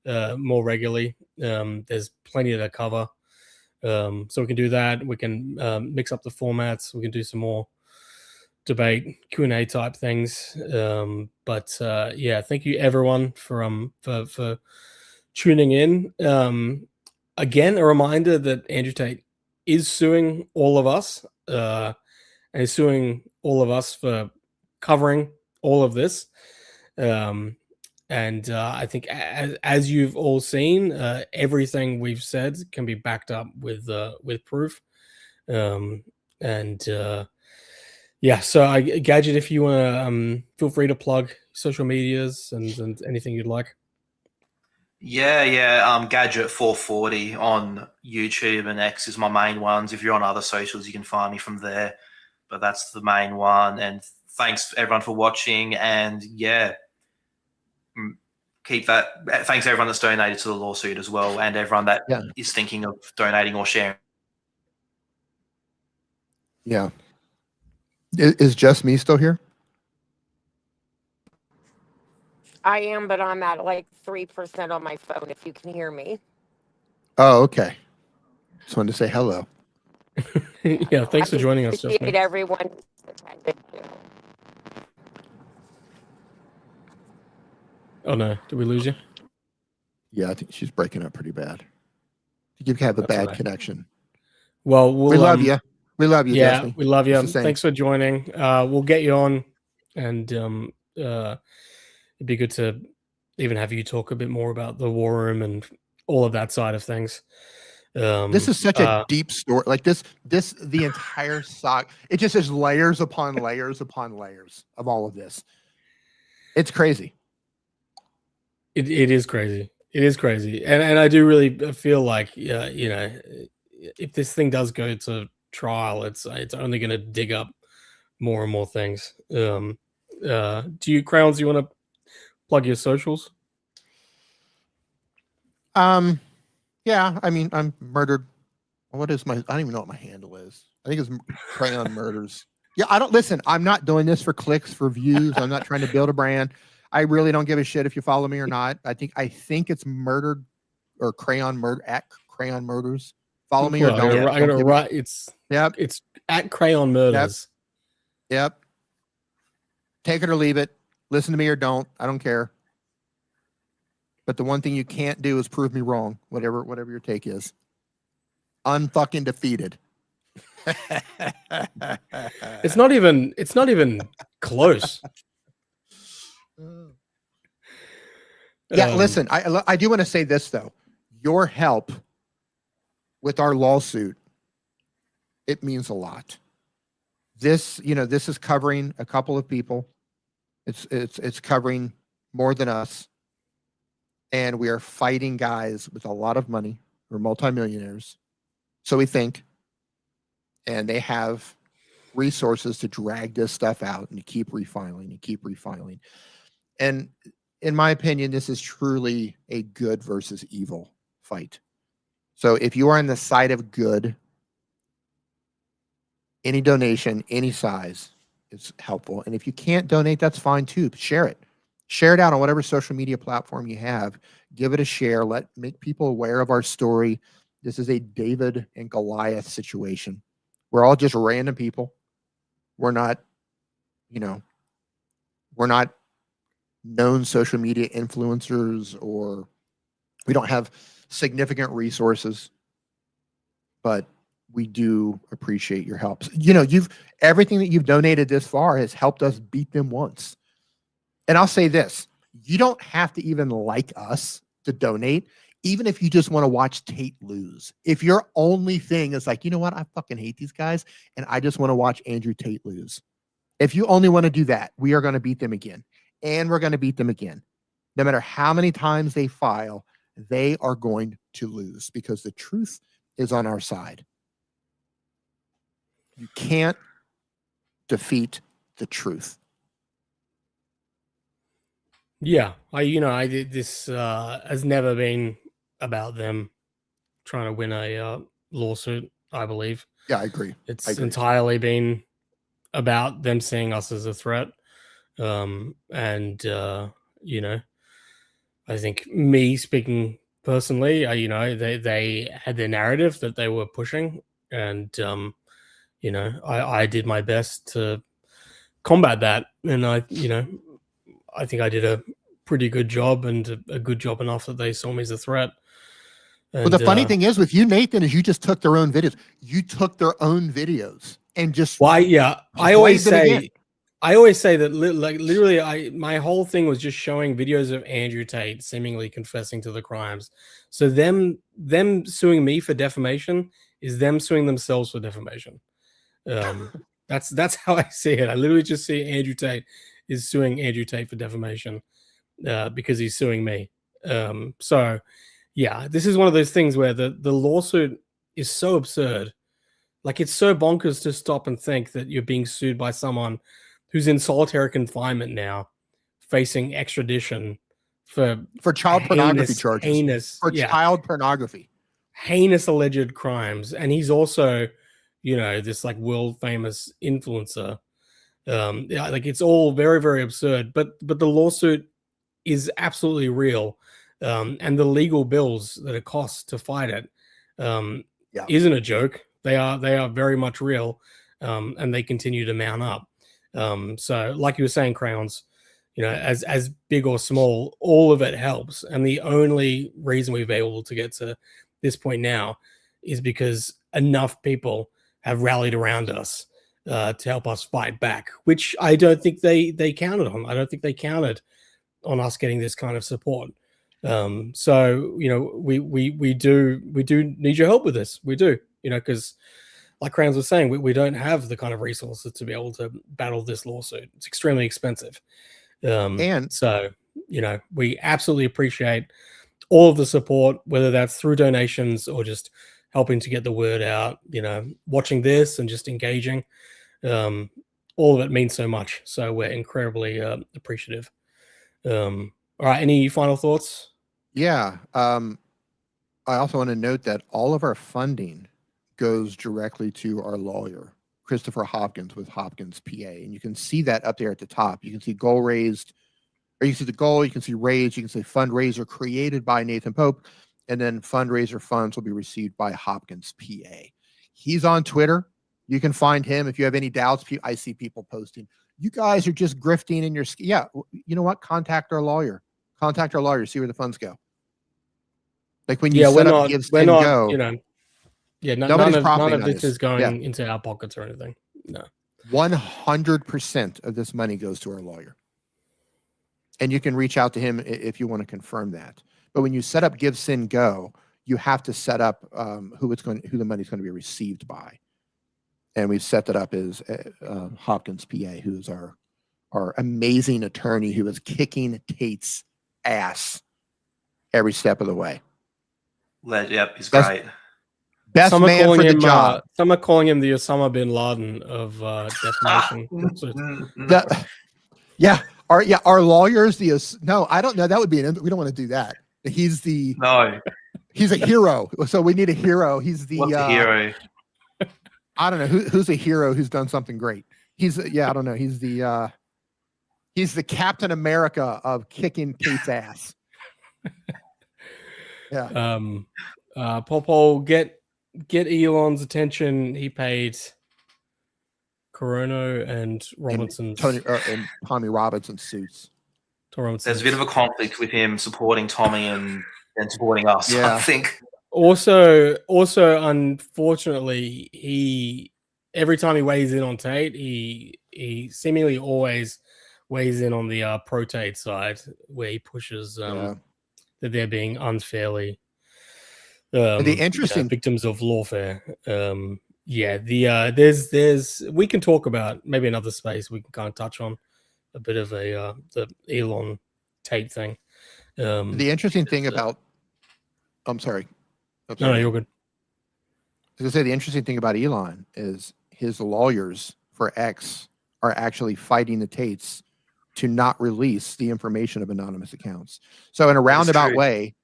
more regularly. There's plenty to cover, so we can do that. We can mix up the formats. We can do some more debate Q&A type things. But yeah, thank you everyone for tuning in. Again, a reminder that Andrew Tate is suing all of us, and is suing all of us for covering all of this. And I think as you've all seen, everything we've said can be backed up with proof. Yeah, so Gadget, if you want to feel free to plug social medias and anything you'd like. Yeah. Gadget 440 on YouTube and X is my main ones. If you're on other socials, you can find me from there. But that's the main one. And thanks everyone for watching. And yeah, keep that. Thanks everyone that's donated to the lawsuit as well, and everyone that is thinking of donating or sharing. Yeah. Is just me still here? I am, but I'm at like 3% on my phone, if you can hear me. Oh, okay. Just wanted to say hello. Yeah, thanks for joining us. Appreciate everyone. Oh no, did we lose you? Yeah, I think she's breaking up pretty bad. You have a That's bad right. connection. Well, we love you. We love you. Yeah, Destiny. we love you. Just the same. Thanks for joining. We'll get you on, and it'd be good to even have you talk a bit more about the war room and all of that side of things. This is such a deep story. Like the entire saga. It just is layers upon layers upon layers of all of this. It's crazy. It is crazy. It is crazy, and I do really feel like if this thing does go to trial, it's only going to dig up more and more things. Do you, Crayons? You want to plug your socials? Yeah. I mean, I'm murdered. What is my? I don't even know what my handle is. I think it's Crayon Murders. Yeah. I don't listen. I'm not doing this for clicks, for views. I'm not trying to build a brand. I really don't give a shit if you follow me or not. I think it's murdered or Crayon Murder at Crayon Murders. Follow me or don't. I'm gonna write. It's at Crayon Murders. Yep. Take it or leave it. Listen to me or don't. I don't care. But the one thing you can't do is prove me wrong. Whatever your take is. Unfucking defeated. It's not even close. Yeah, listen, I do want to say this though. Your help with our lawsuit, it means a lot. This is covering a couple of people. It's covering more than us. And we are fighting guys with a lot of money. We're multimillionaires. So we think. And they have resources to drag this stuff out and to keep refiling. And in my opinion, this is truly a good versus evil fight. So if you are on the side of good, any donation, any size is helpful. And if you can't donate, that's fine too. Share it. Share it out on whatever social media platform you have. Give it a share. Make people aware of our story. This is a David and Goliath situation. We're all just random people. We're not known social media influencers, or we don't have significant resources, but we do appreciate your help. Everything that you've donated this far has helped us beat them once. And I'll say this, you don't have to even like us to donate, even if you just want to watch Tate lose. If your only thing is like, you know what, I fucking hate these guys, and I just want to watch Andrew Tate lose. If you only want to do that, we are going to beat them again. And we're going to beat them again. No matter how many times they file, they are going to lose because the truth is on our side. You can't defeat the truth. Yeah, I did this has never been about them trying to win a lawsuit, I believe. Yeah, I agree. It's I agree. entirely been about them seeing us as a threat. I think me speaking personally, they had their narrative that they were pushing, and I did my best to combat that, and I think I did a pretty good job, and a good job enough that they saw me as a threat. Well, the funny thing is with you, Nathan, is you just took their own videos. You took their own videos and just I always say that literally my whole thing was just showing videos of Andrew Tate seemingly confessing to the crimes. So them suing me for defamation is them suing themselves for defamation. That's how I see it. I literally just see Andrew Tate is suing Andrew Tate for defamation because he's suing me. So yeah, this is one of those things where the lawsuit is so absurd. Like, it's so bonkers to stop and think that you're being sued by someone who's in solitary confinement now, facing extradition for child pornography charges. Child pornography. Heinous alleged crimes. And he's also, this like world famous influencer. It's all very, very absurd. But the lawsuit is absolutely real. And the legal bills that it costs to fight it isn't a joke. They are very much real, and they continue to mount up. So, like you were saying, Crayons, as big or small, all of it helps. And the only reason we've been able to get to this point now is because enough people have rallied around us to help us fight back, which I don't think they counted on. I don't think they counted on us getting this kind of support. So we do need your help with this. We do, because like Crayons was saying, we don't have the kind of resources to be able to battle this lawsuit. It's extremely expensive. And so, we absolutely appreciate all of the support, whether that's through donations or just helping to get the word out, watching this and just engaging. All of it means so much. So we're incredibly appreciative. All right. Any final thoughts? Yeah. I also want to note that all of our funding goes directly to our lawyer, Christopher Hopkins, with Hopkins PA. And you can see that up there at the top. You can see goal raised, or you can see the goal, you can see raised, you can see fundraiser created by Nathan Pope, and then fundraiser funds will be received by Hopkins PA. He's on Twitter. You can find him if you have any doubts. I see people posting, you guys are just grifting in your, yeah, you know what? Contact our lawyer. Contact our lawyer, see where the funds go. Like when you set up Give, Send, Go. None of this is going into our pockets or anything. No. 100% of this money goes to our lawyer. And you can reach out to him if you want to confirm that. But when you set up Give, Send, Go, you have to set up who the money is going to be received by. And we've set that up as Hopkins PA, who is our amazing attorney who is kicking Tate's ass every step of the way. Yep, he's great. Best man for the job. Some are calling him the Osama bin Laden of defamation. Our lawyers. No, I don't know. That would be we don't want to do that. He's a hero. So we need a hero. He's the hero. I don't know who's a hero who's done something great. I don't know. He's the Captain America of kicking Tate's ass. Yeah. Popo, get Elon's attention. He paid Corono and Robinson and Tommy Robinson suits. There's a bit of a conflict with him supporting Tommy and supporting us. Yeah. I think. Also, unfortunately, he every time he weighs in on Tate, he seemingly always weighs in on the pro Tate side, where he pushes that they're being unfairly the interesting victims of lawfare. There's we can talk about maybe another space. We can kind of touch on a bit of the Elon Tate thing. The interesting thing about I'm sorry. No, you're good. I was going to say, the interesting thing about Elon is his lawyers for X are actually fighting the Tates to not release the information of anonymous accounts. So in a roundabout way,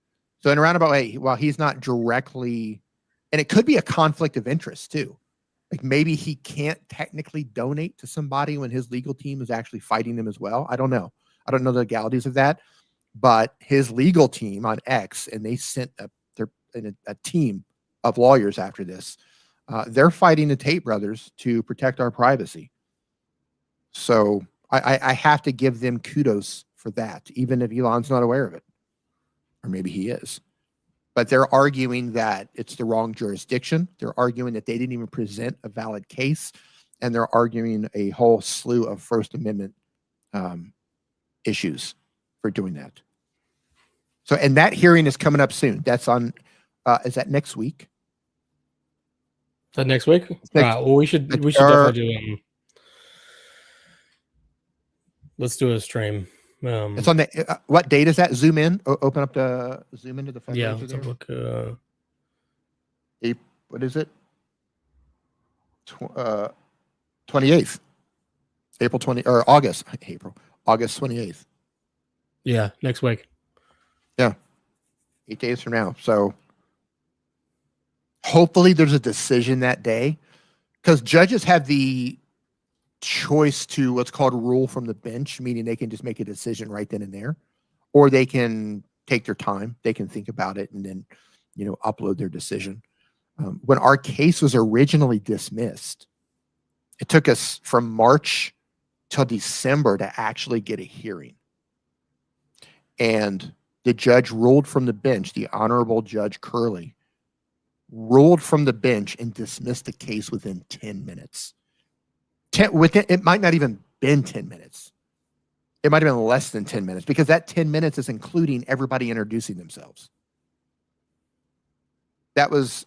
while he's not directly, and it could be a conflict of interest too. Like maybe he can't technically donate to somebody when his legal team is actually fighting him as well. I don't know. I don't know the legalities of that, but his legal team on X, and they sent a team of lawyers after this. They're fighting the Tate brothers to protect our privacy. So I have to give them kudos for that, even if Elon's not aware of it. Or maybe he is. But they're arguing that it's the wrong jurisdiction. They're arguing that they didn't even present a valid case. And they're arguing a whole slew of First Amendment issues for doing that. So, and that hearing is coming up soon. That's on, is that next week? Is that next week? Right. Well, we should definitely do let's do a stream. It's on the what date is that? Zoom in. Open up the zoom into the fundraiser. Yeah, let's have a look. What is it? 28th. April 20 or August 28th. Yeah, next week. Yeah. 8 days from now. So hopefully there's a decision that day, because judges have the choice to what's called rule from the bench, meaning they can just make a decision right then and there, or they can take their time. They can think about it and then, upload their decision. When our case was originally dismissed, it took us from March till December to actually get a hearing. And the judge ruled from the bench, the Honorable Judge Curley, ruled from the bench and dismissed the case within 10 minutes. It might not even been 10 minutes. It might have been less than 10 minutes, because that 10 minutes is including everybody introducing themselves. That was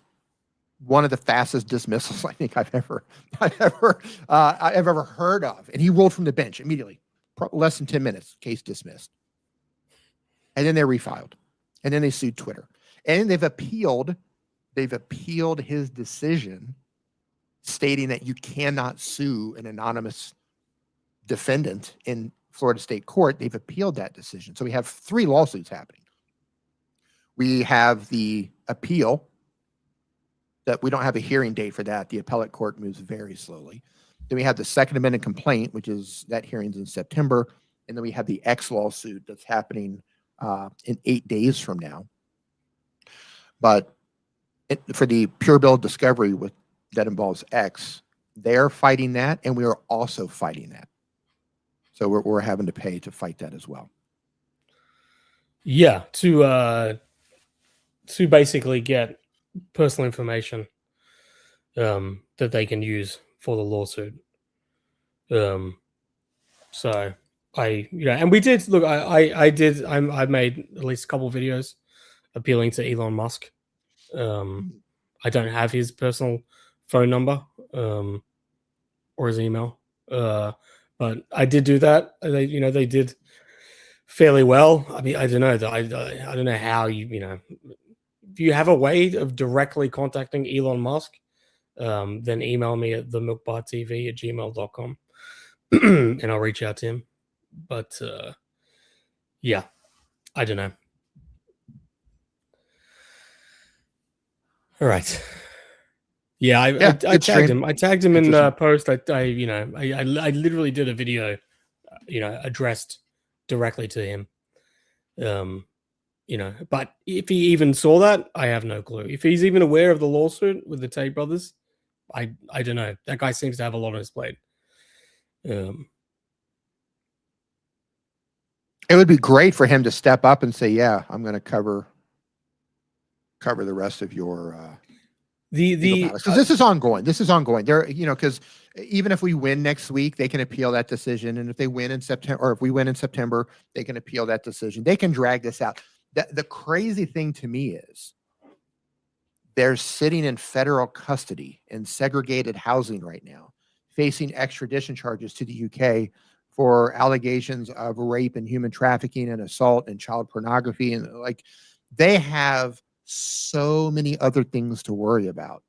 one of the fastest dismissals I think I've ever heard of. And he ruled from the bench immediately, less than 10 minutes, case dismissed. And then they refiled, and then they sued Twitter, and they've appealed his decision, stating that you cannot sue an anonymous defendant in Florida State Court. They've appealed that decision. So we have 3 lawsuits happening. We have the appeal that we don't have a hearing date for that. The appellate court moves very slowly. Then we have the Second Amendment complaint, which is that hearing's in September. And then we have the X lawsuit that's happening in 8 days from now. But for the pure bill of discovery that involves X, they're fighting that, and we are also fighting that. So we're having to pay to fight that as well. Yeah, to basically get personal information that they can use for the lawsuit. So and we did look. I made at least a couple of videos appealing to Elon Musk. I don't have his personal phone number or his email, but I did do that. They did fairly well. I mean, I don't know. I don't know how if you have a way of directly contacting Elon Musk, then email me at themilkbartv@gmail.com and I'll reach out to him. But yeah, I don't know. All right. Yeah, I tagged him. I tagged him in the post. I literally did a video, addressed directly to him. But if he even saw that, I have no clue. If he's even aware of the lawsuit with the Tate brothers, I don't know. That guy seems to have a lot on his plate. It would be great for him to step up and say, "Yeah, I'm going to cover the rest of your because this is ongoing. This is ongoing. There, because even if we win next week, they can appeal that decision, and if they win in September, or if we win in September, they can appeal that decision. They can drag this out. The crazy thing to me is they're sitting in federal custody in segregated housing right now, facing extradition charges to the UK for allegations of rape and human trafficking and assault and child pornography. And they have so many other things to worry about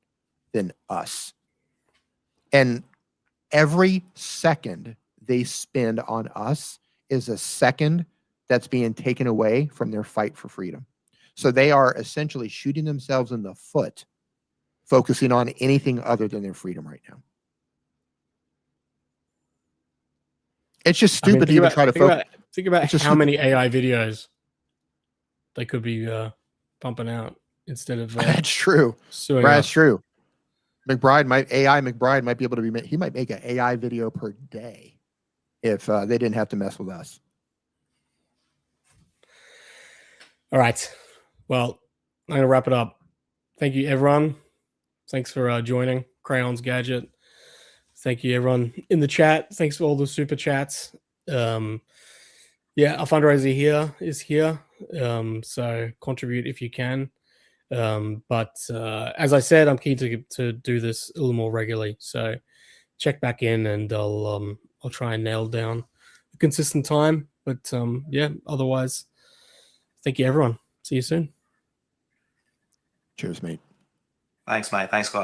than us. And every second they spend on us is a second that's being taken away from their fight for freedom. So they are essentially shooting themselves in the foot, focusing on anything other than their freedom right now. It's just stupid to even try to focus. Think about how many AI videos they could be pumping out instead of. That's true. That's true. McBride might be able to he might make an AI video per day if they didn't have to mess with us. All right. Well, I'm gonna wrap it up. Thank you, everyone. Thanks for joining Crayons Gadget. Thank you, everyone in the chat. Thanks for all the super chats. Yeah, our fundraiser is here. So contribute if you can. But as I said, I'm keen to do this a little more regularly. So check back in, and I'll try and nail down a consistent time. But yeah, otherwise, thank you, everyone. See you soon. Cheers, mate. Thanks, mate. Thanks, guys.